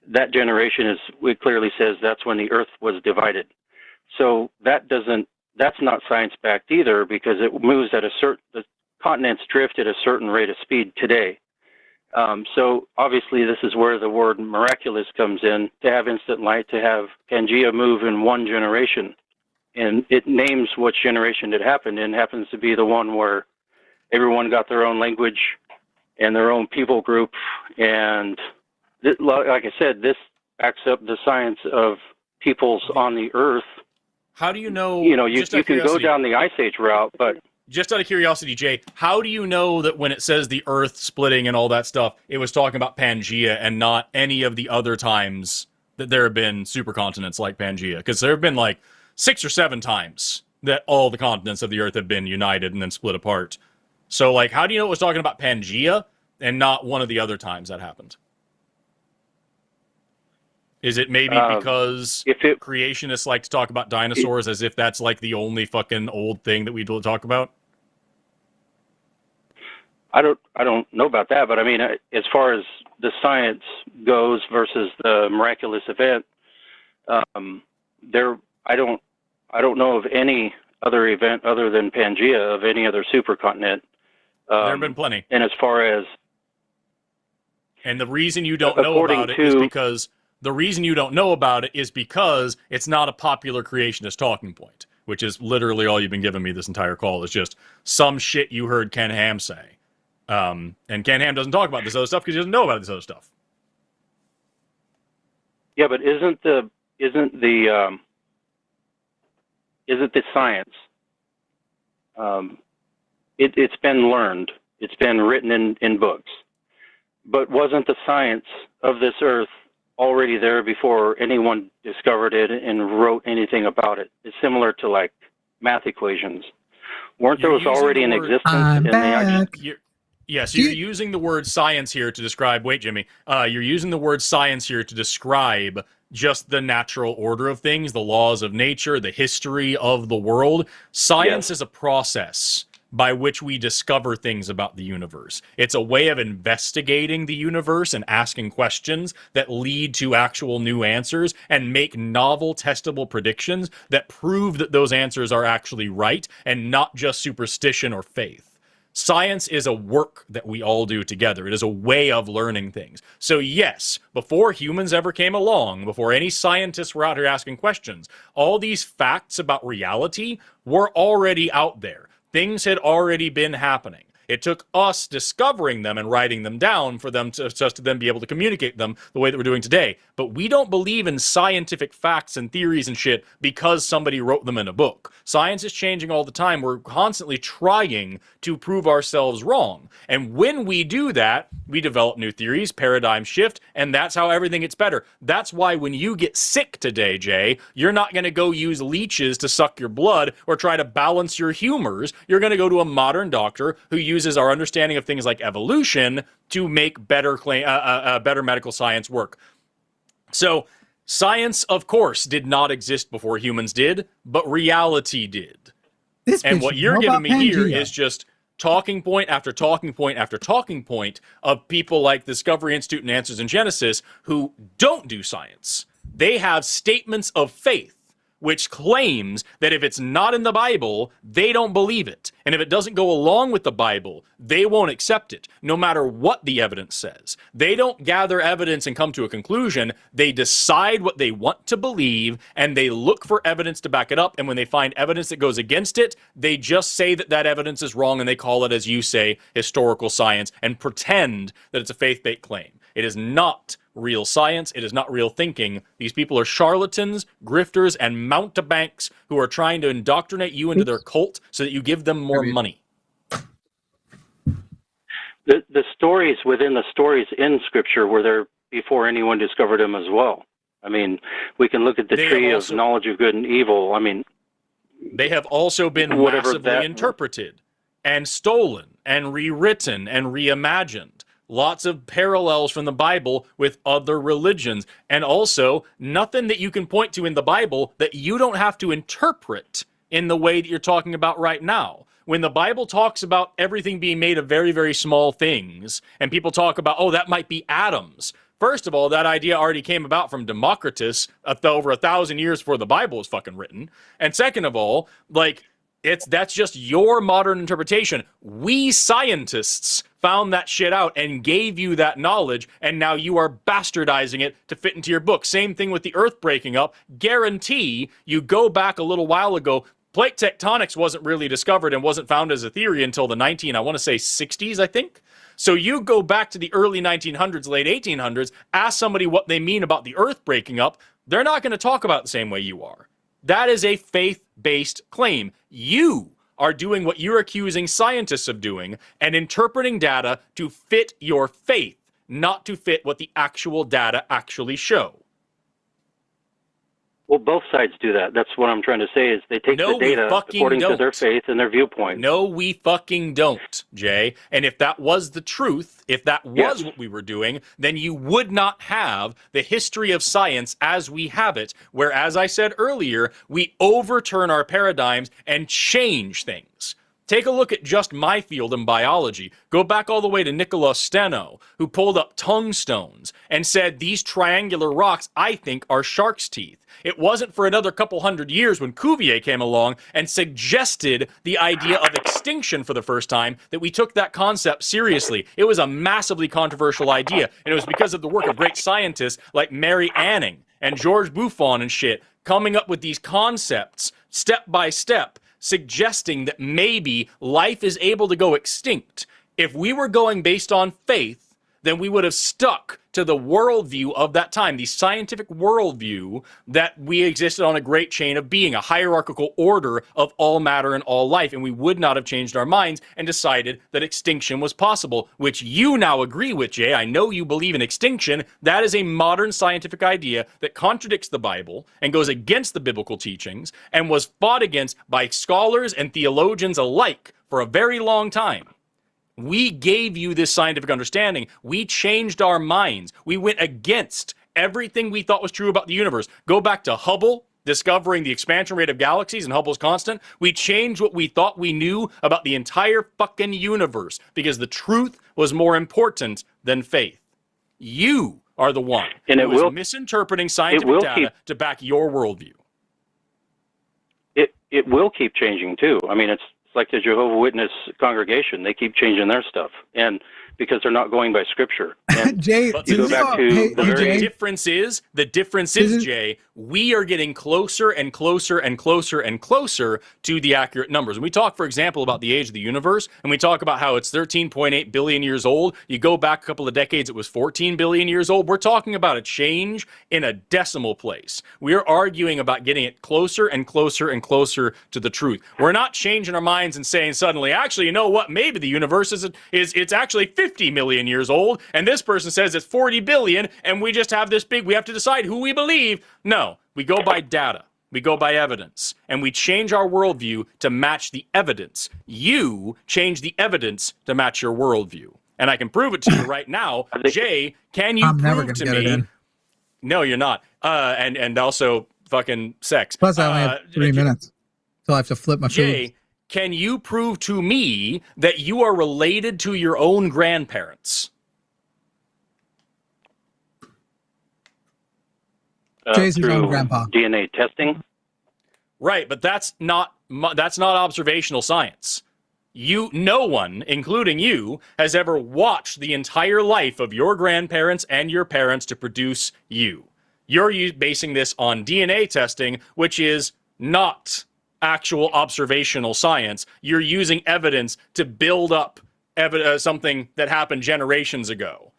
S6: that generation it clearly says that's when the earth was divided. So that's not science-backed either, because it moves at the continents drift at a certain rate of speed today. So obviously this is where the word miraculous comes in, to have instant light, to have Pangea move in one generation. And it names which generation it happened in, happens to be the one where everyone got their own language and their own people group. And like I said, this backs up the science of peoples on the earth.
S1: How do you know?
S6: You can go down the Ice Age route, but...
S1: Just out of curiosity, Jay, how do you know that when it says the Earth splitting and all that stuff, it was talking about Pangea and not any of the other times that there have been supercontinents like Pangea? Because there have been like 6 or 7 times that all the continents of the Earth have been united and then split apart. So, like, how do you know it was talking about Pangea and not one of the other times that happened? Is it maybe because creationists like to talk about dinosaurs as if that's like the only fucking old thing that we talk about?
S6: I don't know about that, but I mean, as far as the science goes versus the miraculous event, I don't know of any other event other than Pangea of any other supercontinent.
S1: There have been plenty.
S6: And as far as,
S1: and the reason you don't know about it is because. The reason you don't know about it is because it's not a popular creationist talking point, which is literally all you've been giving me this entire call. Is just some shit you heard Ken Ham say. And Ken Ham doesn't talk about this other stuff because he doesn't know about this other stuff.
S6: Yeah, but isn't the science? It's been learned. It's been written in books. But wasn't the science of this earth already there before anyone discovered it and wrote anything about it? It's similar to like math equations. Weren't those already in existence?
S1: Yes, you're using the word science here to describe. Wait, Jimmy. You're using the word science here to describe just the natural order of things, the laws of nature, the history of the world. Science is a process by which we discover things about the universe. It's a way of investigating the universe and asking questions that lead to actual new answers and make novel, testable predictions that prove that those answers are actually right and not just superstition or faith. Science is a work that we all do together. It is a way of learning things. So yes, before humans ever came along, before any scientists were out here asking questions, all these facts about reality were already out there. Things had already been happening. It took us discovering them and writing them down for them to just to then be able to communicate them the way that we're doing today. But we don't believe in scientific facts and theories and shit because somebody wrote them in a book. Science is changing all the time. We're constantly trying to prove ourselves wrong. And when we do that, we develop new theories, paradigm shift, and that's how everything gets better. That's why when you get sick today, Jay, you're not going to go use leeches to suck your blood or try to balance your humors. You're going to go to a modern doctor who uses our understanding of things like evolution to make better medical science work. So Science, of course, did not exist before humans did, but reality did.
S3: This
S1: And
S3: bitch
S1: what
S3: know
S1: you're giving
S3: about
S1: me here
S3: Pangea.
S1: is just talking point after talking point after talking point of people like the Discovery Institute and Answers in Genesis who don't do science. They have statements of faith, which claims that if it's not in the Bible, they don't believe it. And if it doesn't go along with the Bible, they won't accept it, no matter what the evidence says. They don't gather evidence and come to a conclusion. They decide what they want to believe, and they look for evidence to back it up. And when they find evidence that goes against it, they just say that that evidence is wrong, and they call it, as you say, historical science, and pretend that it's a faith-based claim. It is not real science. It is not real thinking. These people are charlatans, grifters, and mountebanks who are trying to indoctrinate you into their cult so that you give them more money.
S6: The stories within the stories in Scripture were there before anyone discovered them as well. I mean, we can look at the tree of knowledge of good and evil. I mean,
S1: they have also been massively interpreted and stolen and rewritten and reimagined. Lots of parallels from the Bible with other religions. And also, nothing that you can point to in the Bible that you don't have to interpret in the way that you're talking about right now. When the Bible talks about everything being made of very, very small things, and people talk about, oh, that might be atoms. First of all, that idea already came about from Democritus over 1,000 years before the Bible was fucking written. And second of all, like, that's just your modern interpretation. We scientists found that shit out and gave you that knowledge, and now you are bastardizing it to fit into your book. Same thing with the Earth breaking up. Guarantee you go back a little while ago, plate tectonics wasn't really discovered and wasn't found as a theory until the 60s, I think. So you go back to the early 1900s, late 1800s, ask somebody what they mean about the Earth breaking up, they're not going to talk about it the same way you are. That is a faith-based claim. You are doing what you're accusing scientists of doing and interpreting data to fit your faith, not to fit what the actual data actually show.
S6: Well, both sides do that. That's what I'm trying to say is they take the data according to their faith and their viewpoint.
S1: No, we fucking don't, Jay. And if that was the truth, if that was what we were doing, then you would not have the history of science as we have it, where, as I said earlier, we overturn our paradigms and change things. Take a look at just my field in biology. Go back all the way to Nicola Steno, who pulled up tungstones and said these triangular rocks, I think, are shark's teeth. It wasn't for another couple hundred years when Cuvier came along and suggested the idea of extinction for the first time that we took that concept seriously. It was a massively controversial idea, and it was because of the work of great scientists like Mary Anning and George Buffon and shit coming up with these concepts step by step, suggesting that maybe life is able to go extinct. If we were going based on faith, then we would have stuck to the worldview of that time, the scientific worldview that we existed on a great chain of being, a hierarchical order of all matter and all life, and we would not have changed our minds and decided that extinction was possible, which you now agree with, Jay. I know you believe in extinction. That is a modern scientific idea that contradicts the Bible and goes against the biblical teachings and was fought against by scholars and theologians alike for a very long time. We gave you this scientific understanding. We changed our minds. We went against everything we thought was true about the universe. Go back to Hubble, discovering the expansion rate of galaxies and Hubble's constant. We changed what we thought we knew about the entire fucking universe because the truth was more important than faith. You are the one who is misinterpreting scientific data to back your worldview.
S6: It will keep changing too. I mean, it's like the Jehovah's Witness congregation. They keep changing their stuff. And because they're not going by scripture. And
S3: Jay,
S1: the difference is, Jay, we are getting closer and closer and closer and closer to the accurate numbers. When we talk, for example, about the age of the universe, and we talk about how it's 13.8 billion years old, you go back a couple of decades, it was 14 billion years old. We're talking about a change in a decimal place. We're arguing about getting it closer and closer and closer to the truth. We're not changing our minds and saying suddenly, actually, you know what, maybe the universe it's actually 50 million years old, and this person says it's 40 billion, and we just have this we have to decide who we believe. No, we go by data. We go by evidence, and we change our worldview to match the evidence. You change the evidence to match your worldview. And I can prove it to you right now. Jay, can you prove to me? No, you're not. and also fucking sex.
S3: Plus, I only have 3 minutes, so I have to flip my
S1: Jay,
S3: food.
S1: can you prove to me that you are related to your own grandparents?
S3: Jay's his own
S6: Through
S3: grandpa.
S6: DNA testing.
S1: Right, but that's not observational science. No one, including you, has ever watched the entire life of your grandparents and your parents to produce you. You're basing this on DNA testing, which is not actual observational science. You're using evidence to build up something that happened generations ago.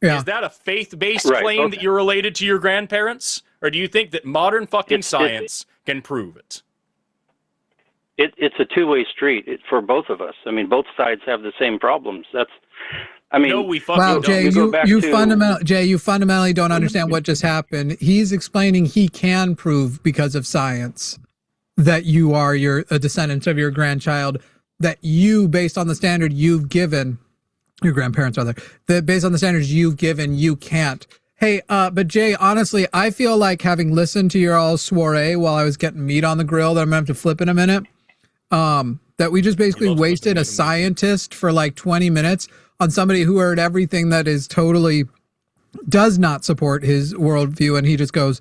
S3: Yeah.
S1: Is that a faith-based claim that you're related to your grandparents? Or do you think that modern fucking science can prove it?
S6: It's a two-way street for both of us. I mean, both sides have the same problems.
S1: No, we fucking
S3: wow,
S1: don't.
S3: Jay, you fundamentally don't understand what just happened. He's explaining he can prove because of science that you are a descendant of your grandchild, that you, based on the standard you've given, your grandparents rather, that based on the standards you've given, you can't. Hey, but Jay, honestly, I feel like having listened to your all soiree while I was getting meat on the grill that I'm gonna have to flip in a minute, that we just basically wasted a scientist for like 20 minutes on somebody who heard everything that is totally does not support his worldview, and he just goes,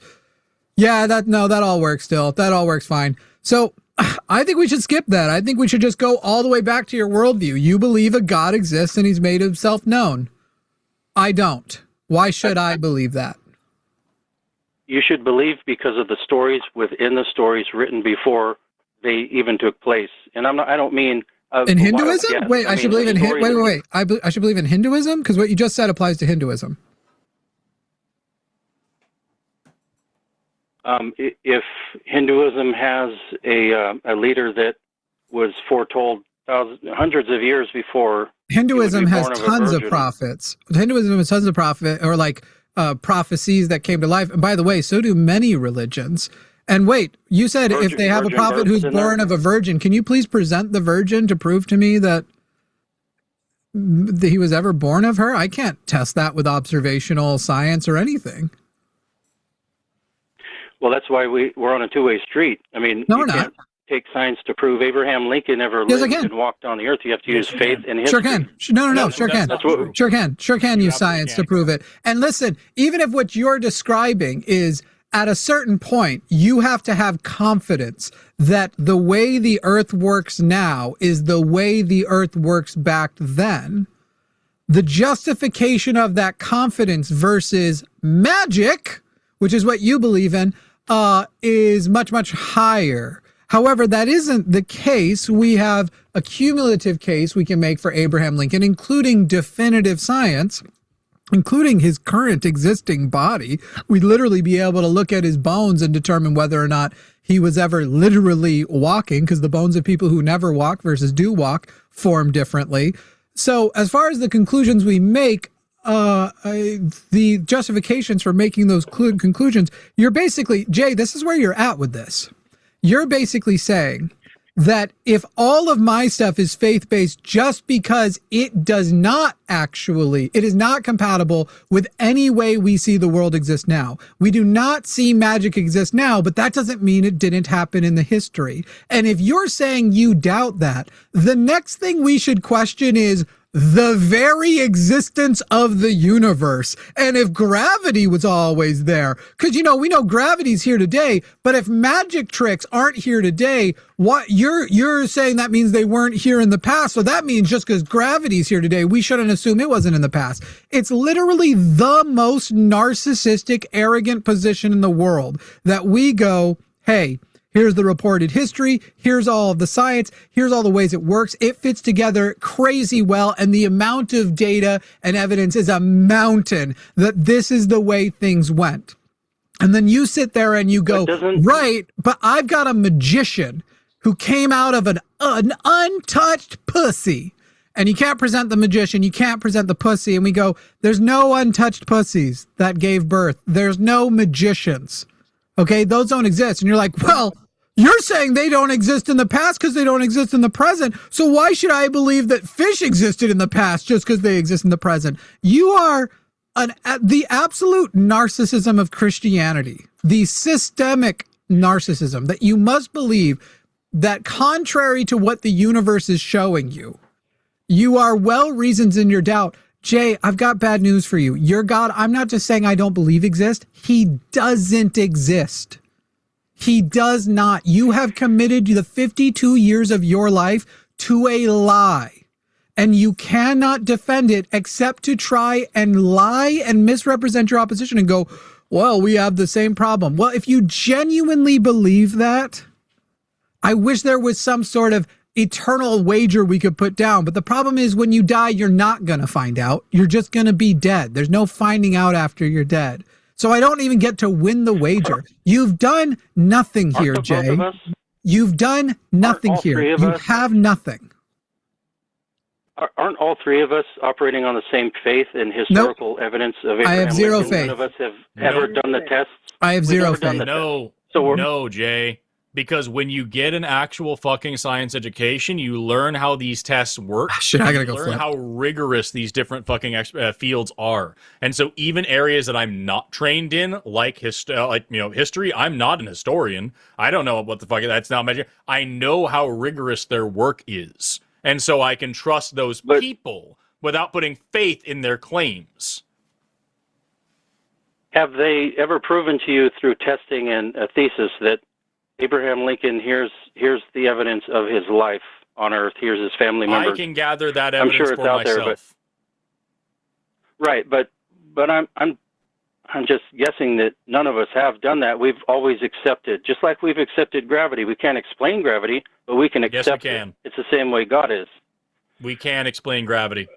S3: yeah, that all works still. That all works fine. So I think we should skip that. I think we should just go all the way back to your worldview. You believe a God exists and he's made himself known. I don't. Why should I believe that?
S6: You should believe because of the stories within the stories written before they even took place. And I don't mean
S3: in Hinduism. Wait, I should believe in wait. I should believe in Hinduism because what you just said applies to Hinduism.
S6: If Hinduism has a leader that was foretold hundreds of years before,
S3: Hinduism has tons of prophets. Hinduism has tons of prophecies that came to life. And by the way, so do many religions. And wait, you said if they have a prophet who's born of a virgin, can you please present the virgin to prove to me that he was ever born of her? I can't test that with observational science or anything.
S6: Well, that's why we're on a two-way street. I mean,
S3: no,
S6: you can't take science to prove Abraham Lincoln ever lived and walked on the earth. You have to use faith and history.
S3: Sure can. Sure can use science to prove it. And listen, even if what you're describing is at a certain point, you have to have confidence that the way the earth works now is the way the earth works back then. The justification of that confidence versus magic, which is what you believe in, is much, much higher. However, that isn't the case. We have a cumulative case we can make for Abraham Lincoln, including definitive science, including his current existing body. We'd literally be able to look at his bones and determine whether or not he was ever literally walking, because the bones of people who never walk versus do walk form differently. So as far as the conclusions we make, the justifications for making those conclusions, you're basically, Jay, this is where you're at with this. You're basically saying that if all of my stuff is faith-based just because it is not compatible with any way we see the world exist now. We do not see magic exist now, but that doesn't mean it didn't happen in the history. And if you're saying you doubt that, the next thing we should question is the very existence of the universe. And if gravity was always there, because, we know gravity's here today, but if magic tricks aren't here today, what you're saying that means they weren't here in the past. So that means just because gravity's here today, we shouldn't assume it wasn't in the past. It's literally the most narcissistic, arrogant position in the world that we go, hey, here's the reported history. Here's all of the science. Here's all the ways it works. It fits together crazy well. And the amount of data and evidence is a mountain that this is the way things went. And then you sit there and you go, right, but I've got a magician who came out of an untouched pussy. And you can't present the magician. You can't present the pussy. And we go, there's no untouched pussies that gave birth. There's no magicians. Okay, those don't exist. And you're like, well, you're saying they don't exist in the past because they don't exist in the present. So why should I believe that fish existed in the past just because they exist in the present? You are the absolute narcissism of Christianity, the systemic narcissism that you must believe that contrary to what the universe is showing you, you are well reasoned in your doubt. Jay, I've got bad news for you. Your God, I'm not just saying I don't believe exists. He doesn't exist. He does not. You have committed the 52 years of your life to a lie. And you cannot defend it except to try and lie and misrepresent your opposition and go, well, we have the same problem. Well, if you genuinely believe that, I wish there was some sort of eternal wager we could put down. But the problem is when you die, you're not going to find out. You're just going to be dead. There's no finding out after you're dead. So I don't even get to win the wager. You've done nothing here, Jay. You've done nothing here. You have nothing.
S6: Aren't all three of us operating on the same faith and historical evidence of Abraham
S3: I have zero
S6: Lincoln?
S3: faith.
S6: None of us have ever done the tests.
S3: I have zero faith.
S1: No, Jay. Because when you get an actual fucking science education, you learn how these tests work.
S3: Shit, I gotta go
S1: learn
S3: flip.
S1: how rigorous these different fucking fields are. And so even areas that I'm not trained in, like history, I'm not an historian. I don't know what the fuck that's not my. I know how rigorous their work is. And so I can trust those people without putting faith in their claims.
S6: Have they ever proven to you through testing and a thesis that Abraham Lincoln, here's the evidence of his life on Earth, here's his family members?
S1: I can gather that evidence
S6: I'm sure it's
S1: for
S6: out
S1: myself.
S6: There, right, but I'm just guessing that none of us have done that. We've always accepted, just like we've accepted gravity. We can't explain gravity, but we can accept it. It's the same way God is.
S1: We can explain gravity.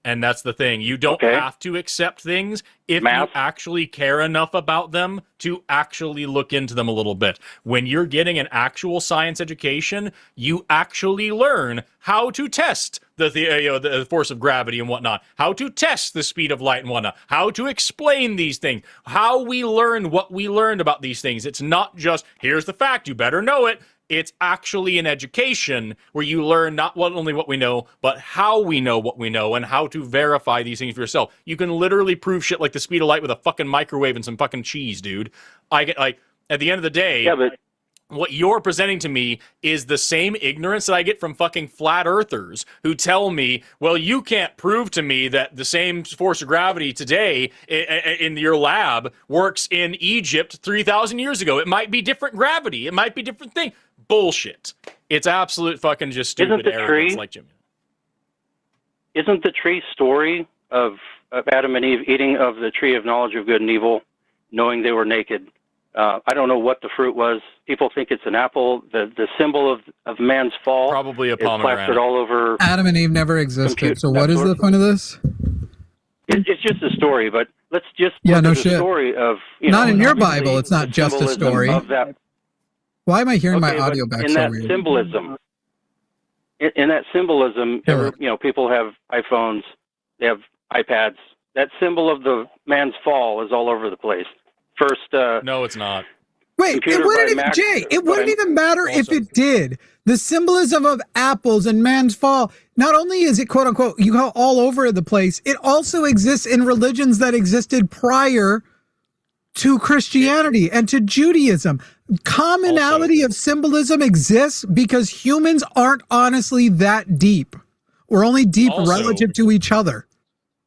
S1: And that's the thing. You don't have to accept things if you actually care enough about them to actually look into them a little bit. When you're getting an actual science education, you actually learn how to test the force of gravity and whatnot, how to test the speed of light and whatnot, how to explain these things, how we learn what we learned about these things. It's not just, here's the fact, you better know it. It's actually an education where you learn not only what we know, but how we know what we know and how to verify these things for yourself. You can literally prove shit like the speed of light with a fucking microwave and some fucking cheese, dude. I get, like, at the end of the day, what you're presenting to me is the same ignorance that I get from fucking flat earthers who tell me, well, you can't prove to me that the same force of gravity today in your lab works in Egypt 3,000 years ago. It might be different gravity. It might be different thing. Bullshit. It's absolute fucking just stupid arrogance, like Jimmy.
S6: Isn't the tree story of Adam and Eve eating of the tree of knowledge of good and evil, knowing they were naked? I don't know what the fruit was. People think it's an apple. The symbol of man's fall
S1: probably a
S6: pomegranate. Is plastered all over.
S3: Adam and Eve never existed. So what is the point of this?
S6: It's just a story, but let's just
S3: look
S6: at
S3: the
S6: the story of
S3: not in your Bible. It's not just a story.
S6: Of that.
S3: Why am I hearing my audio back
S6: in
S3: so
S6: that
S3: weird?
S6: Symbolism, in that symbolism, people have iPhones, they have iPads. That symbol of the man's fall is all over the place. First,
S1: no, it's not.
S3: Wait, it wouldn't even, Jay, it wouldn't even matter if it did. The symbolism of apples and man's fall, not only is it quote unquote, you go all over the place, it also exists in religions that existed prior to Christianity and to Judaism. Commonality of symbolism exists because humans aren't honestly that deep. We're only deep relative to each other.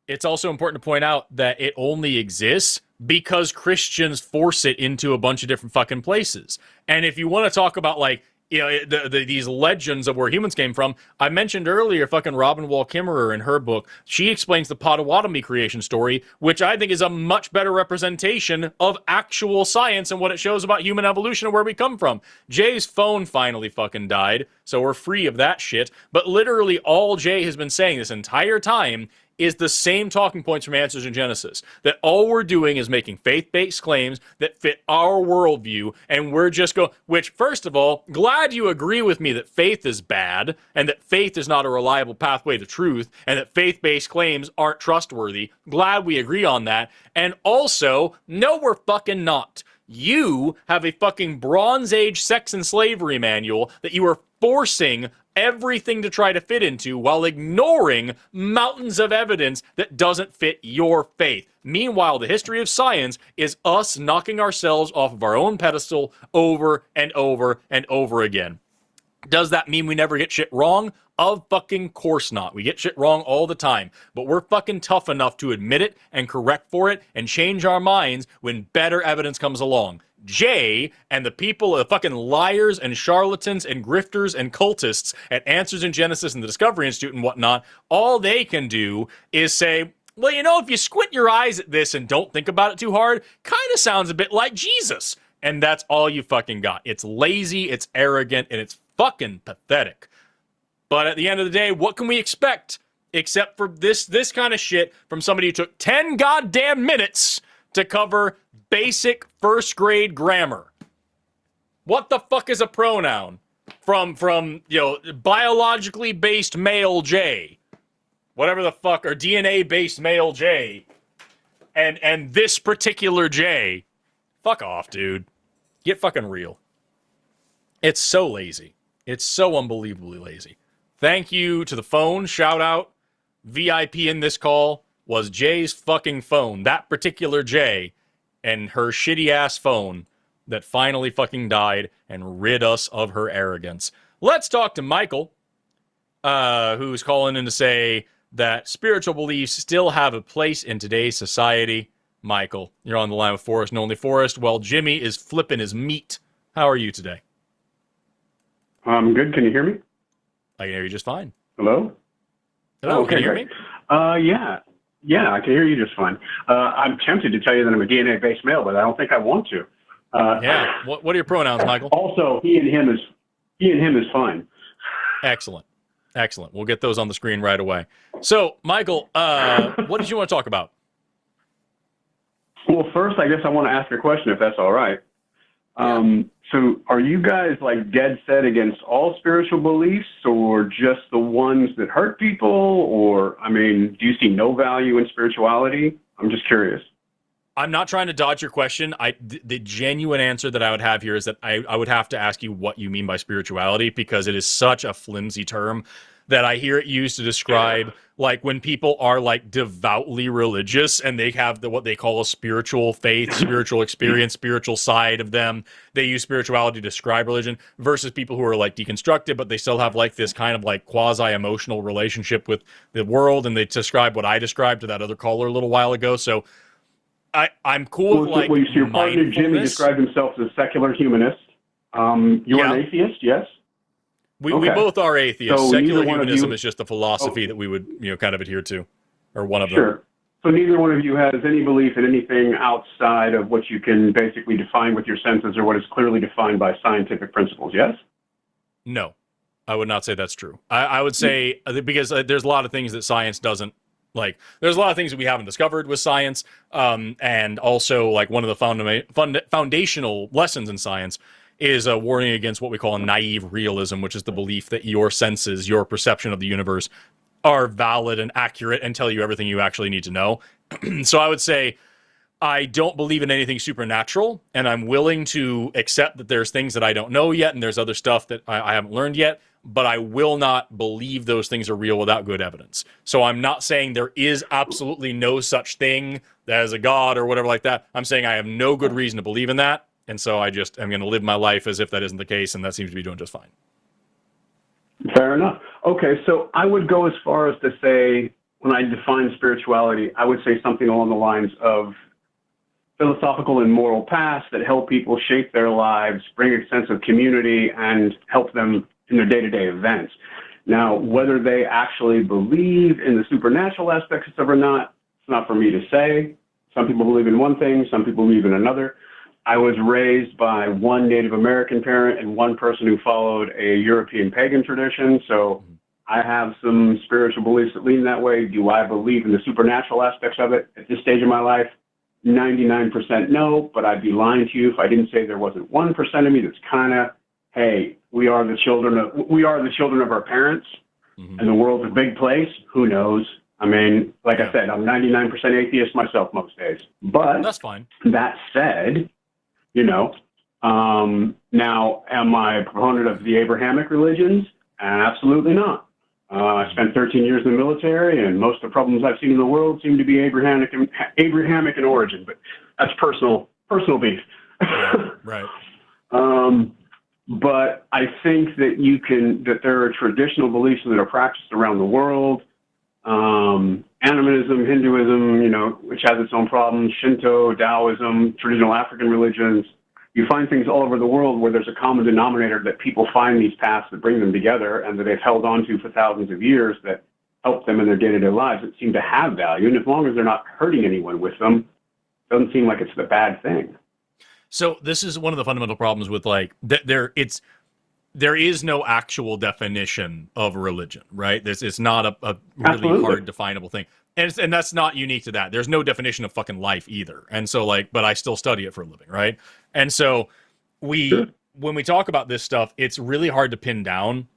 S1: It's also important to point out that it only exists because Christians force it into a bunch of different fucking places. And if you want to talk about, like, these legends of where humans came from, I mentioned earlier fucking Robin Wall Kimmerer in her book. She explains the Potawatomi creation story, which I think is a much better representation of actual science and what it shows about human evolution and where we come from. Jay's phone finally fucking died, so we're free of that shit. But literally all Jay has been saying this entire time is the same talking points from Answers in Genesis. That all we're doing is making faith-based claims that fit our worldview, and we're just going, which, first of all, glad you agree with me that faith is bad, and that faith is not a reliable pathway to truth, and that faith-based claims aren't trustworthy. Glad we agree on that. And also, no, we're fucking not. You have a fucking Bronze Age sex and slavery manual that you are forcing everything to try to fit into while ignoring mountains of evidence that doesn't fit your faith. Meanwhile, the history of science is us knocking ourselves off of our own pedestal over and over and over again. Does that mean we never get shit wrong? Of fucking course not. We get shit wrong all the time. But we're fucking tough enough to admit it and correct for it and change our minds when better evidence comes along. Jay and the people, the fucking liars and charlatans and grifters and cultists at Answers in Genesis and the Discovery Institute and whatnot, all they can do is say, well, you know, if you squint your eyes at this and don't think about it too hard, kind of sounds a bit like Jesus. And that's all you fucking got. It's lazy, it's arrogant, and it's fucking pathetic. But at the end of the day, what can we expect except for this kind of shit from somebody who took 10 goddamn minutes to cover basic first grade grammar? What the fuck is a pronoun? From you know, biologically based male J, whatever the fuck, or DNA based male J, and this particular J. Fuck off, dude. Get fucking real. It's so lazy. It's so unbelievably lazy. Thank you to the phone. Shout out. VIP in this call was Jay's fucking phone. That particular Jay and her shitty ass phone that finally fucking died and rid us of her arrogance. Let's talk to Michael, who's calling in to say that spiritual beliefs still have a place in today's society. Michael, you're on the line with Forrest and only Forrest, while Jimmy is flipping his meat. How are you today?
S7: I'm good. Can you hear me?
S1: I can hear you just fine.
S7: Hello?
S1: Hello,
S7: okay,
S1: can you hear
S7: great.
S1: me?
S7: Yeah, I can hear you just fine. I'm tempted to tell you that I'm a DNA-based male, but I don't think I want to.
S1: Yeah. What are your pronouns, Michael?
S7: Also, he and him is fine.
S1: Excellent. We'll get those on the screen right away. So, Michael, what did you want to talk about?
S7: Well, first, I guess I want to ask a question, if that's all right. So are you guys like dead set against all spiritual beliefs, or just the ones that hurt people? Or, I mean, do you see no value in spirituality? I'm just curious.
S1: I'm not trying to dodge your question. The genuine answer that I would have here is that I would have to ask you what you mean by spirituality, because it is such a flimsy term that I hear it used to describe like when people are like devoutly religious and they have what they call a spiritual faith, spiritual experience, spiritual side of them. They use spirituality to describe religion, versus people who are like deconstructed, but they still have like this kind of like quasi-emotional relationship with the world, and they describe what I described to that other caller a little while ago. So I'm cool with like
S7: so your partner Jimmy described himself as a secular humanist. You're an atheist, yes?
S1: We both are atheists.
S7: So
S1: secular humanism is just a philosophy that we would, kind of adhere to, or one of them.
S7: Sure. So neither one of you has any belief in anything outside of what you can basically define with your senses, or what is clearly defined by scientific principles, yes?
S1: No, I would not say that's true. I would say, because there's a lot of things that science doesn't, like, there's a lot of things that we haven't discovered with science, and also, like, one of the foundational lessons in science is a warning against what we call a naive realism, which is the belief that your senses, your perception of the universe, are valid and accurate and tell you everything you actually need to know. So I would say I don't believe in anything supernatural, and I'm willing to accept that there's things that I don't know yet, and there's other stuff that I haven't learned yet, but I will not believe those things are real without good evidence. So I'm not saying there is absolutely no such thing as a God or whatever like that. I'm saying I have no good reason to believe in that, and so I'm going to live my life as if that isn't the case, and that seems to be doing just fine.
S7: Fair enough. Okay, so I would go as far as to say, when I define spirituality, I would say something along the lines of philosophical and moral paths that help people shape their lives, bring a sense of community, and help them in their day-to-day events. Now, whether they actually believe in the supernatural aspects of it or not, it's not for me to say. Some people believe in one thing, some people believe in another. I was raised by one Native American parent and one person who followed a European pagan tradition, so I have some spiritual beliefs that lean that way. Do I believe in the supernatural aspects of it at this stage of my life? 99% no, but I'd be lying to you if I didn't say there wasn't 1% of me that's kind of, hey, we are the children of our parents, and the world's a big place. Who knows? I mean, like I said, I'm 99% atheist myself most days. But
S1: that's fine.
S7: That said, now am I a proponent of the Abrahamic religions Absolutely not. I spent 13 years in the military, and most of the problems I've seen in the world seem to be Abrahamic in origin, but that's personal beef.
S1: Right.
S7: But I think that there are traditional beliefs that are practiced around the world. Animism, Hinduism, which has its own problems, Shinto, Taoism, traditional African religions. You find things all over the world where there's a common denominator that people find these paths that bring them together and that they've held on to for thousands of years that help them in their day-to-day lives that seem to have value. And as long as they're not hurting anyone with them, it doesn't seem like it's the bad thing.
S1: So this is one of the fundamental problems with there is no actual definition of religion, right? It's not a really
S7: Absolutely.
S1: hard definable thing. And that's not unique to that. There's no definition of fucking life either. And so but I still study it for a living, right? And so when we talk about this stuff, it's really hard to pin down.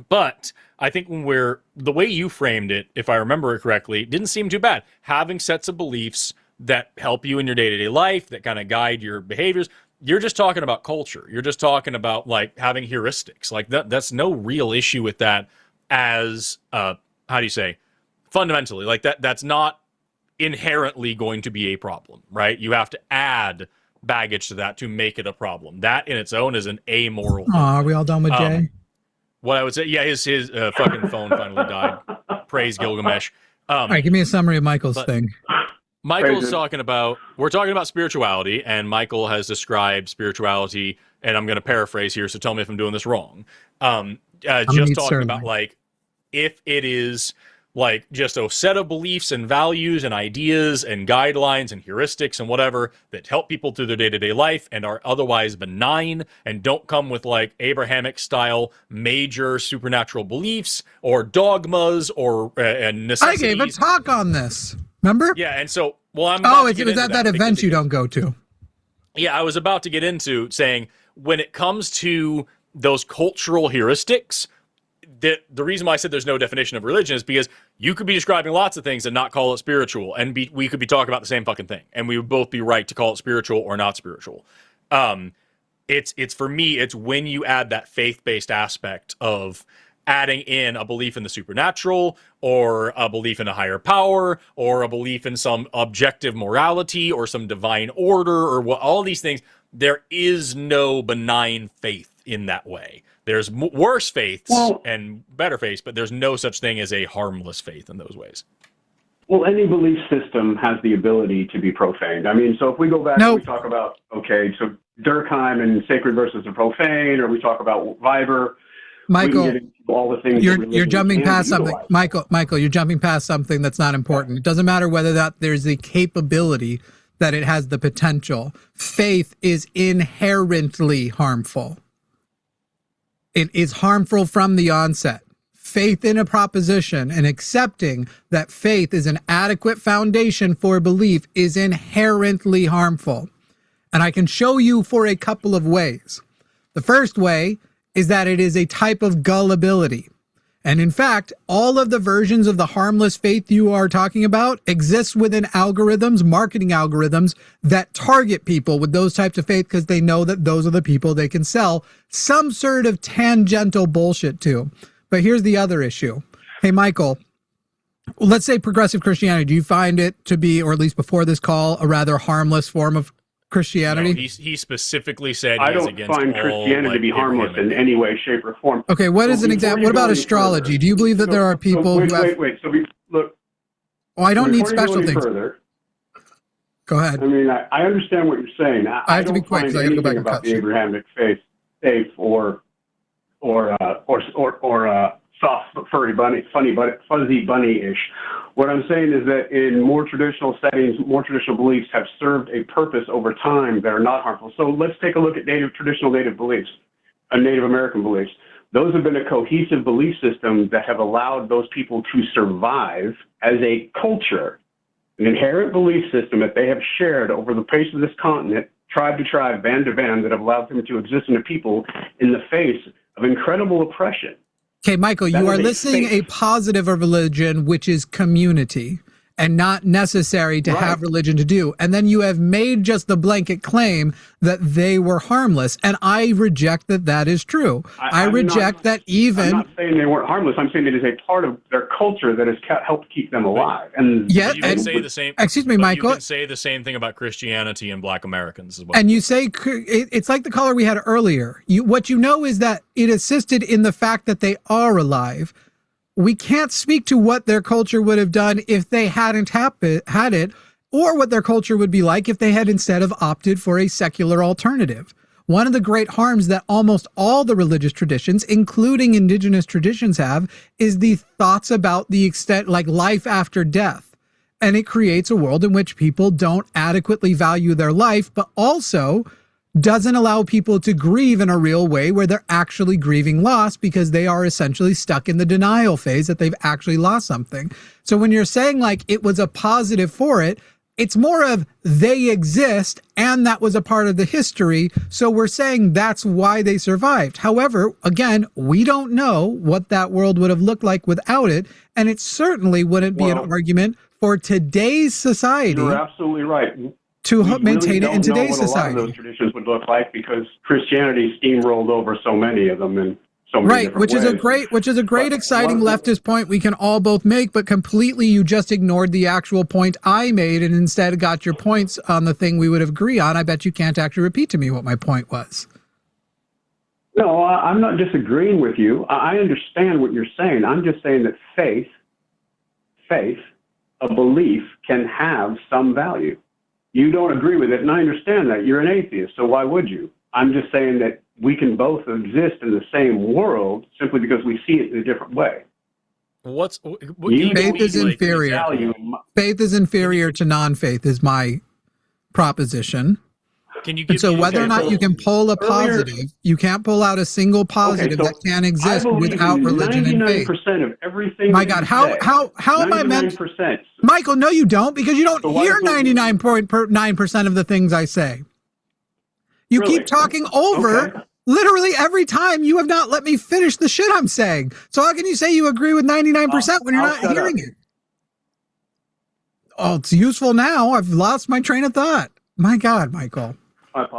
S1: But I think the way you framed it, if I remember it correctly, didn't seem too bad. Having sets of beliefs that help you in your day-to-day life, that kind of guide your behaviors. You're just talking about culture. You're just talking about having heuristics. That's no real issue with that as how do you say? Fundamentally, that's not inherently going to be a problem, right? You have to add baggage to that to make it a problem. That in its own is an amoral.
S3: Are we all done with Jay?
S1: What I would say, yeah, his fucking phone finally died. Praise Gilgamesh.
S3: All right, give me a summary of Michael's thing.
S1: Michael's we're talking about spirituality, and Michael has described spirituality, and I'm going to paraphrase here, so tell me if I'm doing this wrong. Just talking about if it is just a set of beliefs and values and ideas and guidelines and heuristics and whatever that help people through their day-to-day life and are otherwise benign and don't come with Abrahamic style major supernatural beliefs or dogmas or necessities.
S3: I gave a talk on this. Remember?
S1: Yeah, and so, I'm
S3: it was at that event you don't go to.
S1: Yeah, I was about to get into saying when it comes to those cultural heuristics, the reason why I said there's no definition of religion is because you could be describing lots of things and not call it spiritual, and we could be talking about the same fucking thing, and we would both be right to call it spiritual or not spiritual. It's for me, it's when you add that faith-based aspect of adding in a belief in the supernatural or a belief in a higher power or a belief in some objective morality or some divine order or all these things. There is no benign faith in that way. There's worse faiths and better faiths, but there's no such thing as a harmless faith in those ways.
S7: Well, any belief system has the ability to be profaned. I mean, so if we go back and we talk about, so Durkheim and sacred versus the profane, or we talk about Viber,
S3: Michael,
S7: all the things
S3: you're jumping past something. Michael, you're jumping past something that's not important. It doesn't matter whether there's the capability that it has the potential. Faith is inherently harmful. It is harmful from the onset. Faith in a proposition and accepting that faith is an adequate foundation for belief is inherently harmful. And I can show you for a couple of ways. The first way is that it is a type of gullibility. And in fact, all of the versions of the harmless faith you are talking about exist within algorithms, marketing algorithms that target people with those types of faith because they know that those are the people they can sell some sort of tangential bullshit to. But here's the other issue. Hey, Michael, let's say progressive Christianity. Do you find it to be, or at least before this call, a rather harmless form of Christianity?
S1: No, he specifically said
S7: I don't find Christianity to be harmless in any way, shape, or form.
S3: Okay, what is an example? What about astrology? Do you believe that there are people who have...
S7: Wait. So look.
S3: Oh, I don't need special things. Go ahead.
S7: I mean, I understand what you're saying.
S3: I have to be quick because I got to go back and
S7: about the Abrahamic faith or soft, furry bunny, fuzzy bunny-ish. What I'm saying is that in more traditional settings, more traditional beliefs have served a purpose over time that are not harmful. So let's take a look at traditional Native beliefs, Native American beliefs. Those have been a cohesive belief system that have allowed those people to survive as a culture, an inherent belief system that they have shared over the face of this continent, tribe to tribe, band to band, that have allowed them to exist in a people in the face of incredible oppression.
S3: Okay, Michael, you are listing a positive of religion, which is community. and not necessary to have religion to do. And then you have made just the blanket claim that they were harmless. And I reject that that is true. I reject that even...
S7: I'm not saying they weren't harmless. I'm saying it is a part of their culture that has helped keep them alive. And
S1: you can say the same...
S3: Excuse me, Michael.
S1: You can say the same thing about Christianity and Black Americans as well.
S3: And you say... It's like the caller we had earlier. What you know is that it assisted in the fact that they are alive. We can't speak to what their culture would have done if they hadn't had it, or what their culture would be like if they had instead of opted for a secular alternative. One of the great harms that almost all the religious traditions, including indigenous traditions, have is the thoughts about the extent, like life after death. And it creates a world in which people don't adequately value their life, but also doesn't allow people to grieve in a real way where they're actually grieving loss because they are essentially stuck in the denial phase that they've actually lost something. So when you're saying like it was a positive for it, it's more of they exist and that was a part of the history. So we're saying that's why they survived. However, again, we don't know what that world would have looked like without it. And it certainly wouldn't be an argument for today's society.
S7: You're absolutely right.
S3: To maintain it in today's society.
S7: A lot of those traditions would look like because Christianity steamrolled over so many of them in so many different ways.
S3: Which is a great exciting leftist point we can all both make, but completely you just ignored the actual point I made and instead got your points on the thing we would agree on. I bet you can't actually repeat to me what my point was.
S7: No, I'm not disagreeing with you. I understand what you're saying. I'm just saying that faith, a belief, can have some value. You don't agree with it, and I understand that. You're an atheist, so why would you? I'm just saying that we can both exist in the same world simply because we see it in a different way.
S3: Faith is inferior. Faith is inferior to non-faith is my proposition.
S1: Can you give
S3: so whether or not you can pull a positive, you can't pull out a single positive that can exist without religion and faith.
S7: 99% of everything.
S3: My God, how am I meant? Michael, no, you don't, because you don't hear 99.9% of the things I say. You keep talking over literally every time. You have not let me finish the shit I'm saying. So how can you say you agree with 99% when you're not hearing it? Oh, it's useful now. I've lost my train of thought. My God, Michael.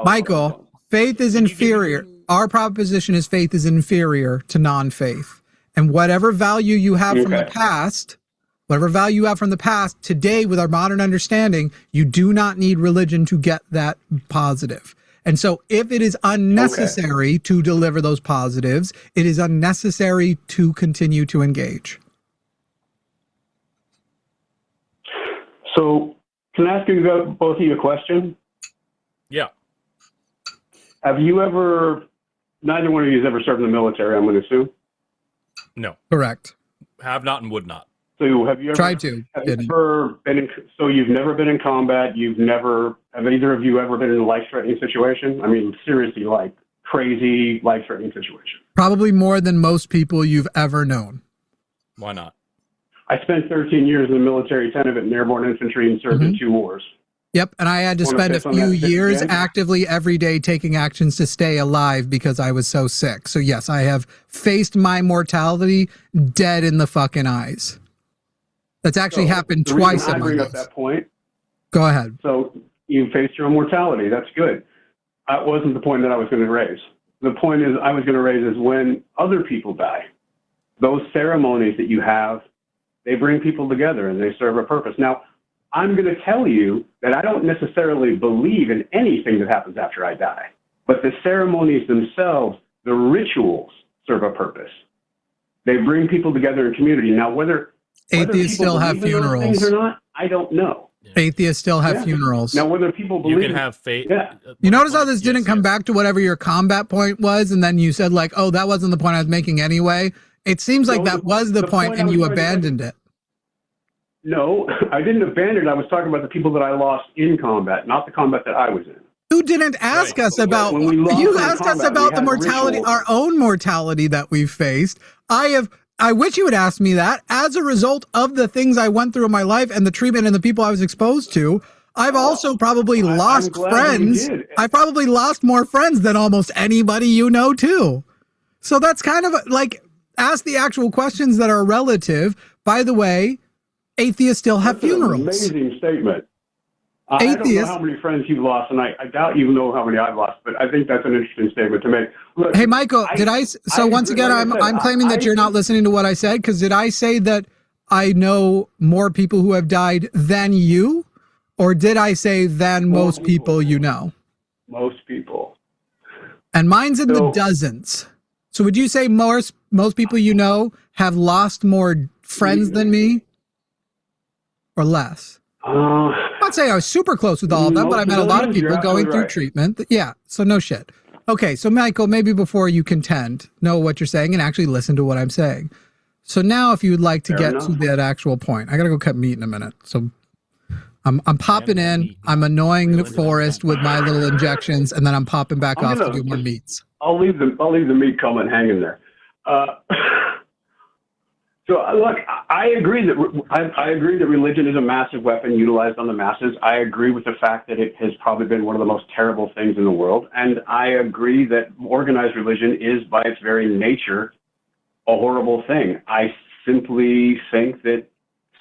S3: Michael, faith is inferior. Our proposition is faith is inferior to non-faith. And whatever value you have from the past, today with our modern understanding, you do not need religion to get that positive. And so if it is unnecessary to deliver those positives, it is unnecessary to continue to engage.
S7: So can I ask you both of you a question?
S1: Yeah.
S7: Have you ever, neither one of you has ever served in the military, I'm going to assume?
S1: No.
S3: Correct.
S1: Have not and would not.
S7: So have you ever
S3: tried to?
S7: So you've never been in combat? Have either of you ever been in a life-threatening situation? I mean, seriously, like crazy life-threatening situation.
S3: Probably more than most people you've ever known.
S1: Why not?
S7: I spent 13 years in the military, 10 of it in airborne infantry, and served in 2 wars.
S3: Yep, and I had to spend a few years actively every day taking actions to stay alive because I was so sick. So yes, I have faced my mortality dead in the fucking eyes. That's actually happened twice in my life.
S7: I bring up that point.
S3: Go ahead.
S7: So you faced your own mortality. That's good. That wasn't the point that I was going to raise. The point I was going to raise is when other people die, those ceremonies that you have, they bring people together and they serve a purpose. Now, I'm going to tell you that I don't necessarily believe in anything that happens after I die, but the ceremonies themselves, the rituals, serve a purpose. They bring people together in community. Now, whether
S3: atheists still have funerals
S7: things or not, I don't know.
S3: Atheists still have funerals.
S7: Now, whether people believe
S1: you can have faith.
S7: Yeah.
S3: You notice how this didn't come back to whatever your combat point was, and then you said like, "Oh, that wasn't the point I was making anyway." It seems like that was the point, and you abandoned it.
S7: No, I didn't abandon it. I was talking about the people that I lost in combat, not the combat that I was in.
S3: You didn't ask us about, you asked us about the mortality, our own mortality that we've faced. I wish you would ask me that. As a result of the things I went through in my life and the treatment and the people I was exposed to, I've also probably lost friends. I probably lost more friends than almost anybody you know too. So that's kind of like, ask the actual questions that are relative. By the way, Atheists still have
S7: That's
S3: funerals.
S7: An amazing statement. I don't know how many friends you've lost, and I doubt you know how many I've lost, but I think that's an interesting statement to make. Look,
S3: hey, Michael, once again, I'm claiming that you're not listening to what I said, because did I say that I know more people who have died than you, or did I say than most people you know?
S7: Most people.
S3: And mine's in the dozens. So would you say most people you know have lost more friends than me, or less? I'm not saying I was super close with all of them, but I met a lot of people going through treatment. Yeah, so no shit. Okay, so Michael, maybe before you contend, know what you're saying and actually listen to what I'm saying. So now if you would like to get to that actual point, I got to go cut meat in a minute. So I'm popping in, I'm annoying Forrest with my little injections, and then I'm popping back off to do more meats.
S7: I'll leave the meat comment hanging there. So look, I agree that religion is a massive weapon utilized on the masses. I agree with the fact that it has probably been one of the most terrible things in the world, and I agree that organized religion is, by its very nature, a horrible thing. I simply think that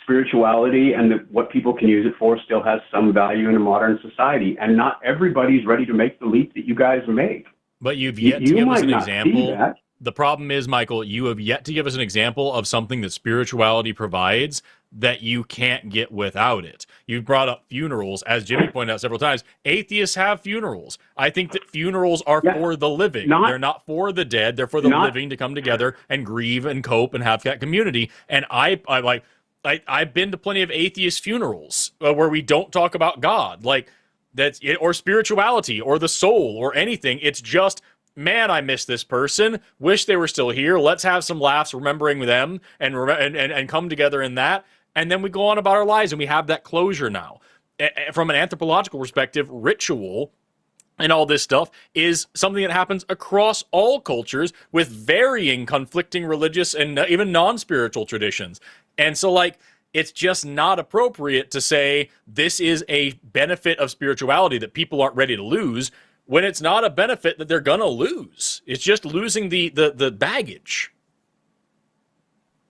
S7: spirituality and what people can use it for still has some value in a modern society, and not everybody's ready to make the leap that you guys make.
S1: But you've yet to give us an example. The problem is, Michael, you have yet to give us an example of something that spirituality provides that you can't get without it. You brought up funerals, as Jimmy pointed out several times. Atheists have funerals. I think that funerals are for the living. They're not for the dead. They're for the living to come together and grieve and cope and have that community. And I've been to plenty of atheist funerals where we don't talk about God, like that's it, or spirituality, or the soul, or anything. It's just, man, I miss this person. Wish they were still here. Let's have some laughs remembering them and come together in that. And then we go on about our lives, and we have that closure now. From an anthropological perspective, ritual and all this stuff is something that happens across all cultures with varying conflicting religious and even non-spiritual traditions. And so, like, it's just not appropriate to say this is a benefit of spirituality that people aren't ready to lose, when it's not a benefit that they're gonna lose. It's just losing the baggage.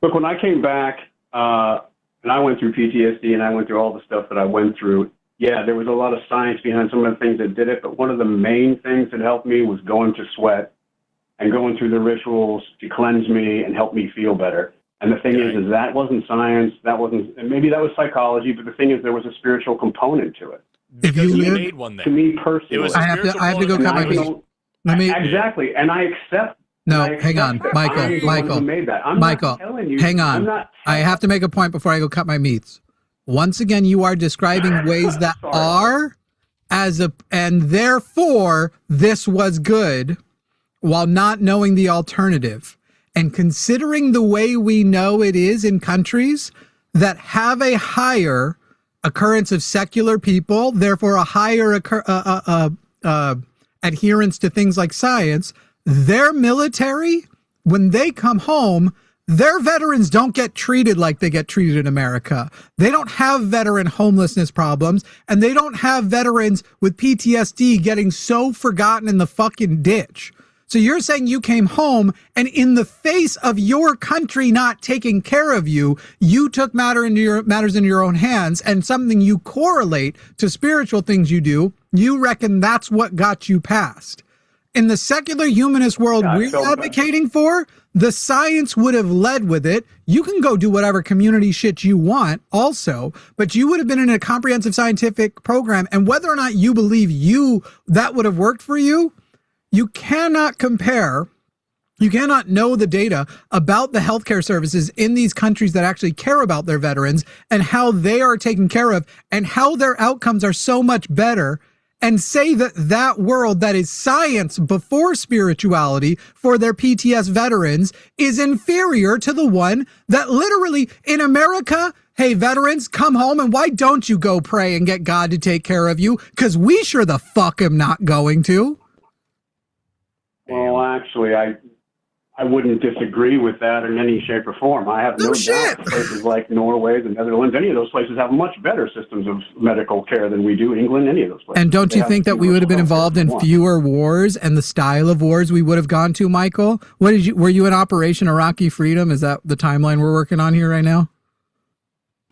S7: Look, when I came back, and I went through PTSD and I went through all the stuff that I went through, yeah, there was a lot of science behind some of the things that did it, but one of the main things that helped me was going to sweat and going through the rituals to cleanse me and help me feel better. And the thing is that wasn't science, and maybe that was psychology, but the thing is there was a spiritual component to it.
S1: Because you made one there.
S7: To me personally.
S1: It was
S3: I have to go cut my meat.
S7: Exactly, and I accept.
S3: Hang on, Michael, hang on. I have to make a point before I go cut my meats. Once again, you are describing ways that are and therefore this was good, while not knowing the alternative. And considering the way we know it is in countries that have a higher occurrence of secular people, therefore a higher adherence to things like science, their military, when they come home, their veterans don't get treated like they get treated in America. They don't have veteran homelessness problems, and they don't have veterans with PTSD getting so forgotten in the fucking ditch. So you're saying you came home, and in the face of your country not taking care of you, you took matters into your own hands, and something you correlate to spiritual things you do, you reckon that's what got you past. In the secular humanist world we're advocating for, the science would have led with it. You can go do whatever community shit you want also, but you would have been in a comprehensive scientific program, and whether or not you believe that would have worked for you, you cannot compare, you cannot know the data about the healthcare services in these countries that actually care about their veterans and how they are taken care of and how their outcomes are so much better, and say that world that is science before spirituality for their PTS veterans is inferior to the one that literally in America, hey, veterans, come home, and why don't you go pray and get God to take care of you? Because we sure the fuck am not going to.
S7: Well, actually, I wouldn't disagree with that in any shape or form. I have no doubt places like Norway, the Netherlands, any of those places have much better systems of medical care than we do. England, any of those places.
S3: And don't you think that we would have been involved in fewer wars and the style of wars we would have gone to, Michael? Were you in Operation Iraqi Freedom? Is that the timeline we're working on here right now?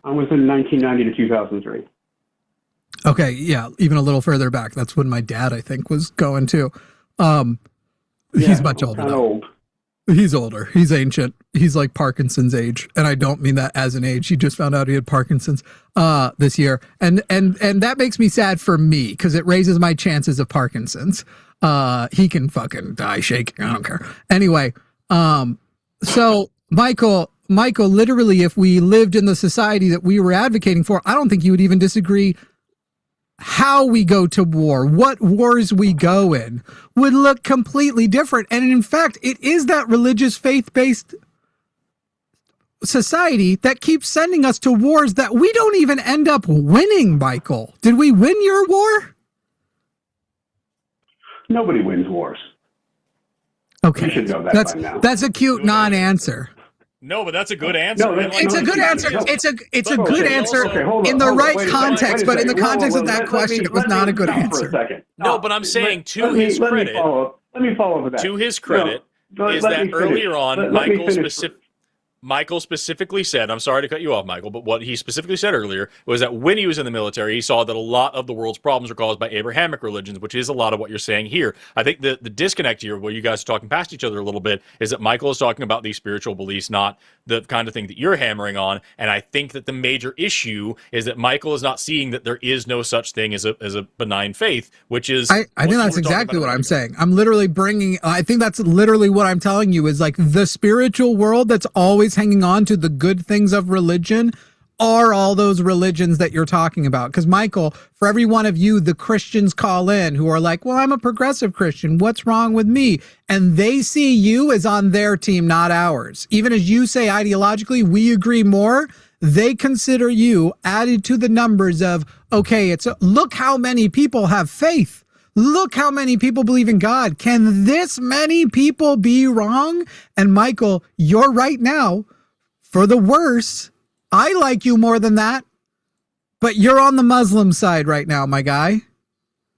S7: I was in 1990 to 2003.
S3: Okay, yeah, even a little further back. That's when my dad, I think, was going to. He's much older.
S7: Kind of old.
S3: He's older. He's ancient. He's like Parkinson's age, and I don't mean that as an age. He just found out he had Parkinson's this year, and that makes me sad for me because it raises my chances of Parkinson's. He can fucking die shaking. I don't care. Anyway, so Michael, literally, if we lived in the society that we were advocating for, I don't think you would even disagree. How we go to war, what wars we go in, would look completely different. And in fact, it is that religious, faith-based society that keeps sending us to wars that we don't even end up winning, Michael. Did we win your war?
S7: Nobody wins wars.
S3: Okay,
S7: You should know that by now.
S3: That's a cute non-answer.
S1: No, but that's a good answer.
S7: No,
S3: It's a good answer. It's a good answer in the right context, but in the context of that question, it was not a good answer.
S1: No, but I'm saying to his credit.
S7: Let me follow up with that.
S1: To his credit, is that earlier on, Michael specifically said, I'm sorry to cut you off, Michael, but what he specifically said earlier was that when he was in the military, he saw that a lot of the world's problems are caused by Abrahamic religions, which is a lot of what you're saying here. I think the disconnect here, where you guys are talking past each other a little bit, is that Michael is talking about these spiritual beliefs, not the kind of thing that you're hammering on. And I think that the major issue is that Michael is not seeing that there is no such thing as a benign faith, which is...
S3: I think that's exactly what I'm saying. I'm literally I think that's literally what I'm telling you is like the spiritual world that's always hanging on to the good things of religion are all those religions that you're talking about. Because Michael, for every one of you, the Christians call in who are like, well, I'm a progressive Christian. What's wrong with me? And they see you as on their team, not ours. Even as you say ideologically, we agree more. They consider you added to the numbers of, okay, look how many people have faith. Look how many people believe in God. Can this many people be wrong? And Michael, you're right now. For the worse, I like you more than that, but you're on the Muslim side right now, my guy.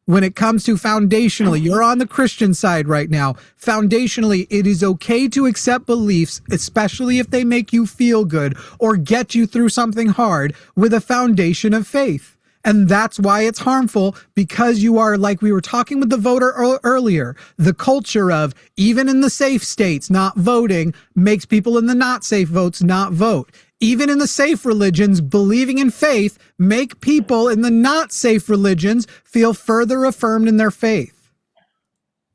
S3: When it comes to foundationally, you're on the Christian side right now. Foundationally, it is okay to accept beliefs, especially if they make you feel good or get you through something hard, with a foundation of faith. And that's why it's harmful, because you are, like we were talking with the voter earlier, the culture of even in the safe states, not voting makes people in the not safe votes not vote. Even in the safe religions, believing in faith make people in the not safe religions feel further affirmed in their faith.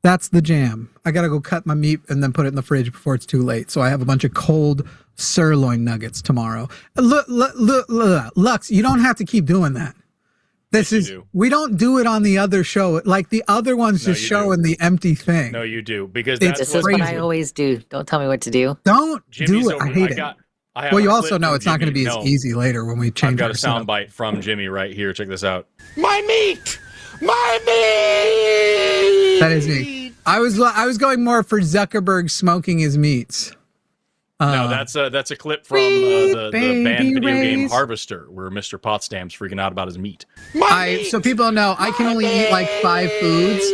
S3: That's the jam. I got to go cut my meat and then put it in the fridge before it's too late. So I have a bunch of cold sirloin nuggets tomorrow. Look, Lux, you don't have to keep doing that. We don't do it on the other show. Like the other ones just showing the empty thing.
S1: No, you do. Because
S8: this is what I always do. Don't tell me what to do.
S3: Don't do it. I hate it. Well, you also know it's not going to be as easy later when we change.
S1: I've got a soundbite from Jimmy right here. Check this out.
S9: My meat! My meat!
S3: That is me. I was going more for Zuckerberg smoking his meats.
S1: No, that's a clip from the banned video game Harvester, where Mr. Potsdam's freaking out about his meat.
S3: So people know I can only eat like 5 foods.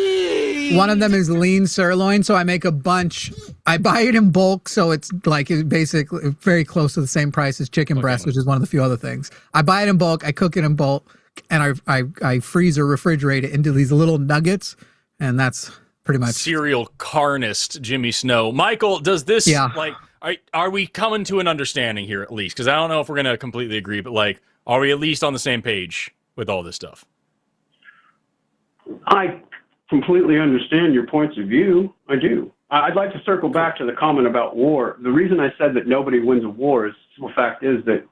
S3: One of them is lean sirloin, so I make a bunch. I buy it in bulk, so it's basically very close to the same price as chicken breast, which is one of the few other things. I buy it in bulk, I cook it in bulk, and I freeze or refrigerate it into these little nuggets, and that's pretty much
S1: serial carnist Jimmy Snow. Michael, does this are we coming to an understanding here at least? Because I don't know if we're going to completely agree, but like, are we at least on the same page with all this stuff?
S7: I completely understand your points of view. I do. I'd like to circle back to the comment about war. The reason I said that nobody wins a war is the fact is that,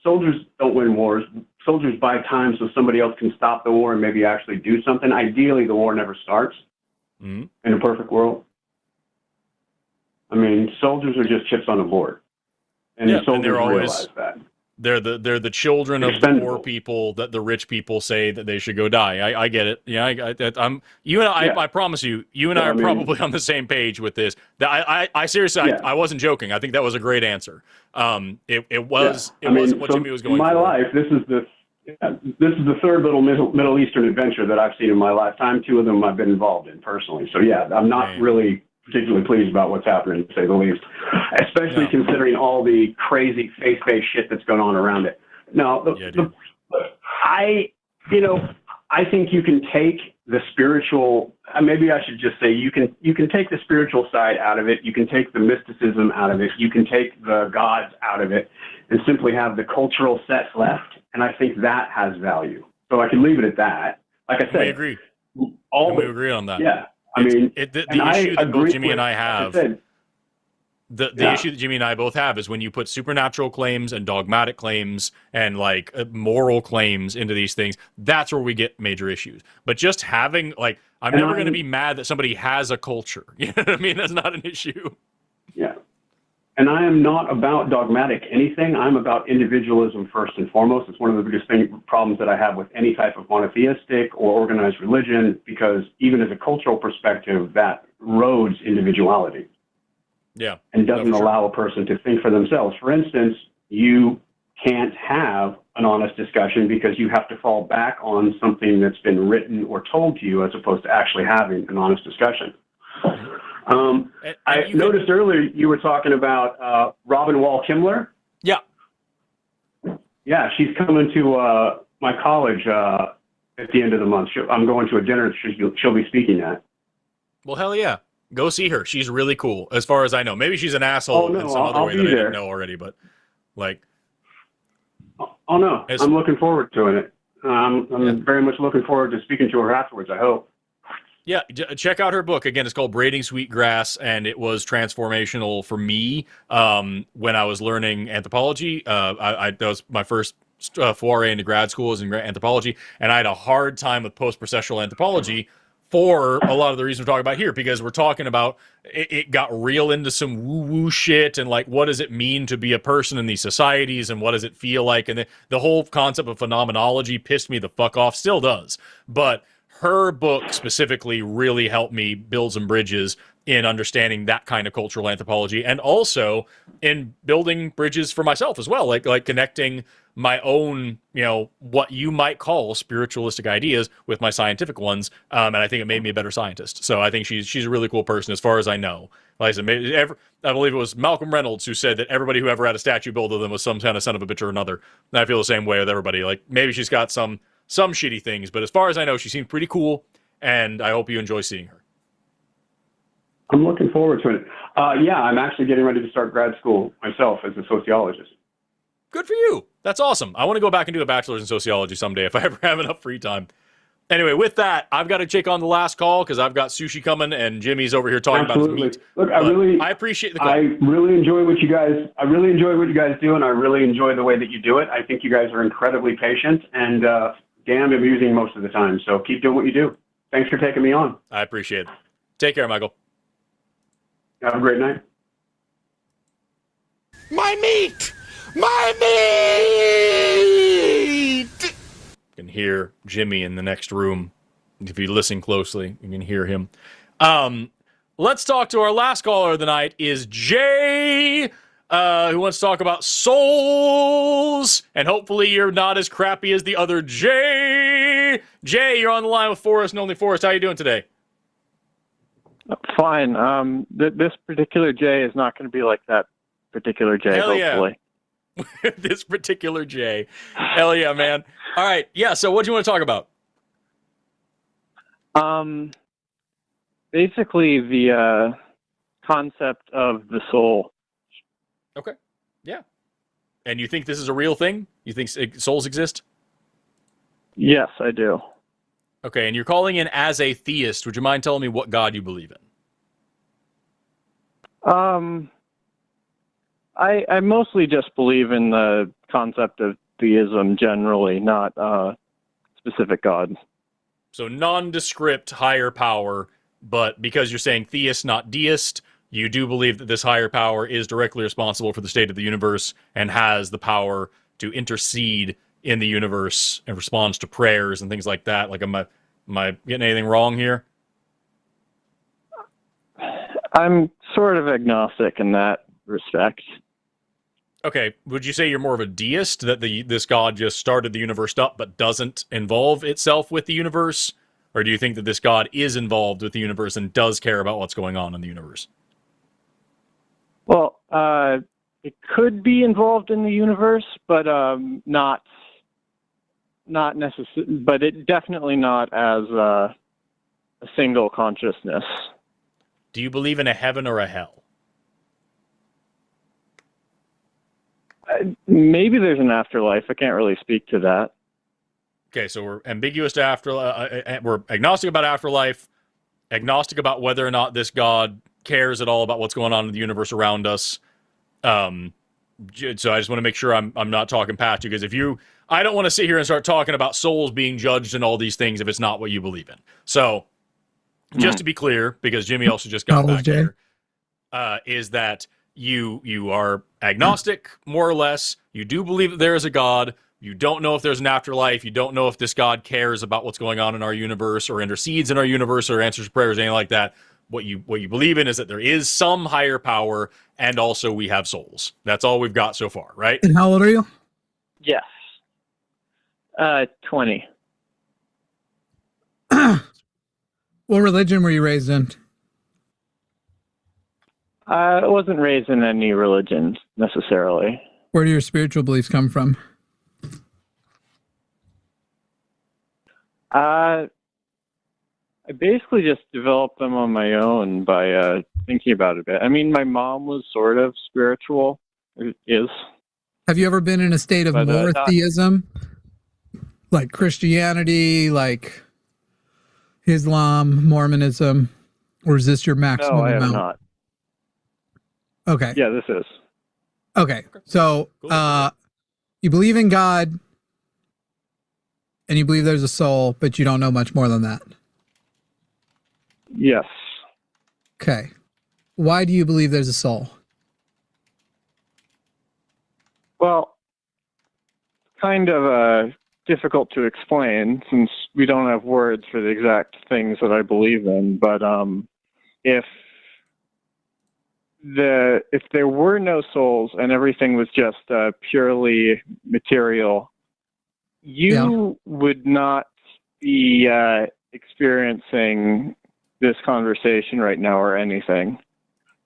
S7: soldiers don't win wars. Soldiers buy time so somebody else can stop the war and maybe actually do something. Ideally, the war never starts in a perfect world. I mean, soldiers are just chips on a board, and soldiers realize that.
S1: They're the children of the poor people that the rich people say that they should go die. I get it. Yeah, I promise you, you and I are probably on the same page with this. I seriously, I wasn't joking. I think that was a great answer. It wasn't what Jimmy was going for.
S7: In my life, this is the third little Middle Eastern adventure that I've seen in my lifetime. 2 of them I've been involved in personally. So yeah, I'm not really particularly pleased about what's happening, to say the least, especially considering all the crazy faith-based shit that's going on around it. No, I think you can take the spiritual. Maybe I should just say you can take the spiritual side out of it. You can take the mysticism out of it. You can take the gods out of it, and simply have the cultural sets left. And I think that has value. So I can leave it at that. Like I said,
S1: we agree. We agree on that.
S7: Yeah, I mean,
S1: the issue that both Jimmy and I have. The issue that Jimmy and I both have is when you put supernatural claims and dogmatic claims and like moral claims into these things, that's where we get major issues. But just having I'm never going to be mad that somebody has a culture. You know what I mean? That's not an issue.
S7: Yeah. And I am not about dogmatic anything. I'm about individualism first and foremost. It's one of the biggest problems that I have with any type of monotheistic or organized religion, because even as a cultural perspective, that erodes individuality.
S1: Yeah.
S7: And doesn't allow a person to think for themselves. For instance, you can't have an honest discussion because you have to fall back on something that's been written or told to you as opposed to actually having an honest discussion. I noticed earlier you were talking about Robin Wall Kimmerer.
S1: Yeah.
S7: Yeah, she's coming to my college at the end of the month. I'm going to a dinner she'll be speaking at.
S1: Well, hell yeah. Go see her. She's really cool, as far as I know. Maybe she's an asshole in some other way that I didn't know already, but
S7: Oh no, I'm looking forward to it. I'm very much looking forward to speaking to her afterwards, I hope.
S1: Yeah, check out her book. Again, it's called Braiding Sweetgrass, and it was transformational for me when I was learning anthropology. That was my first foray into grad school, was in anthropology, and I had a hard time with post-processual anthropology for a lot of the reasons we're talking about here, because we're talking about it got real into some woo-woo shit and what does it mean to be a person in these societies and what does it feel like, and the whole concept of phenomenology pissed me the fuck off, still does. But her book specifically really helped me build some bridges in understanding that kind of cultural anthropology, and also in building bridges for myself as well, like connecting my own, what you might call spiritualistic ideas with my scientific ones, and I think it made me a better scientist. So I think she's a really cool person, as far as I know. Like I said, I believe it was Malcolm Reynolds who said that everybody who ever had a statue built of them was some kind of son of a bitch or another. And I feel the same way with everybody. Like, maybe she's got some shitty things, but as far as I know, she seemed pretty cool, and I hope you enjoy seeing her.
S7: I'm looking forward to it. Yeah, I'm actually getting ready to start grad school myself as a sociologist.
S1: Good for you. That's awesome. I want to go back and do a bachelor's in sociology someday if I ever have enough free time. Anyway, with that, I've got to check on the last call because I've got sushi coming and Jimmy's over here talking about his meat.
S7: Look, I
S1: appreciate the call.
S7: I really enjoy what you guys do, and I really enjoy the way that you do it. I think you guys are incredibly patient and damn amusing most of the time. So keep doing what you do. Thanks for taking me on.
S1: I appreciate it. Take care, Michael.
S7: Have a great night.
S9: My meat! My meat!
S1: You can hear Jimmy in the next room. If you listen closely, you can hear him. Let's talk to our last caller of the night, is Jay, who wants to talk about souls. And hopefully you're not as crappy as the other Jay. Jay, you're on the line with Forrest and only Forrest. How you doing today?
S10: Fine. This particular Jay is not going to be like that particular Jay,
S1: Hell
S10: hopefully.
S1: Yeah. This particular Jay. Hell yeah, man. All right. Yeah, so what do you want to talk about?
S10: Basically the concept of the soul.
S1: Okay. Yeah. And you think this is a real thing? You think souls exist?
S10: Yes, I do.
S1: Okay, and you're calling in as a theist. Would you mind telling me what God you believe in?
S10: I mostly just believe in the concept of theism generally, not specific God.
S1: So nondescript higher power, but because you're saying theist, not deist, you do believe that this higher power is directly responsible for the state of the universe and has the power to intercede in the universe and responds to prayers and things like that. Like, am I getting anything wrong here?
S10: I'm sort of agnostic in that respect.
S1: Okay, would you say you're more of a deist, that this God just started the universe up but doesn't involve itself with the universe? Or do you think that this God is involved with the universe and does care about what's going on in the universe?
S10: Well, it could be involved in the universe, but not necessarily. But it definitely not as a single consciousness.
S1: Do you believe in a heaven or a hell?
S10: Maybe there's an afterlife. I can't really speak to that.
S1: Okay, so we're ambiguous to afterlife. We're agnostic about afterlife, agnostic about whether or not this God cares at all about what's going on in the universe around us. So I just want to make sure I'm not talking past you, because I don't want to sit here and start talking about souls being judged and all these things if it's not what you believe in. So just to be clear, because Jimmy also just got back here, is that you are agnostic, more or less. You do believe that there is a God. You don't know if there's an afterlife. You don't know if this God cares about what's going on in our universe or intercedes in our universe or answers prayers, anything like that. What you believe in is that there is some higher power, and also we have souls. That's all we've got so far, right?
S3: And how old are you?
S10: Yes. 20.
S3: What religion were you raised in?
S10: I wasn't raised in any religion necessarily.
S3: Where do your spiritual beliefs come from?
S10: I basically just developed them on my own by thinking about it a bit. I mean, my mom was sort of spiritual, or is.
S3: Have you ever been in a state of monotheism? Like Christianity, like Islam, Mormonism? Or is this your maximum
S10: No, I have
S3: amount?
S10: not.
S3: Okay.
S10: Yeah, this is.
S3: Okay. So you believe in God and you believe there's a soul, but you don't know much more than that.
S10: Yes.
S3: Okay. Why do you believe there's a soul?
S10: Well, kind of difficult to explain since we don't have words for the exact things that I believe in. But if there were no souls and everything was just purely material, you would not be experiencing this conversation right now or anything.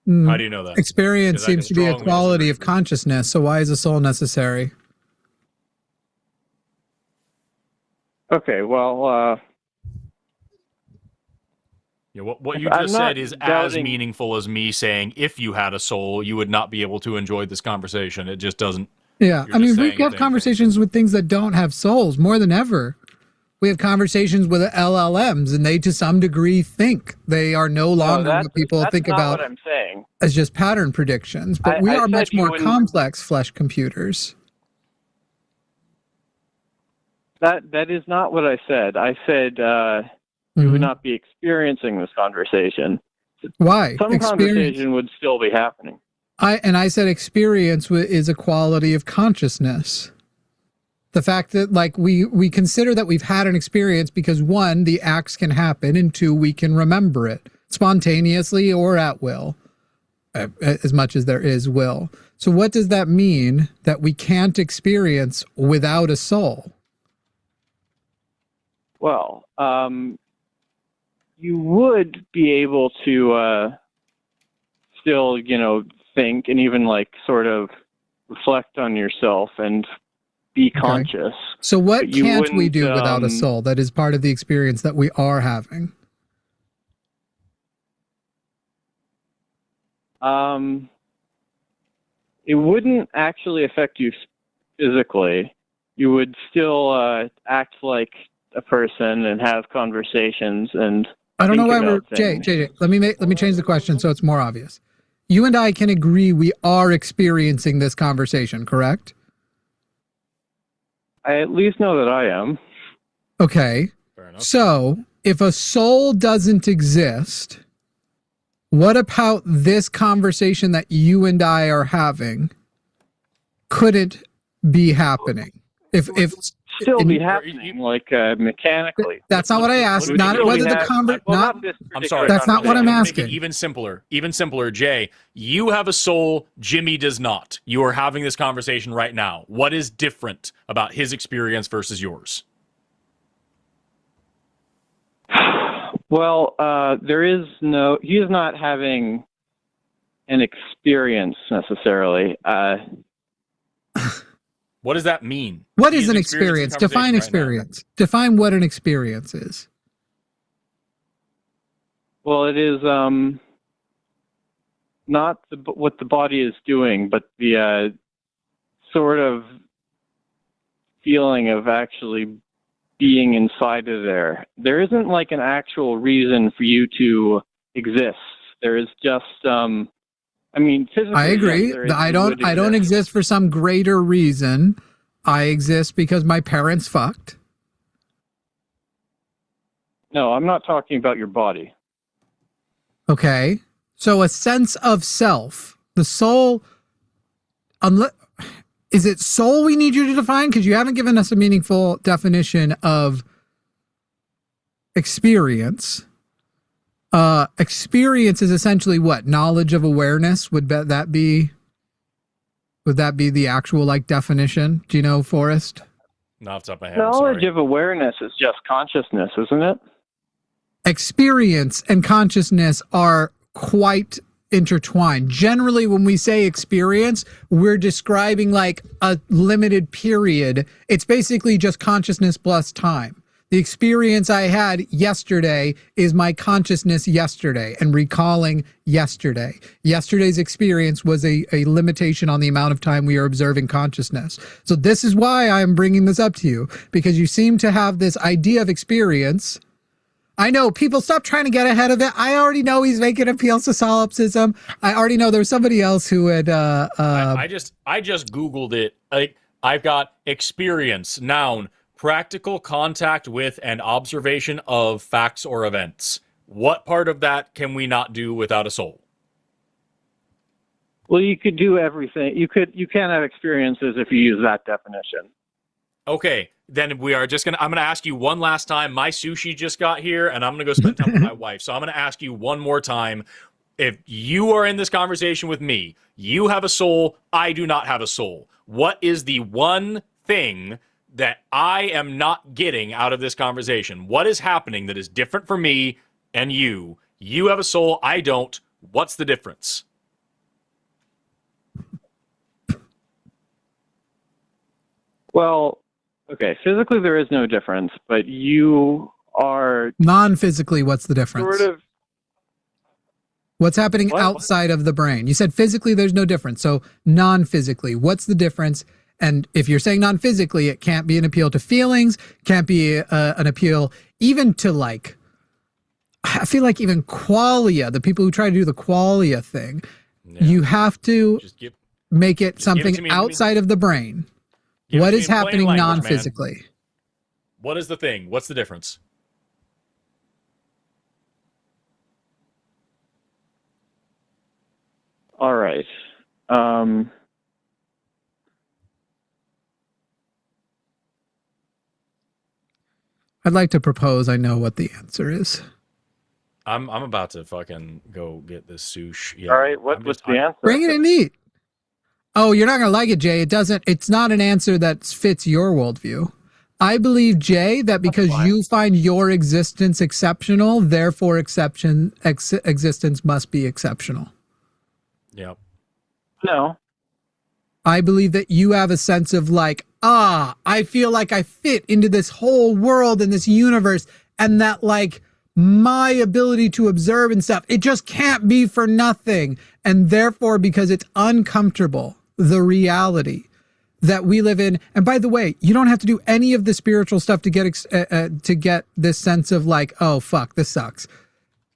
S1: How do you know that?
S3: Experience seems to be a quality of consciousness, so why is a soul necessary?
S10: Okay, well...
S1: Yeah, what you just said is as meaningful as me saying if you had a soul, you would not be able to enjoy this conversation. It just doesn't...
S3: Yeah, I mean, we have conversations with things that don't have souls more than ever. We have conversations with LLMs, and they, to some degree, think they are no longer what people think about
S10: what I'm saying.
S3: As just pattern predictions. But we are much more complex flesh computers.
S10: That is not what I said. I said you would not be experiencing this conversation.
S3: Why?
S10: Some conversation would still be happening.
S3: I said experience is a quality of consciousness. The fact that, like, we consider that we've had an experience because, one, the acts can happen, and two, we can remember it spontaneously or at will, as much as there is will. So what does that mean that we can't experience without a soul?
S10: Well, you would be able to still, think and even, like, sort of reflect on yourself and be conscious.
S3: So what can't we do without a soul that is part of the experience that we are having?
S10: It wouldn't actually affect you physically. You would still act like a person and have conversations and
S3: I don't know why we're Jay, let me change the question so it's more obvious. You and I can agree we are experiencing this conversation, correct?
S10: I at least know that I am.
S3: Okay.
S1: Fair enough.
S3: So, if a soul doesn't exist, what about this conversation that you and I are having couldn't be happening? If
S10: still be happening, like mechanically.
S3: That's not what I asked. Not whether the conversation.
S1: I'm sorry.
S3: That's not what I'm asking.
S1: Even simpler. Jay, you have a soul. Jimmy does not. You are having this conversation right now. What is different about his experience versus yours?
S10: Well, he is not having an experience necessarily.
S1: What does that mean?
S3: What is an experience? Define experience. Define what an experience is.
S10: Well, it is not what the body is doing, but the sort of feeling of actually being inside of there. There isn't like an actual reason for you to exist. There is just, I mean, physically. I
S3: agree.
S10: Yes,
S3: I don't exist for some greater reason. I exist because my parents fucked.
S10: No, I'm not talking about your body.
S3: Okay. So a sense of self, the soul, is it soul we need you to define? Because you haven't given us a meaningful definition of experience. Experience is essentially what? Knowledge of awareness? Would that be the actual like definition? Do you know, Forrest?
S1: No, off the top of my head.
S10: Knowledge of awareness is just consciousness, isn't it?
S3: Experience and consciousness are quite intertwined. Generally, when we say experience, we're describing like a limited period. It's basically just consciousness plus time. The experience I had yesterday is my consciousness yesterday and recalling yesterday. Yesterday's experience was a limitation on the amount of time we are observing consciousness. So this is why I'm bringing this up to you, because you seem to have this idea of experience. I know, people, stop trying to get ahead of it. I already know he's making appeals to solipsism. I already know there's somebody else who had
S1: I just Googled it. Like, I've got experience, noun, practical contact with and observation of facts or events. What part of that can we not do without a soul?
S10: Well, you could do everything. You can have experiences if you use that definition.
S1: Okay, then I'm going to ask you one last time. My sushi just got here, and I'm going to go spend time with my wife. So I'm going to ask you one more time. If you are in this conversation with me, you have a soul, I do not have a soul. What is the one thing that I am not getting out of this conversation? What is happening that is different for me and you? You have a soul, I don't. What's the difference?
S10: Well, okay, physically there is no difference, but you are...
S3: Non-physically, what's the difference?
S10: Sort of...
S3: What's happening outside of the brain? You said physically there's no difference, so non-physically, what's the difference? And if you're saying non-physically, it can't be an appeal to feelings, can't be an appeal even to like, I feel like even qualia, the people who try to do the qualia thing, you have to make it something outside of the brain. What is happening non-physically?
S1: What is the thing? What's the difference?
S10: All right.
S3: I'd like to propose I know what the answer is.
S1: I'm about to fucking go get this sushi. Yeah.
S10: All right, what's the answer?
S3: Bring it in neat. Oh, you're not going to like it, Jay. It's not an answer that fits your worldview. I believe, Jay, that because you find your existence exceptional, therefore existence must be exceptional.
S1: Yep.
S10: No.
S3: I believe that you have a sense of like, I feel like I fit into this whole world and this universe, and that like my ability to observe and stuff, it just can't be for nothing. And therefore, because it's uncomfortable, the reality that we live in. And by the way, you don't have to do any of the spiritual stuff to get this sense of like, oh, fuck, this sucks.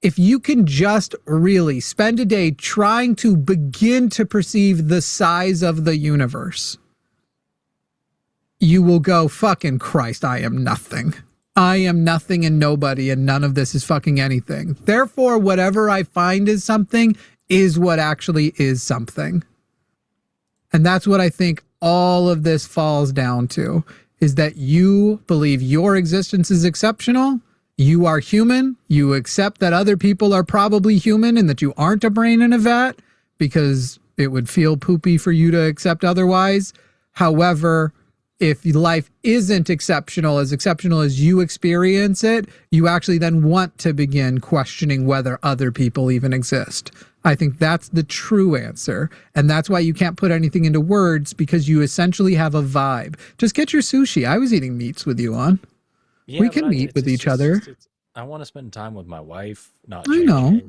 S3: If you can just really spend a day trying to begin to perceive the size of the universe, you will go, fucking Christ, I am nothing. I am nothing and nobody, and none of this is fucking anything. Therefore, whatever I find is something is what actually is something. And that's what I think all of this falls down to, is that you believe your existence is exceptional. You are human. You accept that other people are probably human and that you aren't a brain in a vat because it would feel poopy for you to accept otherwise. However, if life isn't exceptional as you experience it, you actually then want to begin questioning whether other people even exist. I think that's the true answer. And that's why you can't put anything into words, because you essentially have a vibe. Just get your sushi. I was eating meats with you on.
S1: Yeah,
S3: we can meet with each other.
S1: I want to spend time with my wife, not
S3: I know.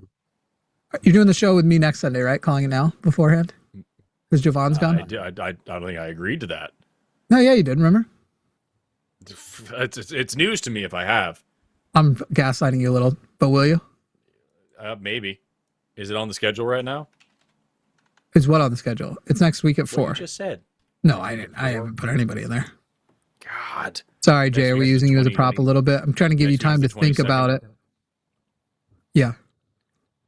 S3: You're doing the show with me next Sunday, right? Calling it now beforehand? Because Javon's gone?
S1: I don't think I agreed to that.
S3: No, yeah, you did, remember?
S1: It's news to me if I have.
S3: I'm gaslighting you a little, but will you?
S1: Maybe. Is it on the schedule right now?
S3: Is what on the schedule? It's next week at 4.
S1: You just said.
S3: No, I didn't. I haven't put anybody in there.
S1: God.
S3: Sorry, Jay. Are we using you as a prop a little bit? I'm trying to give you time to think about it. Yeah.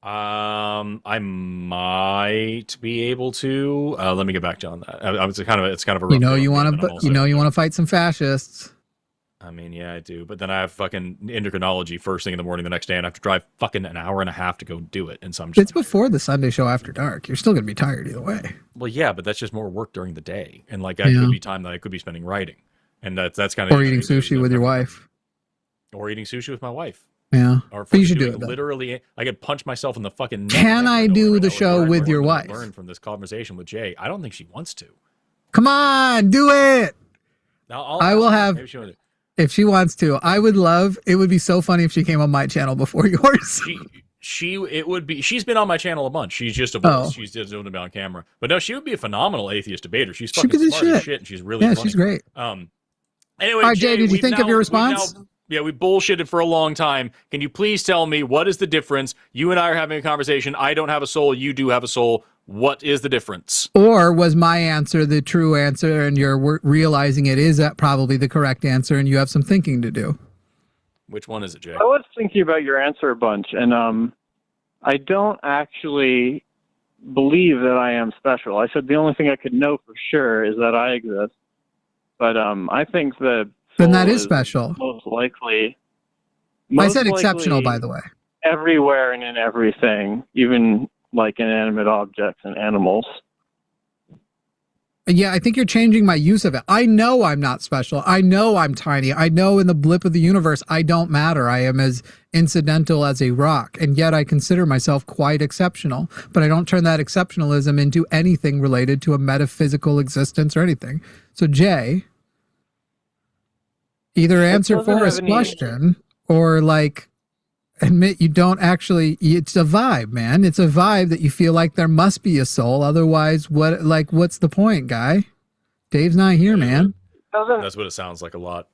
S1: I might be able to. Let me get back to you on that. It's kind of a rough
S3: you want to fight some fascists.
S1: I mean, yeah, I do. But then I have fucking endocrinology first thing in the morning the next day, and I have to drive fucking an hour and a half to go do it. And so I'm just
S3: it's before the Sunday show after dark. You're still gonna be tired either way.
S1: Well, yeah, but that's just more work during the day, and like that could be time that I could be spending writing, and that's kind of
S3: or eating sushi with your wife,
S1: or eating sushi with my wife.
S3: Yeah,
S1: or
S3: but you should do it.
S1: Literally, I could punch myself in the fucking neck.
S3: Can I do the show with your wife?
S1: Learn from this conversation with Jay. I don't think she wants to.
S3: Come on, do it. I will have. If she wants to, I would love. It would be so funny if she came on my channel before yours.
S1: It would be. She's been on my channel a bunch. She's just a voice. She's just doing it on camera. But no, she would be a phenomenal atheist debater. She's fucking smart as shit, and she's really funny.
S3: She's great.
S1: Anyway,
S3: all right, Jay, did you think of your response?
S1: We bullshitted for a long time. Can you please tell me what is the difference? You and I are having a conversation. I don't have a soul. You do have a soul. What is the difference?
S3: Or was my answer the true answer, and you're realizing it is probably the correct answer, and you have some thinking to do?
S1: Which one is it, Jay?
S10: I was thinking about your answer a bunch, and I don't actually believe that I am special. I said the only thing I could know for sure is that I exist. But I think that
S3: then that is special.
S10: Most likely.
S3: I said exceptional, by the way.
S10: Everywhere and in everything, even like inanimate objects and animals.
S3: Yeah, I think you're changing my use of it. I know I'm not special. I know I'm tiny. I know in the blip of the universe, I don't matter. I am as incidental as a rock. And yet I consider myself quite exceptional. But I don't turn that exceptionalism into anything related to a metaphysical existence or anything. So, Jay, either answer Forrest's question or like admit you don't actually. It's a vibe, man. It's a vibe that you feel like there must be a soul. Otherwise, what's the point, guy? Dave's not here, man.
S1: That's what it sounds like a lot.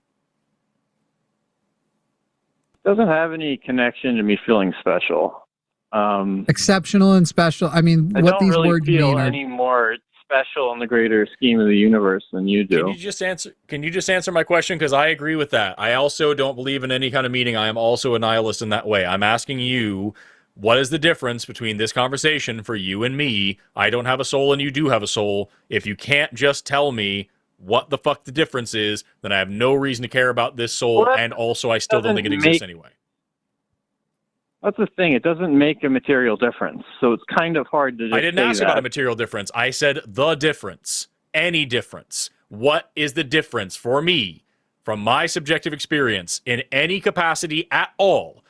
S10: Doesn't have any connection to me feeling special.
S3: Exceptional and special. I mean,
S10: I
S3: what
S10: don't
S3: these
S10: really
S3: words
S10: feel
S3: mean are
S10: any more special in the greater scheme of the universe than you do.
S1: Can you just answer my question? Because I agree with that. I also don't believe in any kind of meaning. I am also a nihilist in that way. I'm asking you, what is the difference between this conversation for you and me? I don't have a soul and you do have a soul. If you can't just tell me what the fuck the difference is, then I have no reason to care about this soul, and also I still don't think it exists anyway.
S10: That's the thing. It doesn't make a material difference. So it's kind of hard to just
S1: I didn't ask about a material difference. I said the difference. Any difference. What is the difference for me, from my subjective experience, in any capacity at all,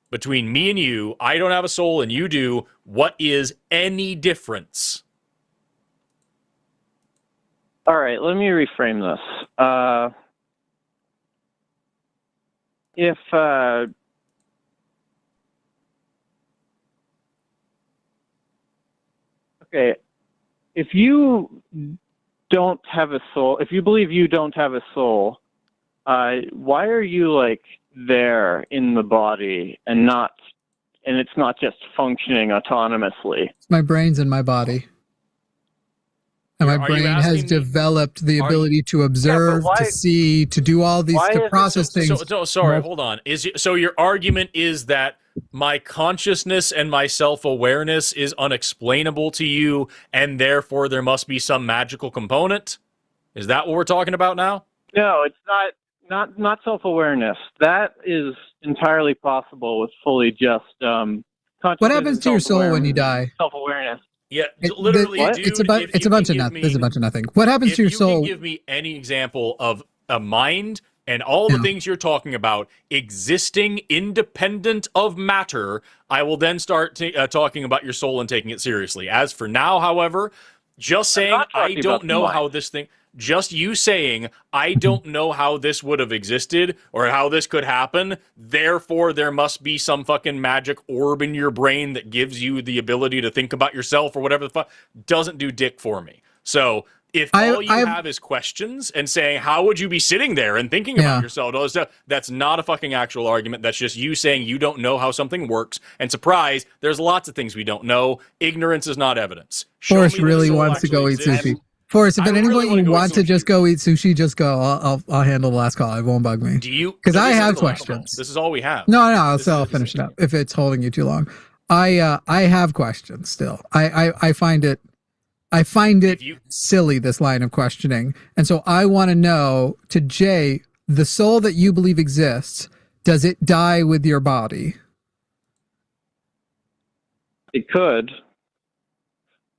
S1: between me and you? I don't have a soul and you do. What is any difference?
S10: All right, let me reframe this. If you don't have a soul, if you believe you don't have a soul, why are you like there in the body and it's not just functioning autonomously?
S3: my brain's in my body. And my brain has developed the ability to observe, to see, to do all these, to process things.
S1: Sorry, hold on. So your argument is that my consciousness and my self-awareness is unexplainable to you, and therefore there must be some magical component? Is that what we're talking about now?
S10: No, it's not self-awareness. That is entirely possible with fully just consciousness.
S3: What happens to your soul when you die?
S10: Self-awareness.
S1: Yeah, literally, dude.
S3: It's a bunch of nothing. There's a bunch of nothing. What happens to your soul?
S1: If you can give me any example of a mind and all the things you're talking about existing independent of matter, I will then start talking about your soul and taking it seriously. As for now, however, just saying I don't know how this thing... Just you saying, I don't know how this would have existed or how this could happen, therefore there must be some fucking magic orb in your brain that gives you the ability to think about yourself or whatever the fuck, doesn't do dick for me. So if all you have is questions and saying, how would you be sitting there and thinking about yourself, all this stuff, that's not a fucking actual argument. That's just you saying you don't know how something works. And surprise, there's lots of things we don't know. Ignorance is not evidence.
S3: Forrest really wants to go eat sushi. Forrest, if at any point you want to just go eat sushi, just go. I'll handle the last call. It won't bug me.
S1: Do you?
S3: Because I have questions.
S1: This is all we have.
S3: No, I'll finish it up if it's holding you too long. I have questions still. I find it silly, this line of questioning, and so I want to know, to Jay, the soul that you believe exists, does it die with your body?
S10: It could.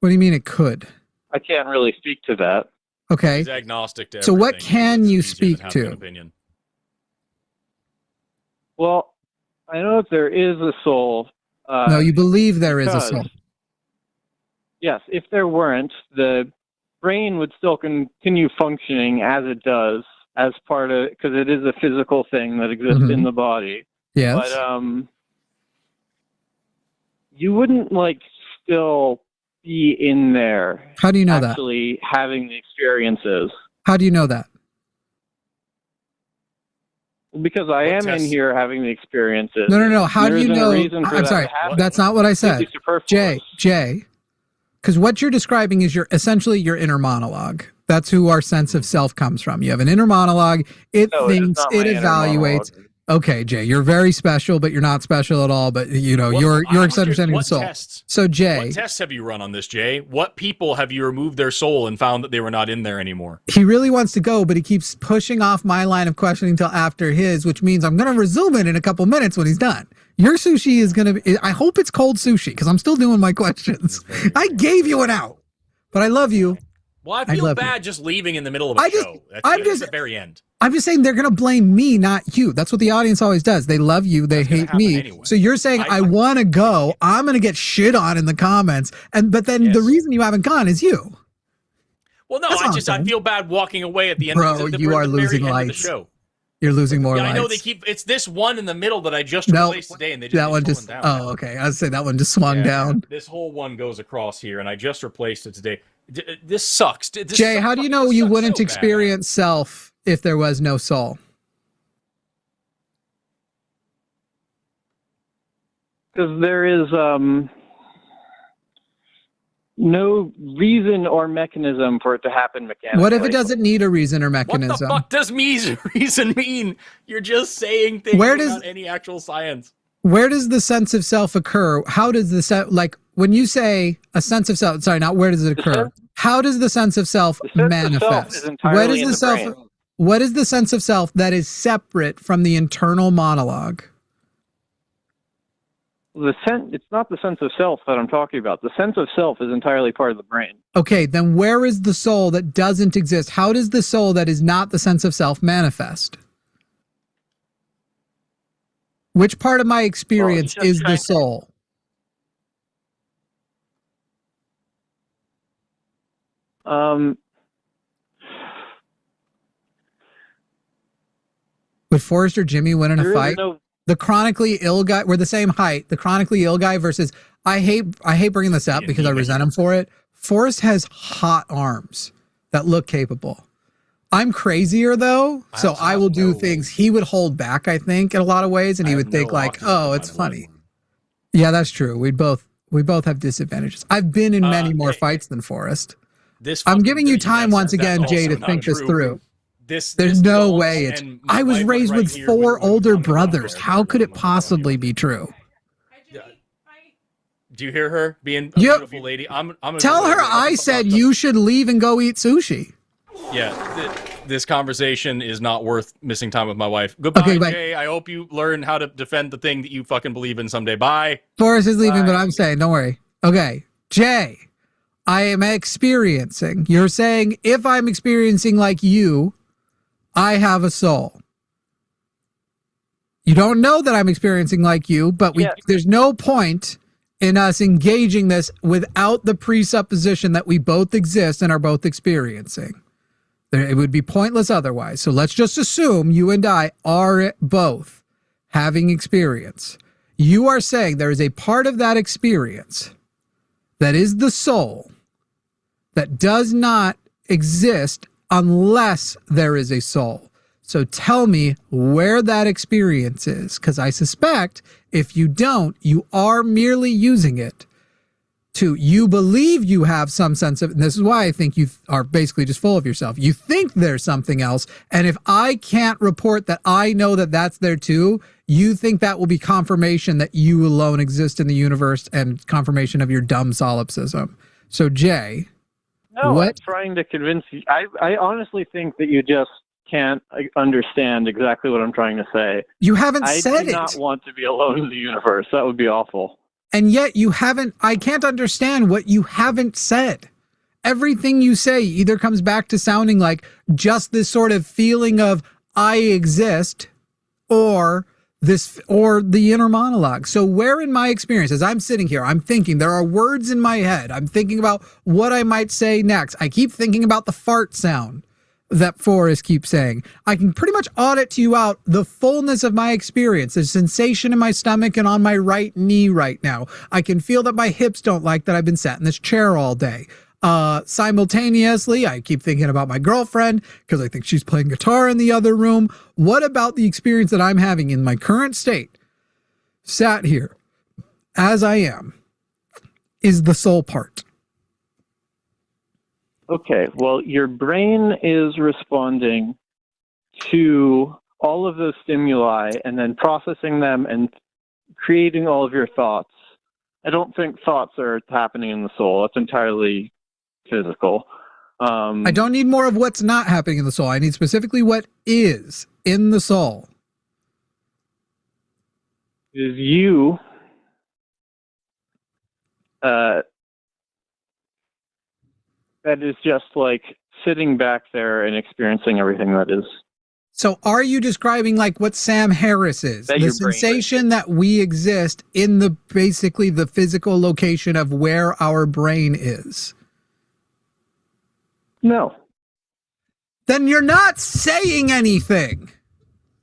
S3: What do you mean it could?
S10: I can't really speak to that.
S3: Okay.
S1: He's agnostic to
S3: so
S1: everything.
S3: what can you speak to?
S10: Well, I know that there is a soul.
S3: No, you believe there is a soul.
S10: Yes, if there weren't, the brain would still continue functioning as it does, as part of, because it is a physical thing that exists in the body.
S3: Yes.
S10: But you wouldn't still be in there.
S3: How do you know that?
S10: Actually having the experiences.
S3: How do you know that?
S10: Because I am in here having the experiences.
S3: No. How do you know? I'm sorry. That's not what I said. Jay. Because what you're describing is essentially your inner monologue. That's who our sense of self comes from. You have an inner monologue. It thinks, it evaluates. Okay, Jay, you're very special, but you're not special at all. But you're understanding of soul. So, Jay,
S1: what tests have you run on this, Jay? What people have you removed their soul and found that they were not in there anymore?
S3: He really wants to go, but he keeps pushing off my line of questioning until after his, which means I'm going to resume it in a couple minutes when he's done. Your sushi is going to be, I hope it's cold sushi, because I'm still doing my questions. I gave you an out, but I love you.
S1: Well, I feel bad just leaving in the middle of a show. That's the very end.
S3: I'm just saying they're going to blame me, not you. That's what the audience always does. They love you. They hate me. Anyway. So you're saying, I want to go. I'm going to get shit on in the comments. But then the reason you haven't gone is you.
S1: Well, no, I feel bad walking away at the end
S3: of the, you are losing lights.
S1: Show.
S3: You're losing more lights.
S1: I know they keep, it's this one in the middle that I just replaced today, and they just
S3: that one just down. Oh, okay. I was saying that one just swung down.
S1: This whole one goes across here, and I just replaced it today. This sucks.
S3: Jay, how do you know you wouldn't experience self if there was no soul?
S10: Because there is no reason or mechanism for it to happen mechanically.
S3: What if it doesn't need a reason or mechanism?
S1: What the fuck does reason mean? You're just saying things without any actual science.
S3: Where does the sense of self occur? How does the when you say a sense of self, sorry, not where does it occur? How does the sense of self manifest? What is the self? What is the sense of self that is separate from the internal monologue?
S10: It's not the sense of self that I'm talking about. The sense of self is entirely part of the brain.
S3: Okay, then where is the soul that doesn't exist? How does the soul that is not the sense of self manifest? Which part of my experience is the soul? Would Forrest or Jimmy win in a fight? The chronically ill guy, we're the same height. The chronically ill guy versus, I hate bringing this up because I resent him for it. Forrest has hot arms that look capable. I'm crazier though, so I will do things he would hold back, I think, in a lot of ways, and he would think like, oh, it's funny. Yeah, that's true. We both have disadvantages. I've been in many more fights than Forrest. I'm giving you time once again, Jay, to think this through. There's no way I was raised with 4 older brothers. How could it possibly be true?
S1: Do you hear her being a beautiful lady? I'm
S3: tell her I said you should leave and go eat sushi.
S1: Yeah, this conversation is not worth missing time with my wife. Goodbye, Jay. I hope you learn how to defend the thing that you fucking believe in someday. Bye.
S3: Forrest is leaving, but I'm saying, don't worry. Okay, Jay, I am experiencing. You're saying if I'm experiencing like you, I have a soul. You don't know that I'm experiencing like you, but there's no point in us engaging this without the presupposition that we both exist and are both experiencing. It would be pointless otherwise. So let's just assume you and I are both having experience. You are saying there is a part of that experience that is the soul that does not exist unless there is a soul. So tell me where that experience is, because I suspect if you don't, you are merely using it you believe you have some sense of, and this is why I think you are basically just full of yourself. You think there's something else, and if I can't report that I know that that's there too, you think that will be confirmation that you alone exist in the universe and confirmation of your dumb solipsism. So Jay,
S10: no, I'm trying to convince you. I honestly think that you just can't understand exactly what I'm trying to say.
S3: You haven't said it.
S10: I do not want to be alone in the universe. That would be awful.
S3: And yet you haven't, I can't understand what you haven't said. Everything you say either comes back to sounding like just this sort of feeling of I exist or the inner monologue. So where in my experience, as I'm sitting here, I'm thinking there are words in my head. I'm thinking about what I might say next. I keep thinking about the fart sound that Forrest keeps saying. I can pretty much audit to you out the fullness of my experience, the sensation in my stomach and on my right knee right now. I can feel that my hips don't like that I've been sat in this chair all day. Simultaneously, I keep thinking about my girlfriend because I think she's playing guitar in the other room. What about the experience that I'm having in my current state, sat here as I am, is the soul part?
S10: Okay, well, your brain is responding to all of those stimuli and then processing them and creating all of your thoughts. I don't think thoughts are happening in the soul. It's entirely physical.
S3: I don't need more of what's not happening in the soul. I need specifically what is in the soul.
S10: Is you that is just like sitting back there and experiencing everything that is.
S3: So are you describing like what Sam Harris is? The sensation that we exist in the basically the physical location of where our brain is?
S10: No.
S3: Then you're not saying anything.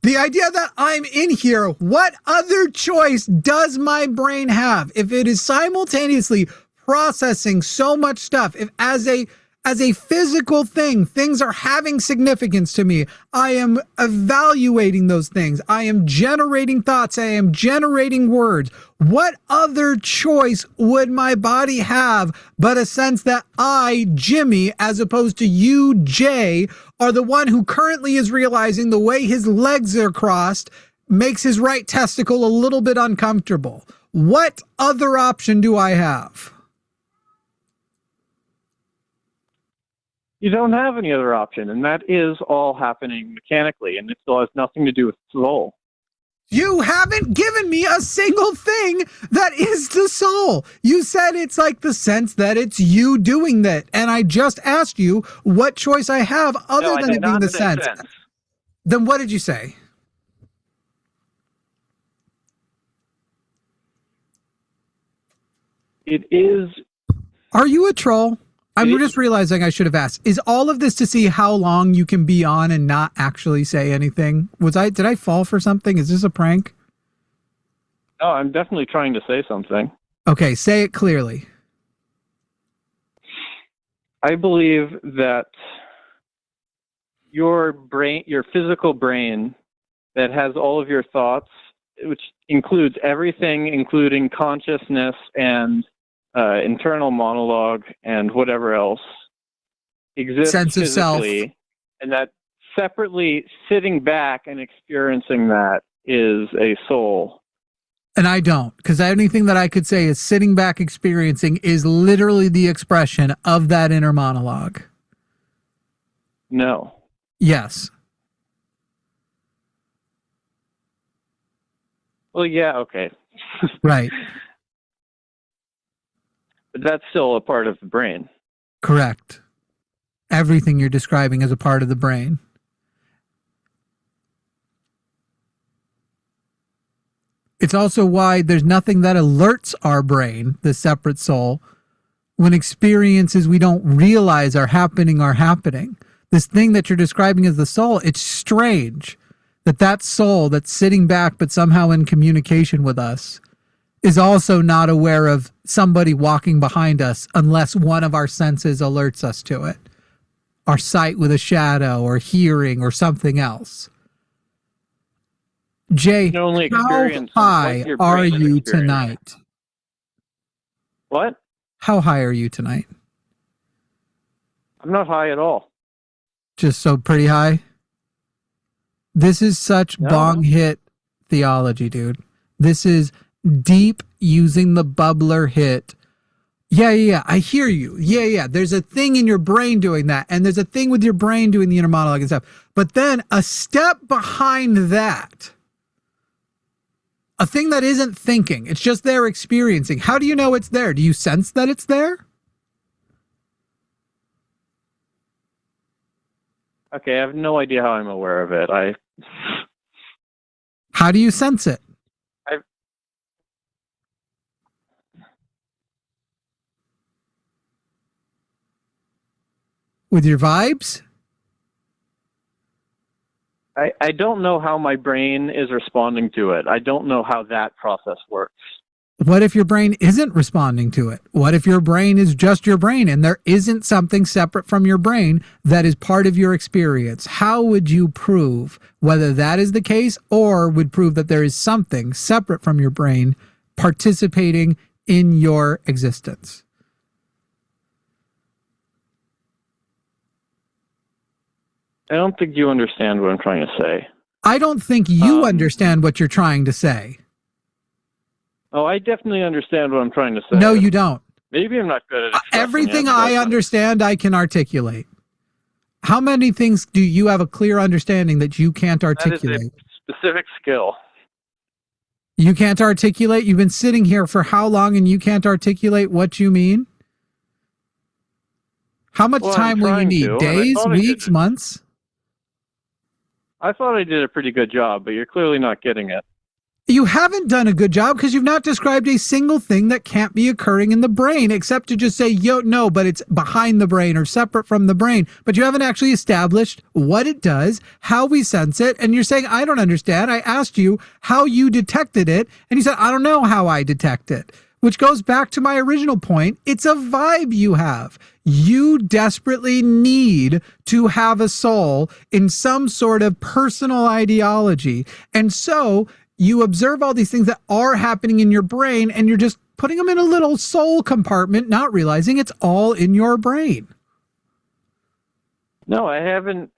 S3: The idea that I'm in here, what other choice does my brain have? If it is simultaneously processing so much stuff, if as a physical thing, things are having significance to me, I am evaluating those things, I am generating thoughts, I am generating words. What other choice would my body have but a sense that I, Jimmy, as opposed to you, Jay, are the one who currently is realizing the way his legs are crossed makes his right testicle a little bit uncomfortable? What other option do I have?
S10: You don't have any other option, and that is all happening mechanically, and it still has nothing to do with soul.
S3: You haven't given me a single thing that is the soul. You said it's like the sense that it's you doing that, and I just asked you what choice I have other than it being the sense. Then what did you say?
S10: It is...
S3: Are you a troll? I'm just realizing I should have asked. Is all of this to see how long you can be on and not actually say anything? Did I fall for something? Is this a prank?
S10: No, I'm definitely trying to say something.
S3: Okay, say it clearly.
S10: I believe that your brain, your physical brain that has all of your thoughts, which includes everything, including consciousness and internal monologue and whatever else exists
S3: sense of
S10: physically,
S3: self.
S10: And that separately sitting back and experiencing that is a soul.
S3: And I don't, because anything that I could say is sitting back experiencing is literally the expression of that inner monologue.
S10: No.
S3: Yes.
S10: Well, yeah, okay.
S3: Right.
S10: But that's still a part of the brain.
S3: Correct. Everything you're describing is a part of the brain. It's also why there's nothing that alerts our brain, the separate soul, when experiences we don't realize are happening are happening. This thing that you're describing as the soul, it's strange that soul that's sitting back but somehow in communication with us is also not aware of somebody walking behind us unless one of our senses alerts us to it. Our sight with a shadow or hearing or something else. Jay, how high are you tonight?
S10: What?
S3: How high are you tonight?
S10: I'm not high at all.
S3: Just so pretty high? This is such bong hit theology, dude. This is deep using the bubbler hit. Yeah. I hear you. Yeah. There's a thing in your brain doing that. And there's a thing with your brain doing the inner monologue and stuff. But then a step behind that, a thing that isn't thinking, it's just there experiencing. How do you know it's there? Do you sense that it's there?
S10: Okay, I have no idea how I'm aware of it.
S3: How do you sense it? With your vibes?
S10: I don't know how my brain is responding to it. I don't know how that process works.
S3: What if your brain isn't responding to it? What if your brain is just your brain and there isn't something separate from your brain that is part of your experience? How would you prove whether that is the case, or would prove that there is something separate from your brain participating in your existence?
S10: I don't think you understand what I'm trying to say.
S3: I don't think you understand what you're trying to say.
S10: Oh, I definitely understand what I'm trying to say.
S3: No, you don't.
S10: Maybe I'm not good at
S3: everything I understand, I can articulate. How many things do you have a clear understanding that you can't articulate?
S10: That is a specific skill.
S3: You can't articulate? You've been sitting here for how long and you can't articulate what you mean? How much time will you need? Days, weeks, months?
S10: I thought I did a pretty good job, but you're clearly not getting it.
S3: You haven't done a good job because you've not described a single thing that can't be occurring in the brain, except to just say, no, but it's behind the brain or separate from the brain. But you haven't actually established what it does, how we sense it. And you're saying, I don't understand. I asked you how you detected it. And you said, I don't know how I detect it, which goes back to my original point. It's a vibe you have. You desperately need to have a soul in some sort of personal ideology. And so you observe all these things that are happening in your brain, and you're just putting them in a little soul compartment, not realizing it's all in your brain.
S10: No, I haven't.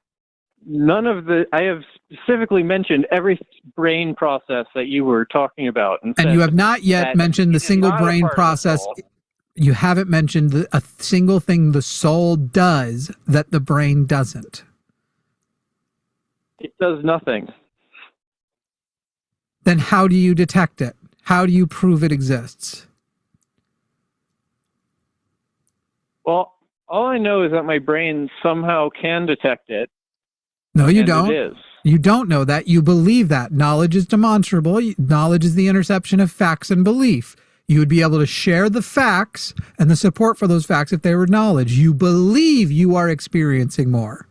S10: I have specifically mentioned every brain process that you were talking about. And
S3: you have not yet mentioned the single brain process. You haven't mentioned a single thing the soul does that the brain doesn't.
S10: It does nothing.
S3: Then how do you detect it? How do you prove it exists?
S10: Well, all I know is that my brain somehow can detect it.
S3: No, you don't.
S10: It is.
S3: You don't know that. You believe that. Knowledge is demonstrable. Knowledge is the interception of facts and belief. You would be able to share the facts and the support for those facts if they were knowledge. You believe you are experiencing more.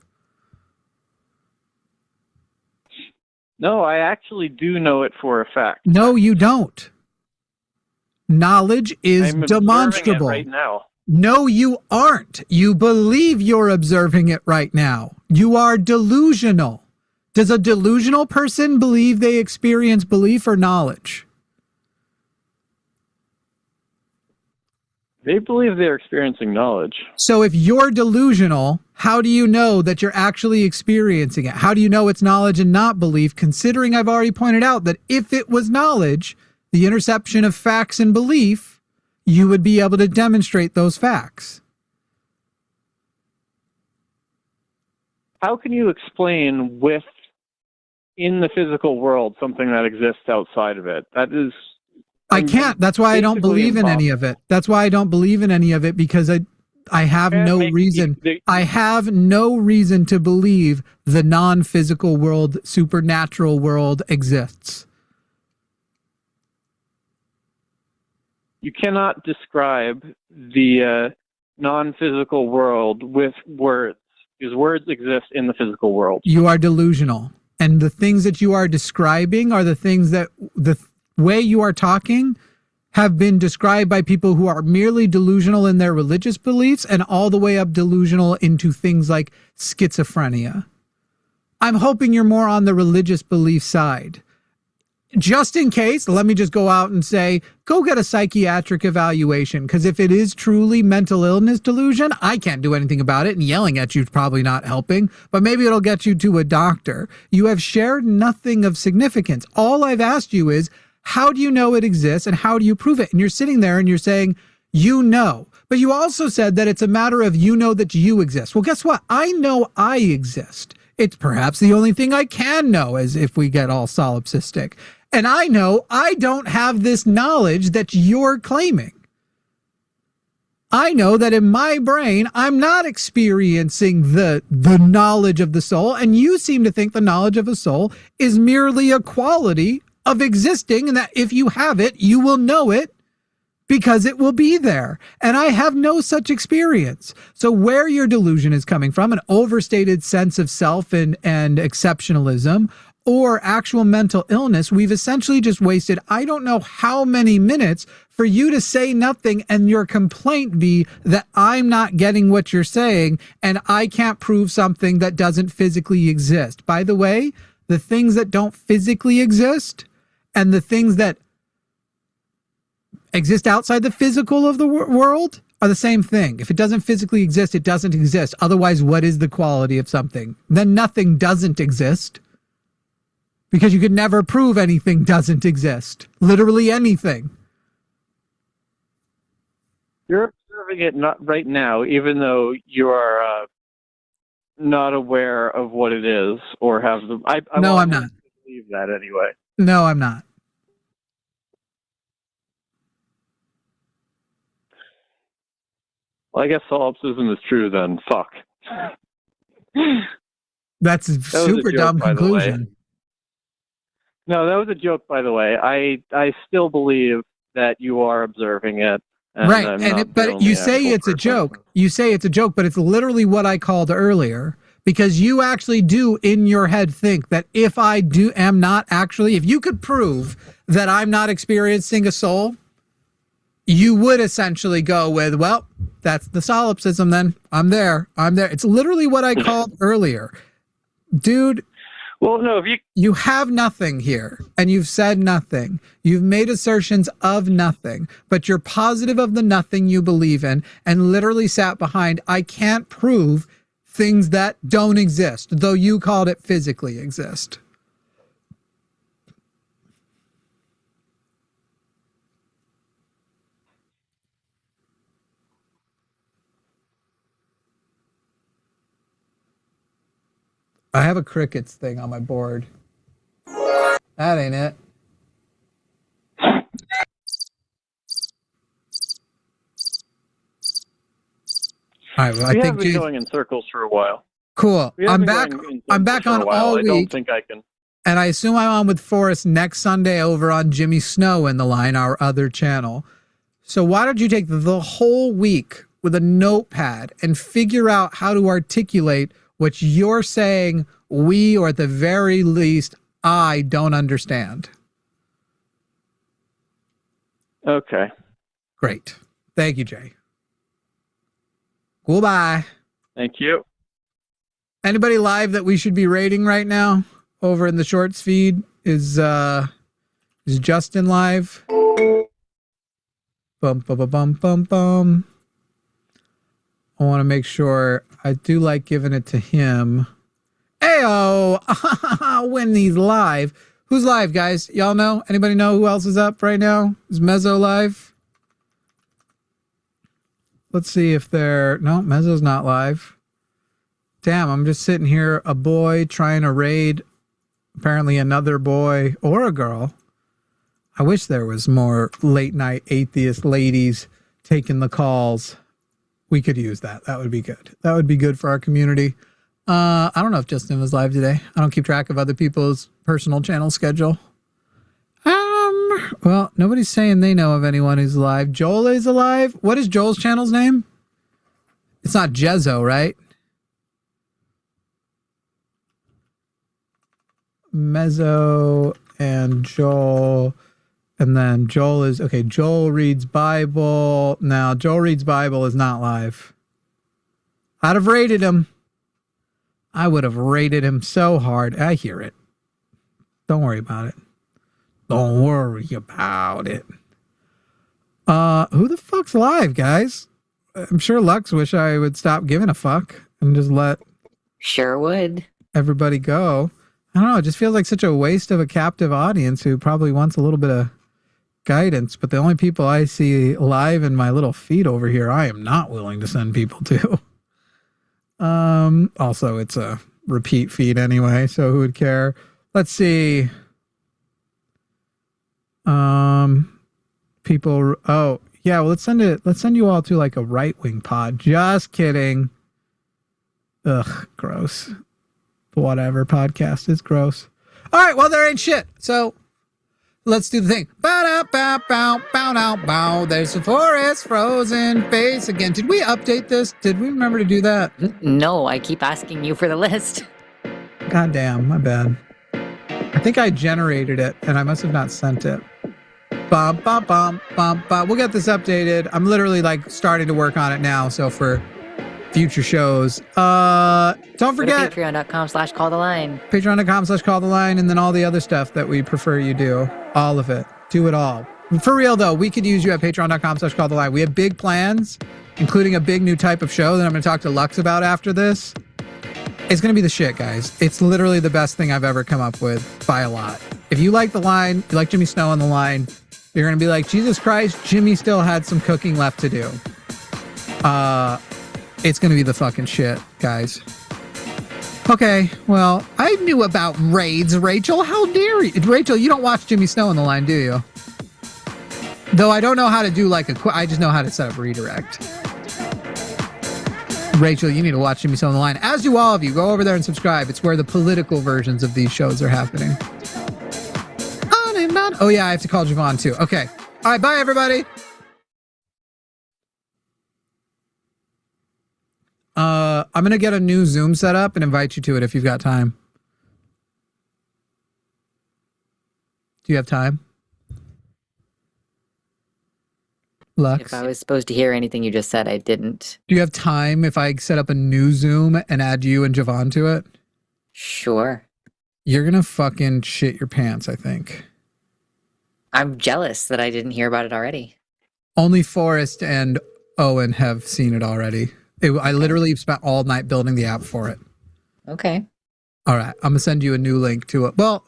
S10: No, I actually do know it for a fact.
S3: No, you don't. Knowledge is demonstrable.
S10: Right now.
S3: No, you aren't. You believe you're observing it right now. You are delusional. Does a delusional person believe they experience belief or knowledge?
S10: They believe they're experiencing knowledge.
S3: So if you're delusional, how do you know that you're actually experiencing it? How do you know it's knowledge and not belief, considering I've already pointed out that if it was knowledge, the interception of facts and belief, you would be able to demonstrate those facts.
S10: How can you explain in the physical world something that exists outside of it? That is...
S3: I can't. That's why I don't believe in any of it. That's why I don't believe in any of it, because I have no reason. I have no reason to believe the non-physical world, supernatural world exists.
S10: You cannot describe the non-physical world with words, because words exist in the physical world.
S3: You are delusional. And the things that you are describing are the things that the way you are talking have been described by people who are merely delusional in their religious beliefs and all the way up delusional into things like schizophrenia. I'm hoping you're more on the religious belief side. Just in case, let me just go out and say, go get a psychiatric evaluation, because if it is truly mental illness delusion, I can't do anything about it, and yelling at you is probably not helping, but maybe it'll get you to a doctor. You have shared nothing of significance. All I've asked you is, how do you know it exists and how do you prove it? And you're sitting there and you're saying, you know. But you also said that it's a matter of you know that you exist. Well, guess what? I know I exist. It's perhaps the only thing I can know, as if we get all solipsistic. And I know I don't have this knowledge that you're claiming. I know that in my brain, I'm not experiencing the knowledge of the soul, and you seem to think the knowledge of a soul is merely a quality of existing, and that if you have it, you will know it because it will be there. And I have no such experience. So where your delusion is coming from, an overstated sense of self and exceptionalism, or actual mental illness, we've essentially just wasted, I don't know how many minutes for you to say nothing and your complaint be that I'm not getting what you're saying and I can't prove something that doesn't physically exist. By the way, the things that don't physically exist and the things that exist outside the physical of the world are the same thing. If it doesn't physically exist, it doesn't exist. Otherwise, what is the quality of something? Then nothing doesn't exist, because you could never prove anything doesn't exist. Literally anything.
S10: You're observing it not right now, even though you are not aware of what it is or have the.
S3: No, I'm not.
S10: Believe that anyway.
S3: No, I'm not.
S10: Well, I guess solipsism is true then. Fuck.
S3: That's a super dumb conclusion.
S10: No, that was a joke, by the way. I still believe that you are observing it.
S3: Right, but you say it's a joke. You say it's a joke, but it's literally what I called earlier. Because you actually do in your head think that if I am not actually, if you could prove that I'm not experiencing a soul, you would essentially go with, well, that's the solipsism then. I'm there. It's literally what I called earlier. Dude.
S10: Well, no,
S3: you have nothing here, and you've said nothing. You've made assertions of nothing, but you're positive of the nothing you believe in, and literally sat behind, I can't prove things that don't exist, though you called it physically exist. I have a crickets thing on my board. That ain't it. All right, well, I think
S10: been going in circles for a while.
S3: Cool. I'm back on all week.
S10: I don't think I can.
S3: And I assume I'm on with Forrest next Sunday over on Jimmy Snow in the Line, our other channel. So why don't you take the whole week with a notepad and figure out how to articulate what you're saying we, or at the very least, I don't understand.
S10: Okay.
S3: Great. Thank you, Jay. Goodbye.
S10: Thank you.
S3: Anybody live that we should be rating right now over in the shorts feed? Is Justin live? Bum, bum, bum, bum, bum, bum. I want to make sure. I do like giving it to him. Ayo! When he's live. Who's live, guys? Y'all know? Anybody know who else is up right now? Is Mezzo live? Let's see if they're... No, Mezzo's not live. Damn, I'm just sitting here, a boy trying to raid apparently another boy or a girl. I wish there was more late night atheist ladies taking the calls. we could use that. That would be good. That would be good for our community. I don't know if Justin was live today. I don't keep track of other people's personal channel schedule. Well, nobody's saying they know of anyone who's live. Joel is alive. What is Joel's channel's name? It's not Jezzo, right? Mezzo and Joel. And then Joel is, okay, Joel Reads Bible. Now, Joel Reads Bible is not live. I'd have rated him. I would have rated him so hard. I hear it. Don't worry about it. Don't worry about it. Who the fuck's live, guys? I'm sure Lux wish I would stop giving a fuck and just let
S8: Sure would.
S3: everybody go. I don't know. It just feels like such a waste of a captive audience who probably wants a little bit of guidance. But the only people I see live in my little feed over here, I am not willing to send people to. Also, it's a repeat feed anyway, so who would care? Let's see. People. Oh, yeah. Well, let's send you all to like a right-wing pod. Just kidding. Ugh, gross. Whatever, podcast is gross. All right, well, there ain't shit. So let's do the thing. Bow. There's a Forrest frozen face again. Did we update this? Did we remember to do that?
S8: No, I keep asking you for the list.
S3: God damn, my bad. I think I generated it and I must have not sent it. We'll get this updated. I'm literally like starting to work on it now. So for future shows, don't forget
S8: patreon.com/calltheline.
S3: Patreon.com/calltheline, and then all the other stuff that we prefer you do. All of it. Do it all. For real though, we could use you at patreon.com/calltheline. We have big plans, including a big new type of show that I'm going to talk to Lux about after this. It's going to be the shit, guys. It's literally the best thing I've ever come up with by a lot. If you like the line, you like Jimmy Snow on the line, you're going to be like, Jesus Christ, Jimmy still had some cooking left to do. It's going to be the fucking shit, guys. Okay, well, I knew about raids, Rachel. How dare you? Rachel, you don't watch Jimmy Snow on the line, do you? Though I don't know how to do like I just know how to set up redirect. Rachel, you need to watch Jimmy Snow on the line. As do all of you. Go over there and subscribe. It's where the political versions of these shows are happening. On and on. Oh, yeah, I have to call Javon, too. Okay. All right, bye, everybody. I'm going to get a new Zoom set up and invite you to it if you've got time. Do you have time? Lux?
S8: If I was supposed to hear anything you just said, I didn't.
S3: Do you have time if I set up a new Zoom and add you and Javon to it?
S8: Sure.
S3: You're going to fucking shit your pants, I think.
S8: I'm jealous that I didn't hear about it already.
S3: Only Forrest and Owen have seen it already. I literally spent all night building the app for it.
S8: Okay.
S3: All right. I'm going to send you a new link to it. Well,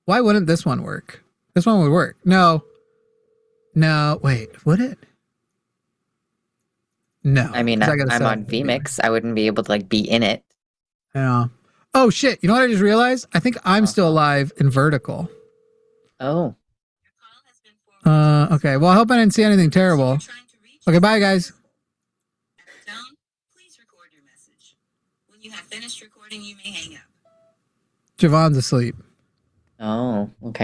S3: why wouldn't this one work? This one would work. No, wait. Would it? No.
S8: I mean, I'm on vMix. I wouldn't be able to like be in it.
S3: Yeah. Oh, shit. You know what I just realized? I think I'm still alive in vertical.
S8: Oh.
S3: Okay. Well, I hope I didn't see anything terrible. Okay. Bye, guys.
S11: When you have finished recording, you may hang up.
S3: Javon's asleep.
S8: Oh, okay.